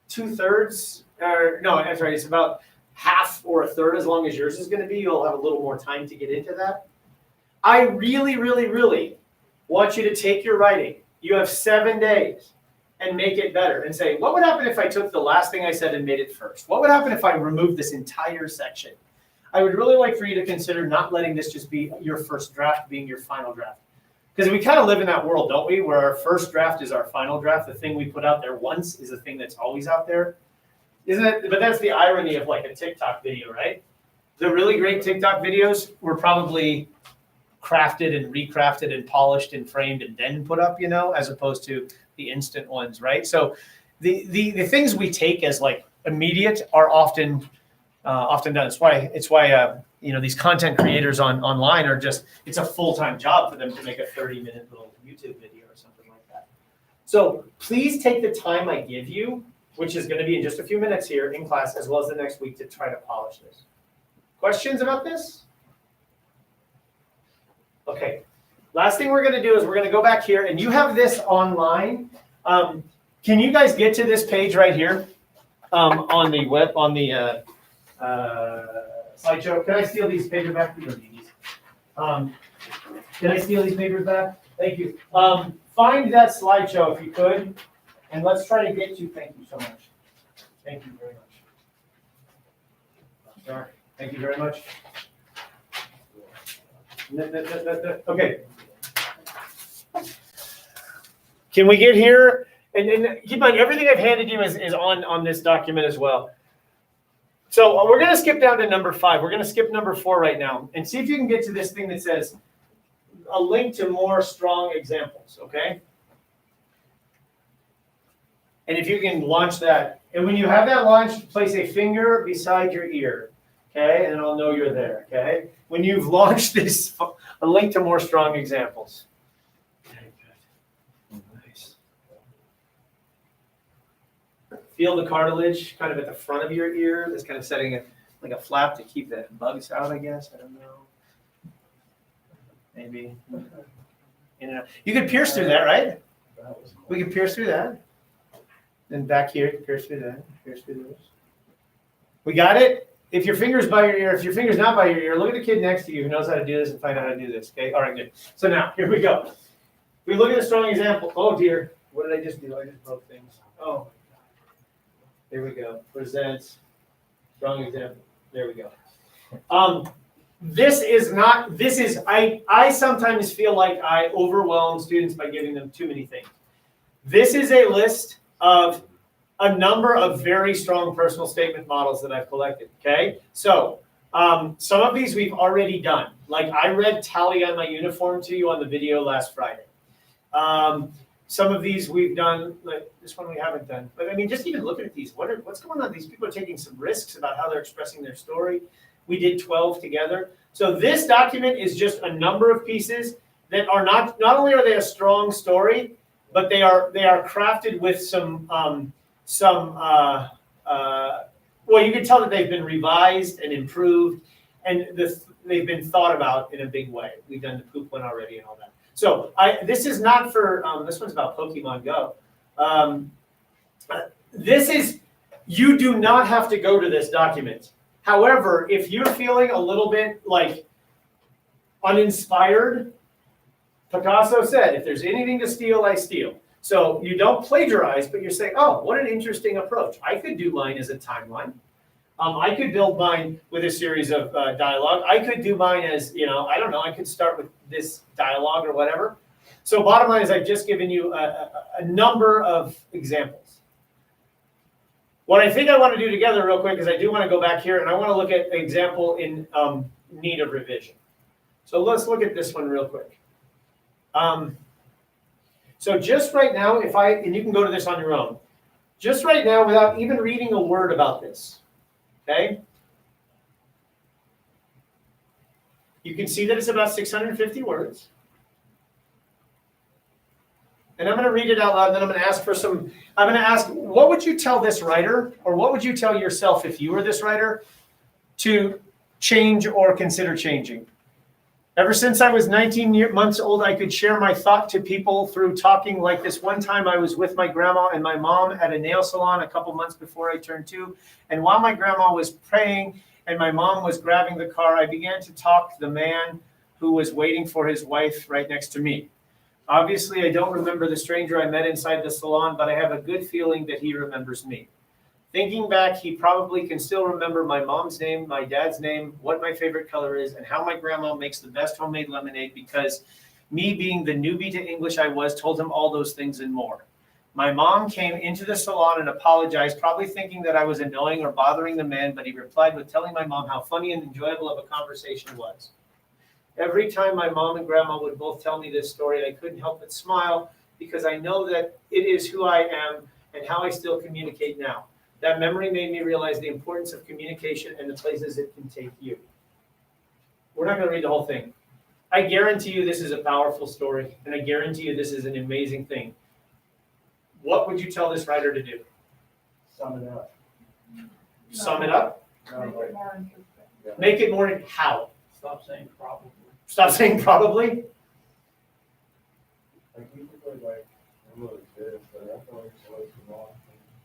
2/3, or no, that's right. It's about half or a third as long as yours is going to be. You'll have a little more time to get into that. I really, really, really want you to take your writing. You have 7 days. And make it better and say, what would happen if I took the last thing I said and made it first? What would happen if I removed this entire section? I would really like for you to consider not letting this just be your first draft being your final draft. Because we kind of live in that world, don't we? Where our first draft is our final draft. The thing we put out there once is the thing that's always out there. Isn't it? But that's the irony of like a TikTok video, right? The really great TikTok videos were probably crafted and recrafted and polished and framed and then put up, you know, as opposed to the instant ones, right? So the things we take as like immediate are often done. It's why you know, these content creators online are just, it's a full-time job for them to make a 30-minute little YouTube video or something like that. So please take the time I give you, which is going to be in just a few minutes here in class, as well as the next week, to try to polish this. Questions about this? Okay. Last thing we're going to do is we're going to go back here, and you have this online. Can you guys get to this page right here on the web, on the slideshow? Can I steal these papers back? We don't need these. Can I steal these papers back? Thank you. Find that slideshow if you could, and let's try to get to. Thank you so much. Thank you very much. Sorry. Thank you very much. Okay. Can we get here? And keep in mind, everything I've handed you is on this document as well. So we're going to skip down to number 5. We're going to skip number 4 right now and see if you can get to this thing that says a link to more strong examples, okay? And if you can launch that, and when you have that launched, place a finger beside your ear, okay? And I'll know you're there, okay? When you've launched this, a link to more strong examples. Okay, good. Nice. Feel the cartilage kind of at the front of your ear. That's kind of setting it like a flap to keep the bugs out, I guess. I don't know. Maybe. You know, you could pierce through that, right? We could pierce through that. Then back here, you can pierce through that. Pierce through those. We got it? If your finger's by your ear, if your finger's not by your ear, look at the kid next to you who knows how to do this and find out how to do this. Okay? All right, good. So now, here we go. We look at a strong example. Oh dear. What did I just do? I just broke things. Oh my God. Here we go. Presents. Strong example. There we go. I sometimes feel like I overwhelm students by giving them too many things. This is a list of a number of very strong personal statement models that I've collected, okay? So some of these we've already done. Like I read Tally on My Uniform to you on the video last Friday. Some of these we've done, like this one we haven't done. But I mean, just even looking at these, what's going on? These people are taking some risks about how they're expressing their story. We did 12 together. So this document is just a number of pieces that are not only are they a strong story, but they are crafted with well, you can tell that they've been revised and improved, and they've been thought about in a big way. We've done the poop one already and all that. So this is not for, this one's about Pokemon Go. You do not have to go to this document. However, if you're feeling a little bit like uninspired, Picasso said, if there's anything to steal, I steal. So you don't plagiarize, but you're saying, oh, what an interesting approach. I could do mine as a timeline. I could build mine with a series of dialogue. I could do mine as, I don't know, I could start with this dialogue or whatever. So bottom line is I've just given you a number of examples. What I think I want to do together real quick is I do want to go back here and I want to look at an example in need of revision. So let's look at this one real quick. So just right now, and you can go to this on your own, just right now without even reading a word about this, okay? You can see that it's about 650 words. And I'm going to read it out loud, and then I'm going to ask, what would you tell this writer, or what would you tell yourself if you were this writer to change or consider changing? Ever since I was 19 months old, I could share my thought to people through talking like this. One time I was with my grandma and my mom at a nail salon a couple months before I turned 2. And while my grandma was praying and my mom was grabbing the car, I began to talk to the man who was waiting for his wife right next to me. Obviously, I don't remember the stranger I met inside the salon, but I have a good feeling that he remembers me. Thinking back, he probably can still remember my mom's name, my dad's name, what my favorite color is, and how my grandma makes the best homemade lemonade because me being the newbie to English I was told him all those things and more. My mom came into the salon and apologized, probably thinking that I was annoying or bothering the man, but he replied with telling my mom how funny and enjoyable of a conversation it was. Every time my mom and grandma would both tell me this story, I couldn't help but smile because I know that it is who I am and how I still communicate now. That memory made me realize the importance of communication and the places it can take you. We're not going to read the whole thing. I guarantee you this is a powerful story, and I guarantee you this is an amazing thing. What would you tell this writer to do? Sum it up. Sum it up? Make it more interesting. Make it more, how? Stop saying probably. Stop saying probably? Like, we could put like, I'm really good, but I feel like it's way too long.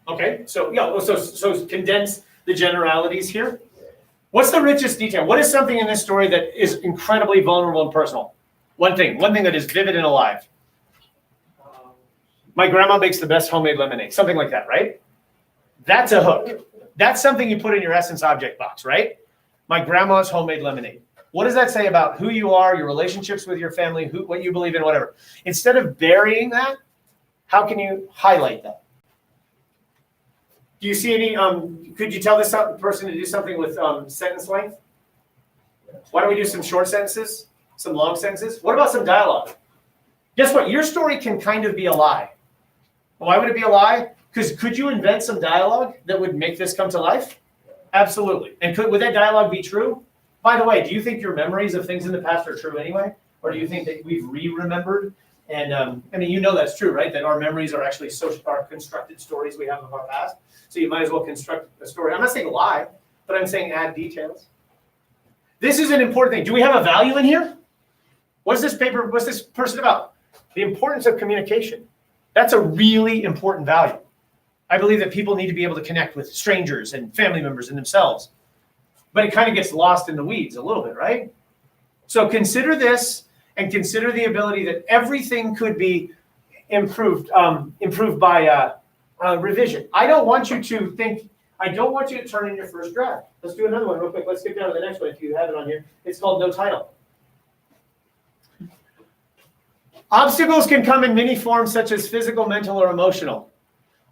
Okay, so yeah, so condense the generalities here. What's the richest detail? What is something in this story that is incredibly vulnerable and personal? One thing that is vivid and alive. My grandma makes the best homemade lemonade, something like that, right? That's a hook. That's something you put in your essence object box, right? My grandma's homemade lemonade. What does that say about who you are, your relationships with your family, what you believe in, whatever? Instead of burying that, how can you highlight that? Do you see any, could you tell this person to do something with sentence length? Why don't we do some short sentences, some long sentences? What about some dialogue? Guess what? Your story can kind of be a lie. Why would it be a lie? Because could you invent some dialogue that would make this come to life? Absolutely. And would that dialogue be true? By the way, do you think your memories of things in the past are true anyway? Or do you think that we've re-remembered? And I mean, you know that's true, right? That our memories are actually are constructed stories we have of our past. So you might as well construct a story. I'm not saying lie, but I'm saying add details. This is an important thing. Do we have a value in here? What's this person about? The importance of communication. That's a really important value. I believe that people need to be able to connect with strangers and family members and themselves. But it kind of gets lost in the weeds a little bit, right? So consider this and consider the ability that everything could be improved by revision. I don't want you to turn in your first draft. Let's do another one real quick. Let's skip down to the next one if you have it on here. It's called no title. Obstacles can come in many forms such as physical, mental, or emotional.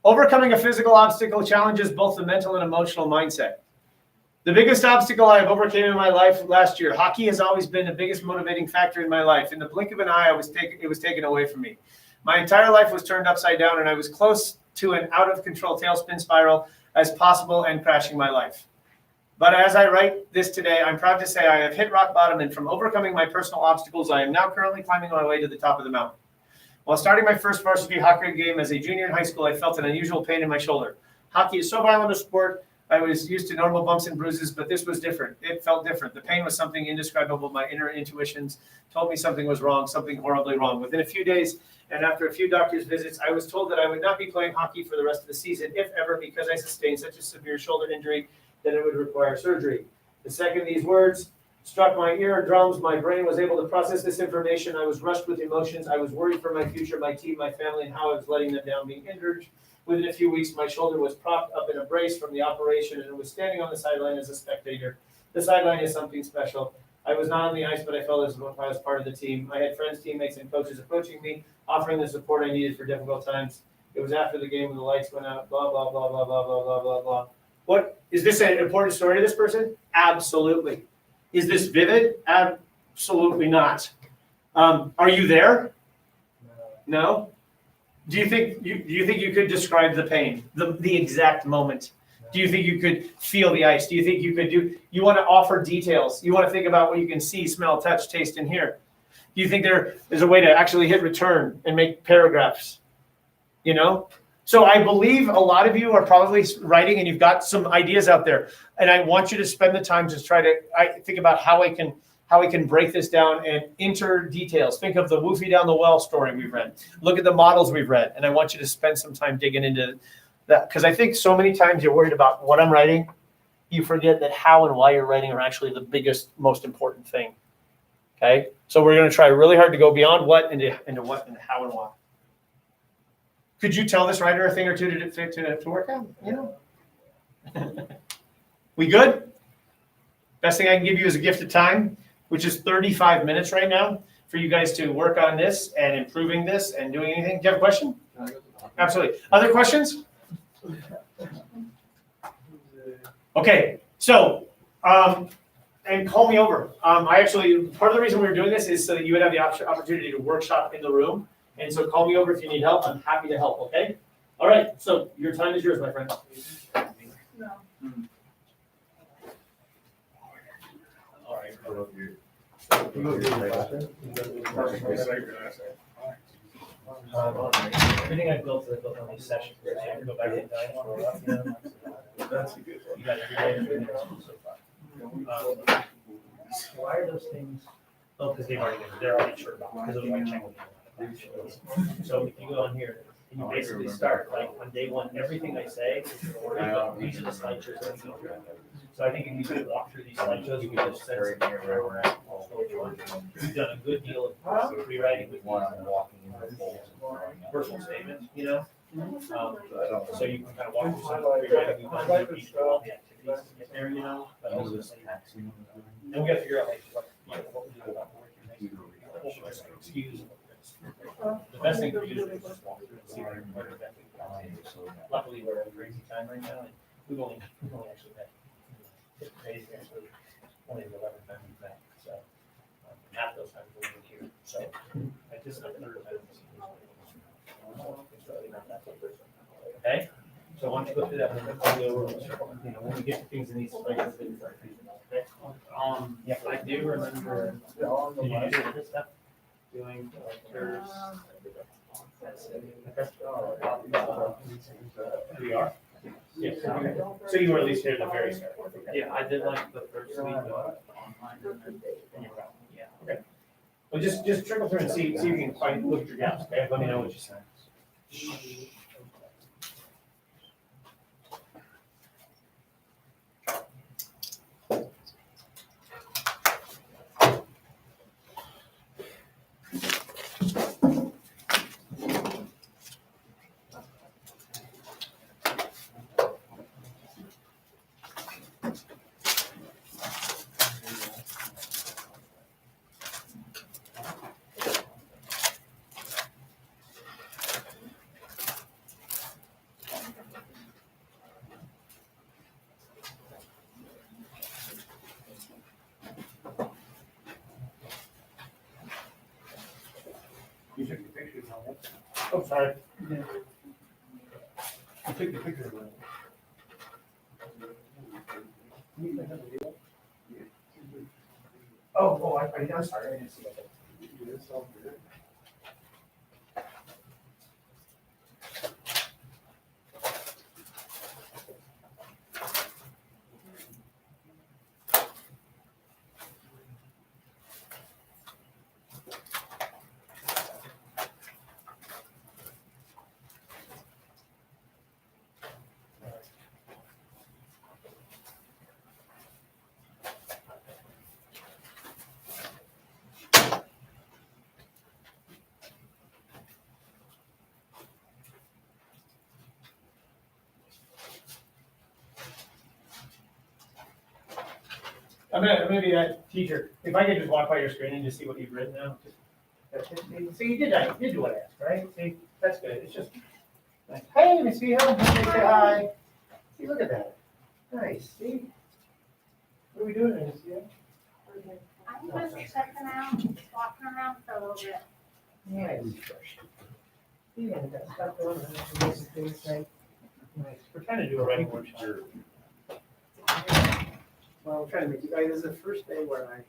Overcoming a physical obstacle challenges both the mental and emotional mindset. The biggest obstacle I have overcame in my life last year. Hockey has always been the biggest motivating factor in my life. In the blink of an eye, it was taken away from me. My entire life was turned upside down, and I was close to an out-of-control tailspin spiral as possible and crashing my life. But as I write this today, I'm proud to say I have hit rock bottom, and from overcoming my personal obstacles, I am now currently climbing my way to the top of the mountain. While starting my first varsity hockey game as a junior in high school, I felt an unusual pain in my shoulder. Hockey is so violent a sport. I was used to normal bumps and bruises, but this was different. It felt different. The pain was something indescribable. My inner intuitions told me something was wrong, something horribly wrong. Within a few days, and after a few doctor's visits, I was told that I would not be playing hockey for the rest of the season, if ever, because I sustained such a severe shoulder injury that it would require surgery. The second these words struck my eardrums, my brain was able to process this information. I was rushed with emotions. I was worried for my future, my team, my family, and how I was letting them down, being injured. Within a few weeks, my shoulder was propped up in a brace from the operation, and I was standing on the sideline as a spectator. The sideline is something special. I was not on the ice, but I felt as if I was part of the team. I had friends, teammates, and coaches approaching me, offering the support I needed for difficult times. It was after the game when the lights went out, blah, blah, blah, blah, blah, blah, blah, blah, blah. What, is this an important story to this person? Absolutely. Is this vivid? Absolutely not. Are you there? No? Do you think you could describe the pain, the exact moment? Do you think you could feel the ice? Do you think you want to offer details? You want to think about what you can see, smell, touch, taste, and hear? Do you think there is a way to actually hit return and make paragraphs? You know? So I believe a lot of you are probably writing and you've got some ideas out there. And I want you to spend the time to try to think about how I can break this down and enter details. Think of the Woofy Down the Well story we've read. Look at the models we've read. And I want you to spend some time digging into that. Because I think so many times you're worried about what I'm writing, you forget that how and why you're writing are actually the biggest, most important thing. Okay? So we're going to try really hard to go beyond what into what and how and why. Could you tell this writer a thing or two to work on? You know? We good? Best thing I can give you is a gift of time, which is 35 minutes right now for you guys to work on this and improving this and doing anything. Do you have a question? Absolutely. Other questions? Okay. So, and call me over. Part of the reason we were doing this is so that you would have the opportunity to workshop in the room. And so call me over if you need help. I'm happy to help, okay? All right, so your time is yours, my friend. No. All right. Everything I built on these sessions. So I have to go back and That's a good one. You got every day so far. Why are those things? Oh, because they're already sure about because of my checking. So if you go on here and you basically start like on day one, everything I say is recorded. These are the slideshows that we go through. So I think if you could walk through these slideshows, you can just sense where we're at. We've done a good deal of rewriting with personal statements, you know. So you can kind of walk through some rewriting. We've done good deal of all the activities to get there, you know. But also, and we got to figure out like what we do about excuse. The best thing for you to do is just walk through and see where luckily we're at a crazy time right now, and we've only actually met. It's crazy actually. Only the 11th time we've met, so half those times we've been here. So I just the third time. It's really not that big. Okay. So why don't you go through that, and then we'll go, you know, when we get to things in these places. Okay? Yeah. I do remember, Did you do this stuff? doing filters. We are? Yes, okay. So you were at least here at the very start? Yeah, I did like the first week of online and then, yeah. Okay. Well, just trickle through and see if you can find, look at your gaps, okay? Let me know what you say. You took the pictures on it. Oh, sorry. You took the pictures of it. I'm sorry, I didn't see that. I'm gonna be that teacher. If I could just walk by your screen and just see what you've written now. So you did that. You did do what I asked, right? See, that's good. It's just nice. Hey, Miss Vito. Say hi. See, look at that. Nice. See. What are we doing, Miss Vito? I'm just checking out, walking around for a little bit. Nice. Yeah, that's stuff going on. Nice. We're trying to do a writing workshop. Well, I'm trying to make you guys, this is the first day where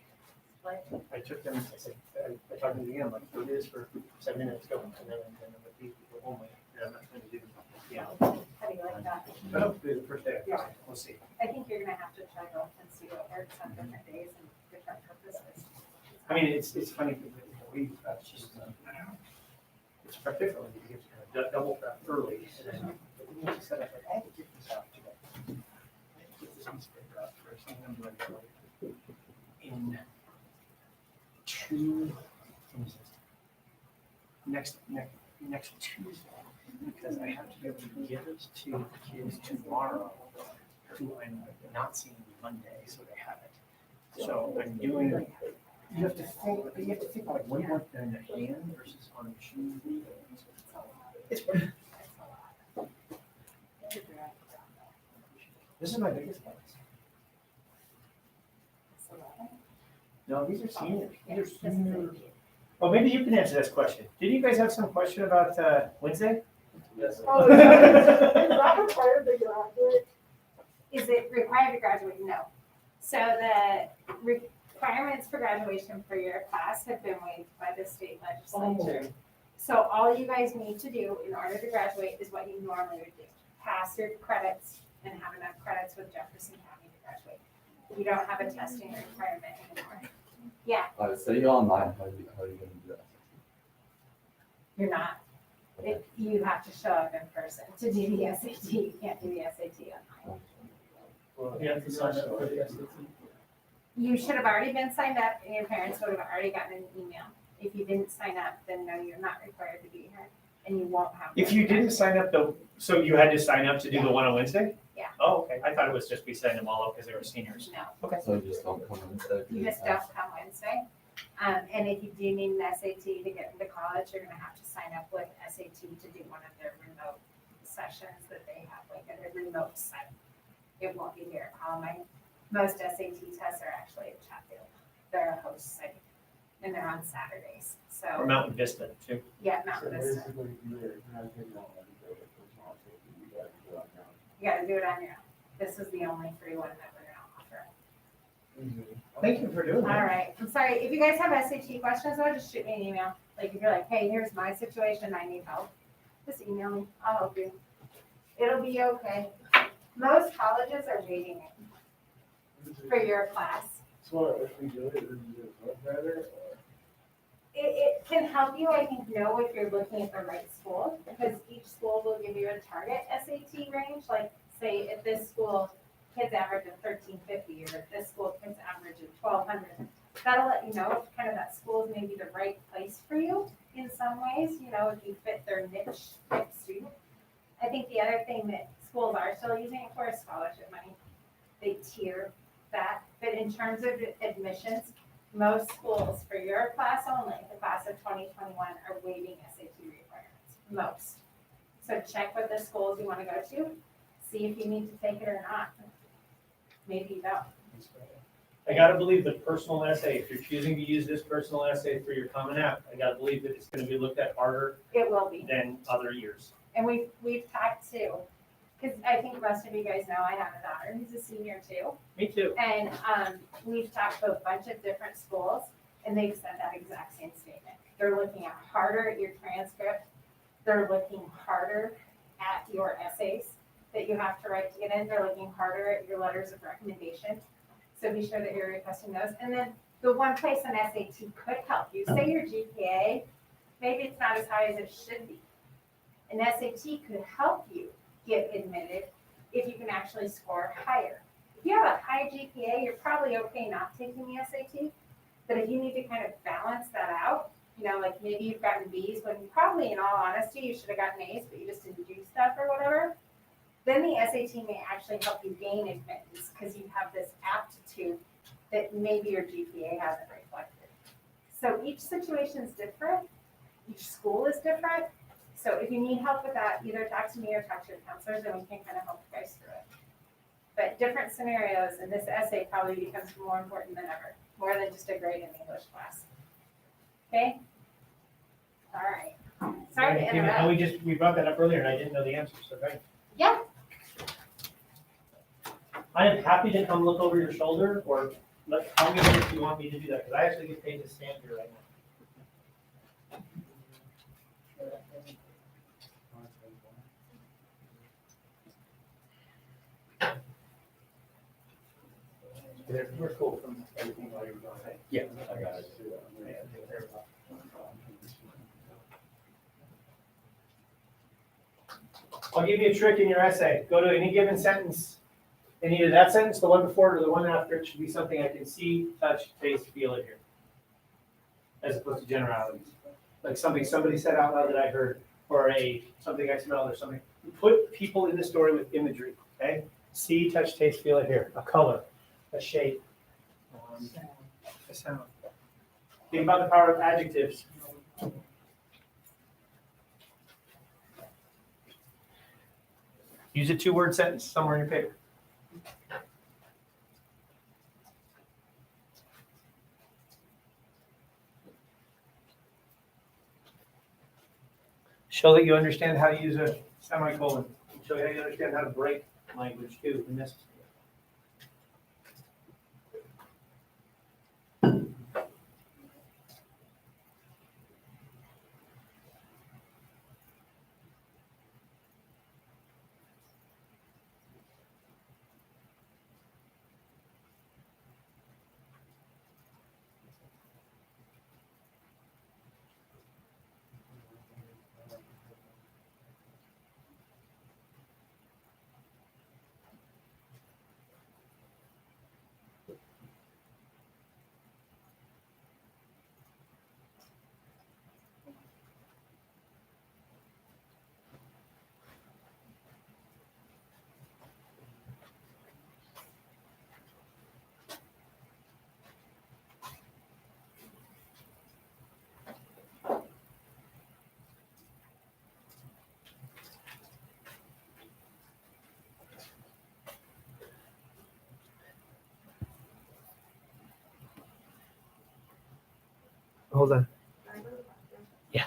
I took them, I said, I talked to them again, like, do this for 7 minutes, go, and then with these people only, I'm not trying to do, yeah. How do you like that? But hopefully the first day, Yeah. we'll see. I think you're gonna have to try both and see what works on different days and different purposes. I mean, it's funny, because that's just, it's particularly, you get to double prep early, and then, you have to set up, like, I had to get this out today. I had to get this newspaper out first, and I'm doing it in next Tuesday, because I have to be able to give it to the kids tomorrow, who I'm not seeing Monday, so they have it. So I'm doing, you have to think like one more thing in their hand versus on Tuesday. It's this is my biggest class. No, these are seniors. These are seniors. Well, maybe you can answer this question. Did you guys have some question about Wednesday? Yes. Oh, is that required to graduate? Is it required to graduate? No. So the requirements for graduation for your class have been waived by the state legislature. So all you guys need to do in order to graduate is what you normally would do. Pass your credits and have enough credits with Jefferson County to graduate. You don't have a testing requirement anymore. Yeah, Studying online, how are you gonna do that? you're not. You have to show up in person to do the SAT. You can't do the SAT online. Well, you have to sign up for the SAT. You should have already been signed up and your parents would have already gotten an email. If you didn't sign up, then no, you're not required to be here and you won't have. If you didn't sign up though, so you had to sign up to do the one on Wednesday? Yeah. Oh, okay. I thought it was just we signed them all up because they were seniors. No, So you just don't come instead? you just don't come Wednesday. And if you do need an SAT to get into college, you're gonna have to sign up with SAT to do one of their remote sessions that they have, like at a remote site. It won't be here at Colomine. Most SAT tests are actually at Chatfield. They're a host site and they're on Saturdays. Or So, Mountain Vista too. yeah, Mountain Vista. You gotta do it on your own. This is the only free one that we're gonna offer. Thank you for doing All that. right, I'm sorry, if you guys have SAT questions, though, just shoot me an email. Like, if you're like, hey, here's my situation, I need help, just email me, I'll help you. It'll be okay. Most colleges are waiting for your class. So if we do it, is it look better? It can help you, I think, know if you're looking at the right school, because each school will give you a target SAT range, like, say, at this school, kids average at 1350, or at this school, kids average at 1200. That'll let you know if kind of that school is maybe the right place for you in some ways, you know, if you fit their niche type student. I think the other thing that schools are still using it for is scholarship money. They tier that, but in terms of admissions, most schools for your class only, the class of 2021, are waiving SAT requirements, most. So check with the schools you want to go to, see if you need to take it or not. Maybe you don't. I gotta believe the personal essay, if you're choosing to use this personal essay for your Common App, I gotta believe that it's gonna be looked at harder It will be. than other years. And we've talked to, because I think most of you guys know I have a daughter who's a senior too. Me too. And we've talked to a bunch of different schools, and they've said that exact same statement. They're looking at harder at your transcript. They're looking harder at your essays that you have to write to get in. They're looking harder at your letters of recommendation. So be sure that you're requesting those. And then the one place an SAT could help you, say your GPA, maybe it's not as high as it should be. An SAT could help you get admitted if you can actually score higher. If you have a high GPA, you're probably okay not taking the SAT. But if you need to kind of balance that out, you know, like maybe you've gotten B's when probably in all honesty, you should have gotten A's, but you just didn't do stuff or whatever, then the SAT may actually help you gain admittance because you have this aptitude that maybe your GPA hasn't reflected. So each situation is different. Each school is different. So if you need help with that, either talk to me or talk to your counselors and we can kind of help you guys through it. But different scenarios, and this essay probably becomes more important than ever, more than just a grade in English class. Okay? All right. Sorry to interrupt. And we brought that up earlier and I didn't know the answer, so right. Yeah. I am happy to come look over your shoulder or tell me if you want me to do that, because I actually get paid to stand here right now. We're cool from everything while you were gone, right? Yeah, I got it. I'll give you a trick in your essay. Go to any given sentence, and either that sentence, the one before it, or the one after it should be something I can see, touch, taste, feel it here. As opposed to generalities. Like something somebody said out loud that I heard, or something I smelled or something. Put people in the story with imagery, okay? See, touch, taste, feel it here. A color, a shape, a sound. Think about the power of adjectives. Use a two-word sentence somewhere in your paper. Show that you understand how to use a semicolon. Show you how you understand how to break language too, when necessary. Hold on. Yeah.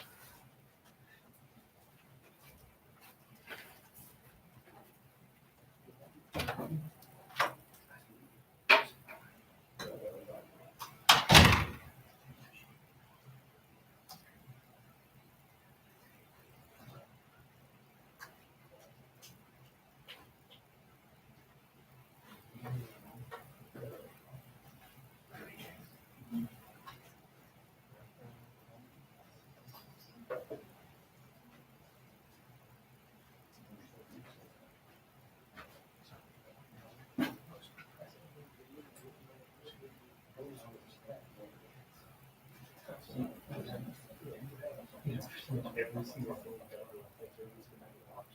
Every single thing done, like, they're just gonna watch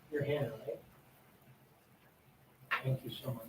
Your hand, right? Thank you so much.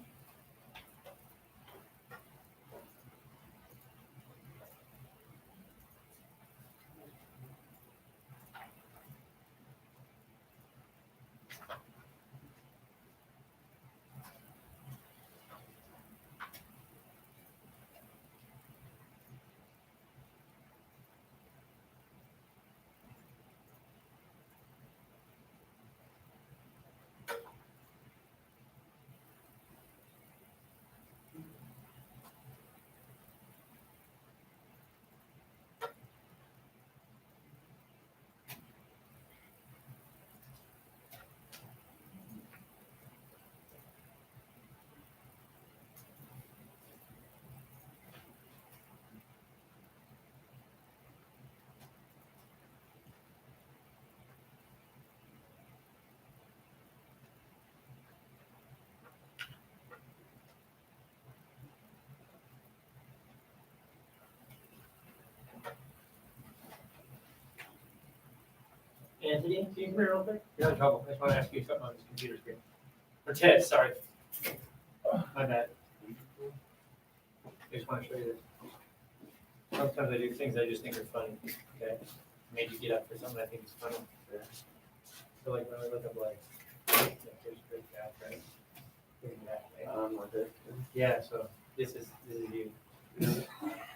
Anthony, can you come here real quick? You're in trouble. I just want to ask you something on this computer screen. Or Ted, sorry. My bad. I just want to show you this. Sometimes I do things I just think are funny, okay? Made you get up for something I think is funny. So like when I look up like, here's a great cat, right? Here's a cat, right? Yeah, so this is you.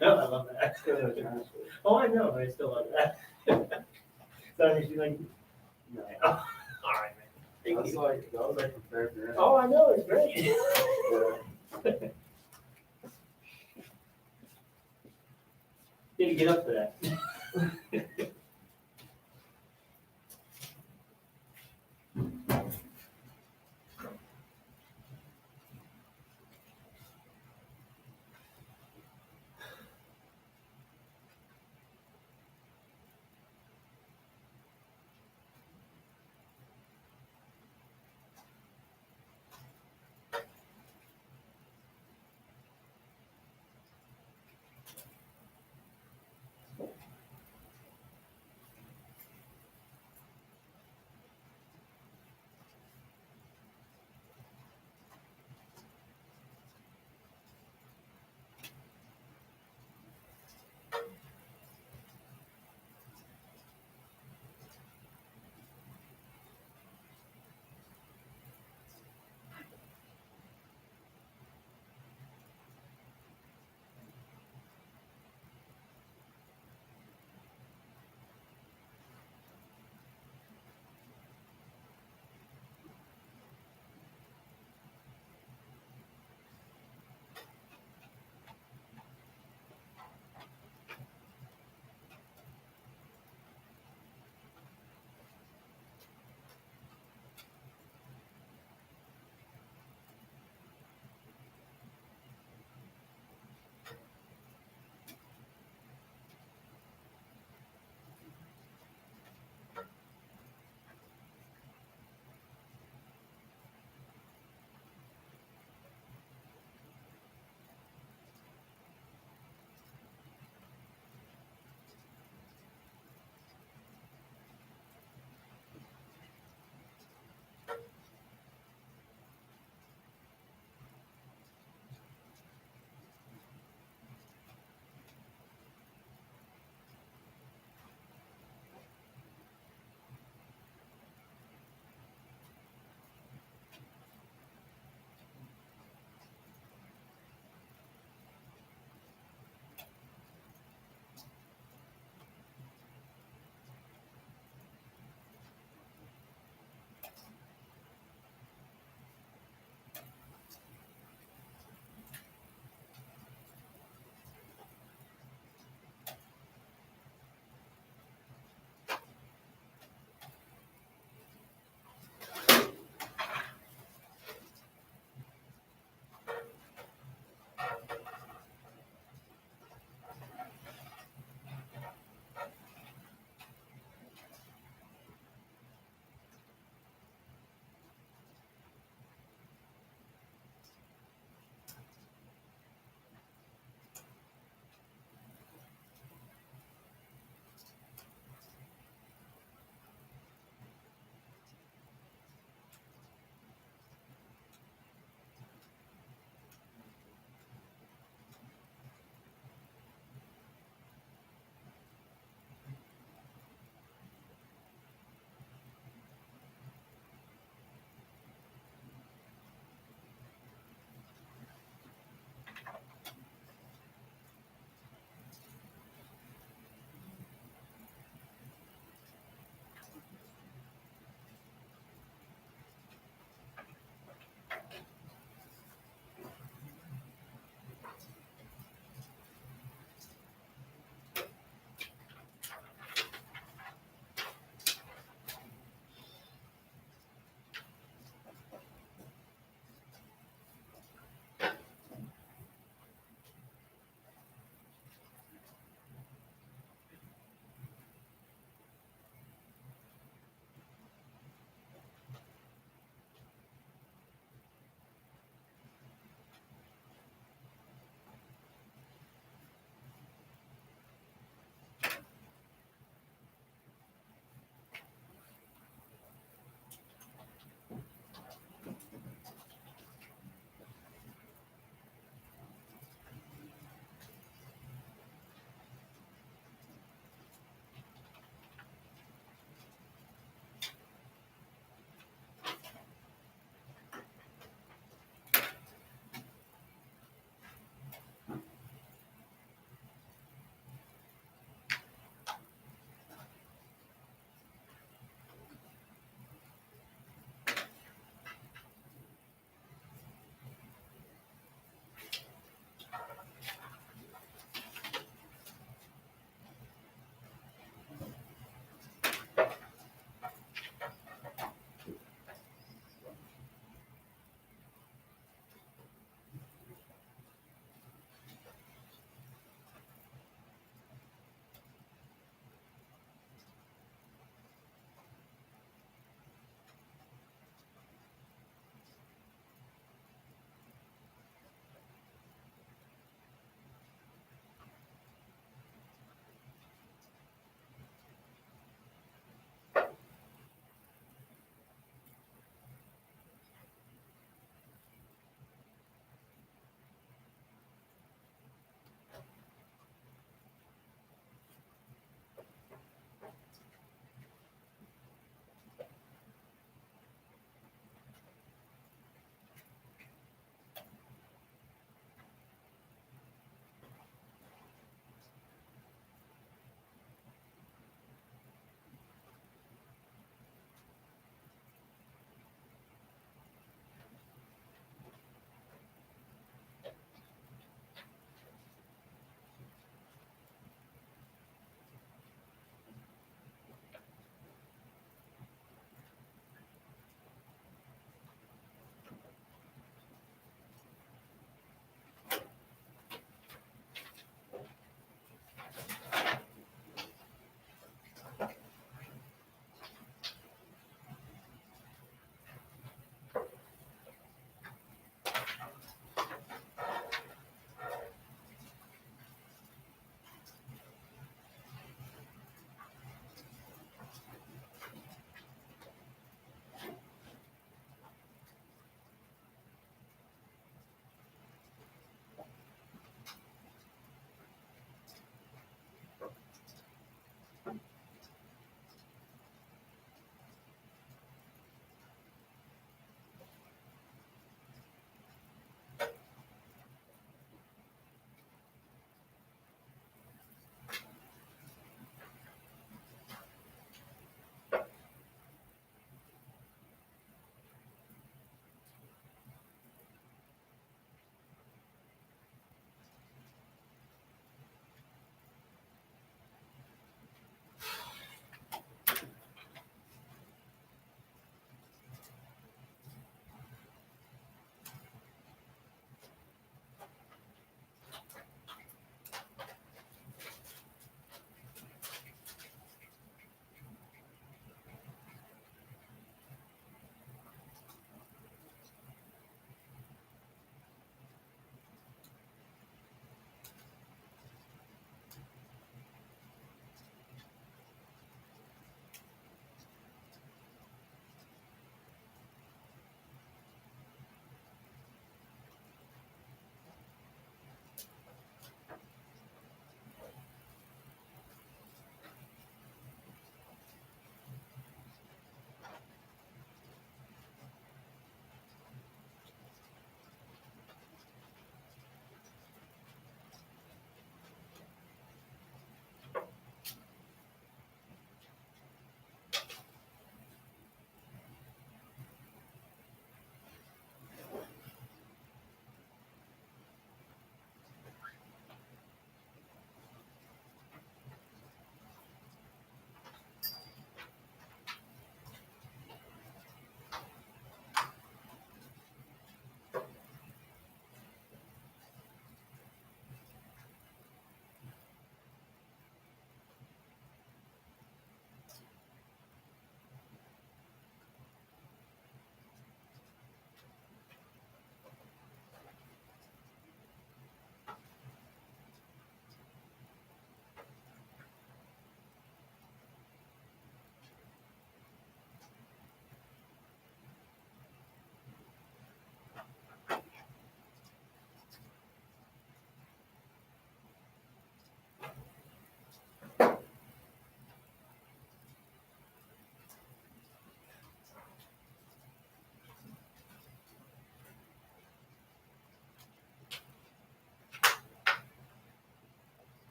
No, I love that. Oh, I know, but I still love that. So I mean, like, no. All right, man. Thank you. That was like prepared for Oh, I know, it's great. Didn't get up for that.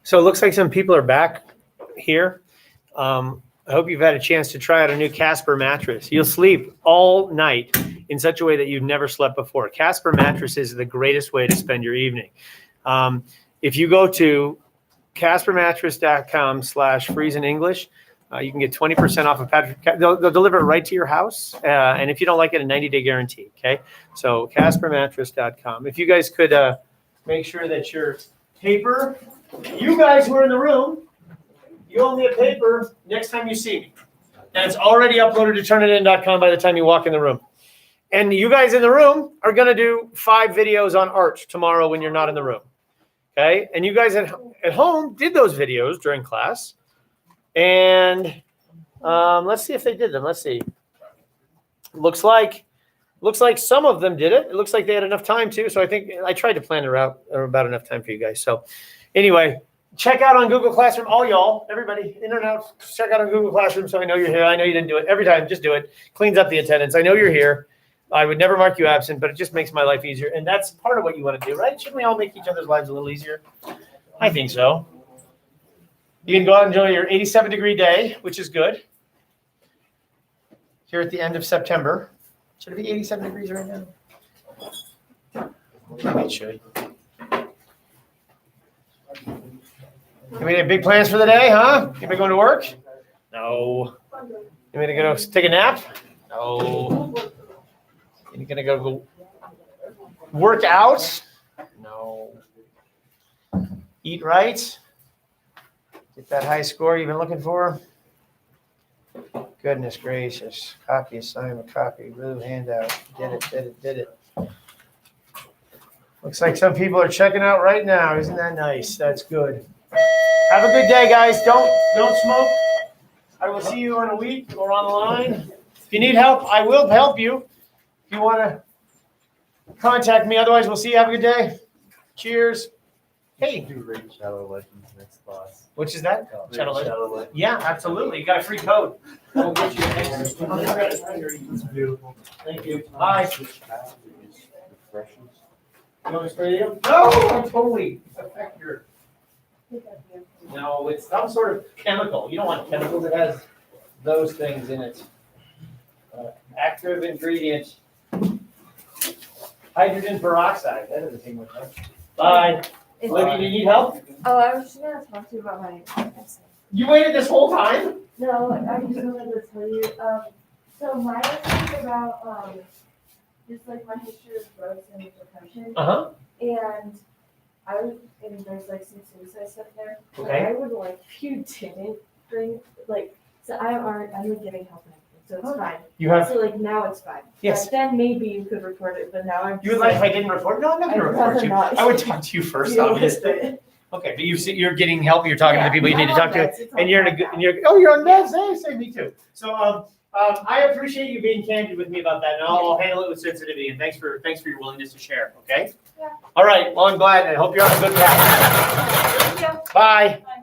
So it looks like some people are back here. I hope you've had a chance to try out a new Casper mattress. You'll sleep all night in such a way that you've never slept before. Casper mattresses is the greatest way to spend your evening. If you go to caspermattress.com/Friesen English, you can get 20% off of Patrick. They'll deliver it right to your house. And if you don't like it, a 90-day guarantee. Okay. So caspermattress.com. If you guys could make sure that your paper, you guys who are in the room, you owe me a paper next time you see me. And it's already uploaded to turnitin.com by the time you walk in the room. And you guys in the room are going to do 5 videos on art tomorrow when you're not in the room. Okay. And you guys at home did those videos during class. And let's see if they did them. Let's see. Looks like some of them did it. It looks like they had enough time too. So I think I tried to plan it out about enough time for you guys. So anyway, check out on Google Classroom, all y'all, everybody, in and out, check out on Google Classroom so I know you're here. I know you didn't do it. Every time, just do it. Cleans up the attendance. I know you're here. I would never mark you absent, but it just makes my life easier. And that's part of what you want to do, right? Shouldn't we all make each other's lives a little easier? I think so. You can go out and enjoy your 87-degree day, which is good. Here at the end of September. Should it be 87 degrees right now? Maybe it should. Anybody have big plans for the day, huh? Anybody going to work? No. Anybody going to take a nap? No. Anybody going to go work out? No. Eat right? Get that high score you've been looking for? Goodness gracious. Copy, assignment, copy, blue handout. Did it. Looks like some people are checking out right now. Isn't that nice? That's good. Have a good day, guys. Don't smoke. I will see you in a week or on the line. If you need help, I will help you. If you want to contact me. Otherwise, we'll see you. Have a good day. Cheers. Hey. Do Raid Shadow Legends next class. Which is that? Raid Shadow Legends? Shadow Legends. Yeah, absolutely. You got a free code. We'll get you. It's beautiful. Thank you. Bye. Refreshing. You want to spray them? No, I totally affect your. No, it's some sort of chemical. You don't want chemicals that has those things in it. Active ingredient. Hydrogen peroxide. That is a thing with that. Bye. Olivia, do you need help? Oh, I was just gonna talk to you about my essay. You waited this whole time? No, I just wanted to tell you, so my essay is about, just like my history of drugs and depression. Uh-huh. And there's like some suicide stuff there. But Okay. I would like, if you didn't bring, like, so I'm like getting help and everything, so it's fine. You have. So like now it's fine. Yes. But then maybe you could report it, but now I'm. You would like if I didn't report? No, I'm not going to I'd report rather you. not. I would talk to you first, Deal with obviously. it. Okay, but you're getting help. You're talking to the people you need to I'm talk on to, meds, it's and all you're in a fine good. now. And you're you're on meds. Say me too. So I appreciate you being candid with me about that, and I'll handle it with sensitivity. And thanks for your willingness to share. Okay. Yeah. All right. Well, I'm glad. I hope you're on a good path. Thank you. Bye. Bye.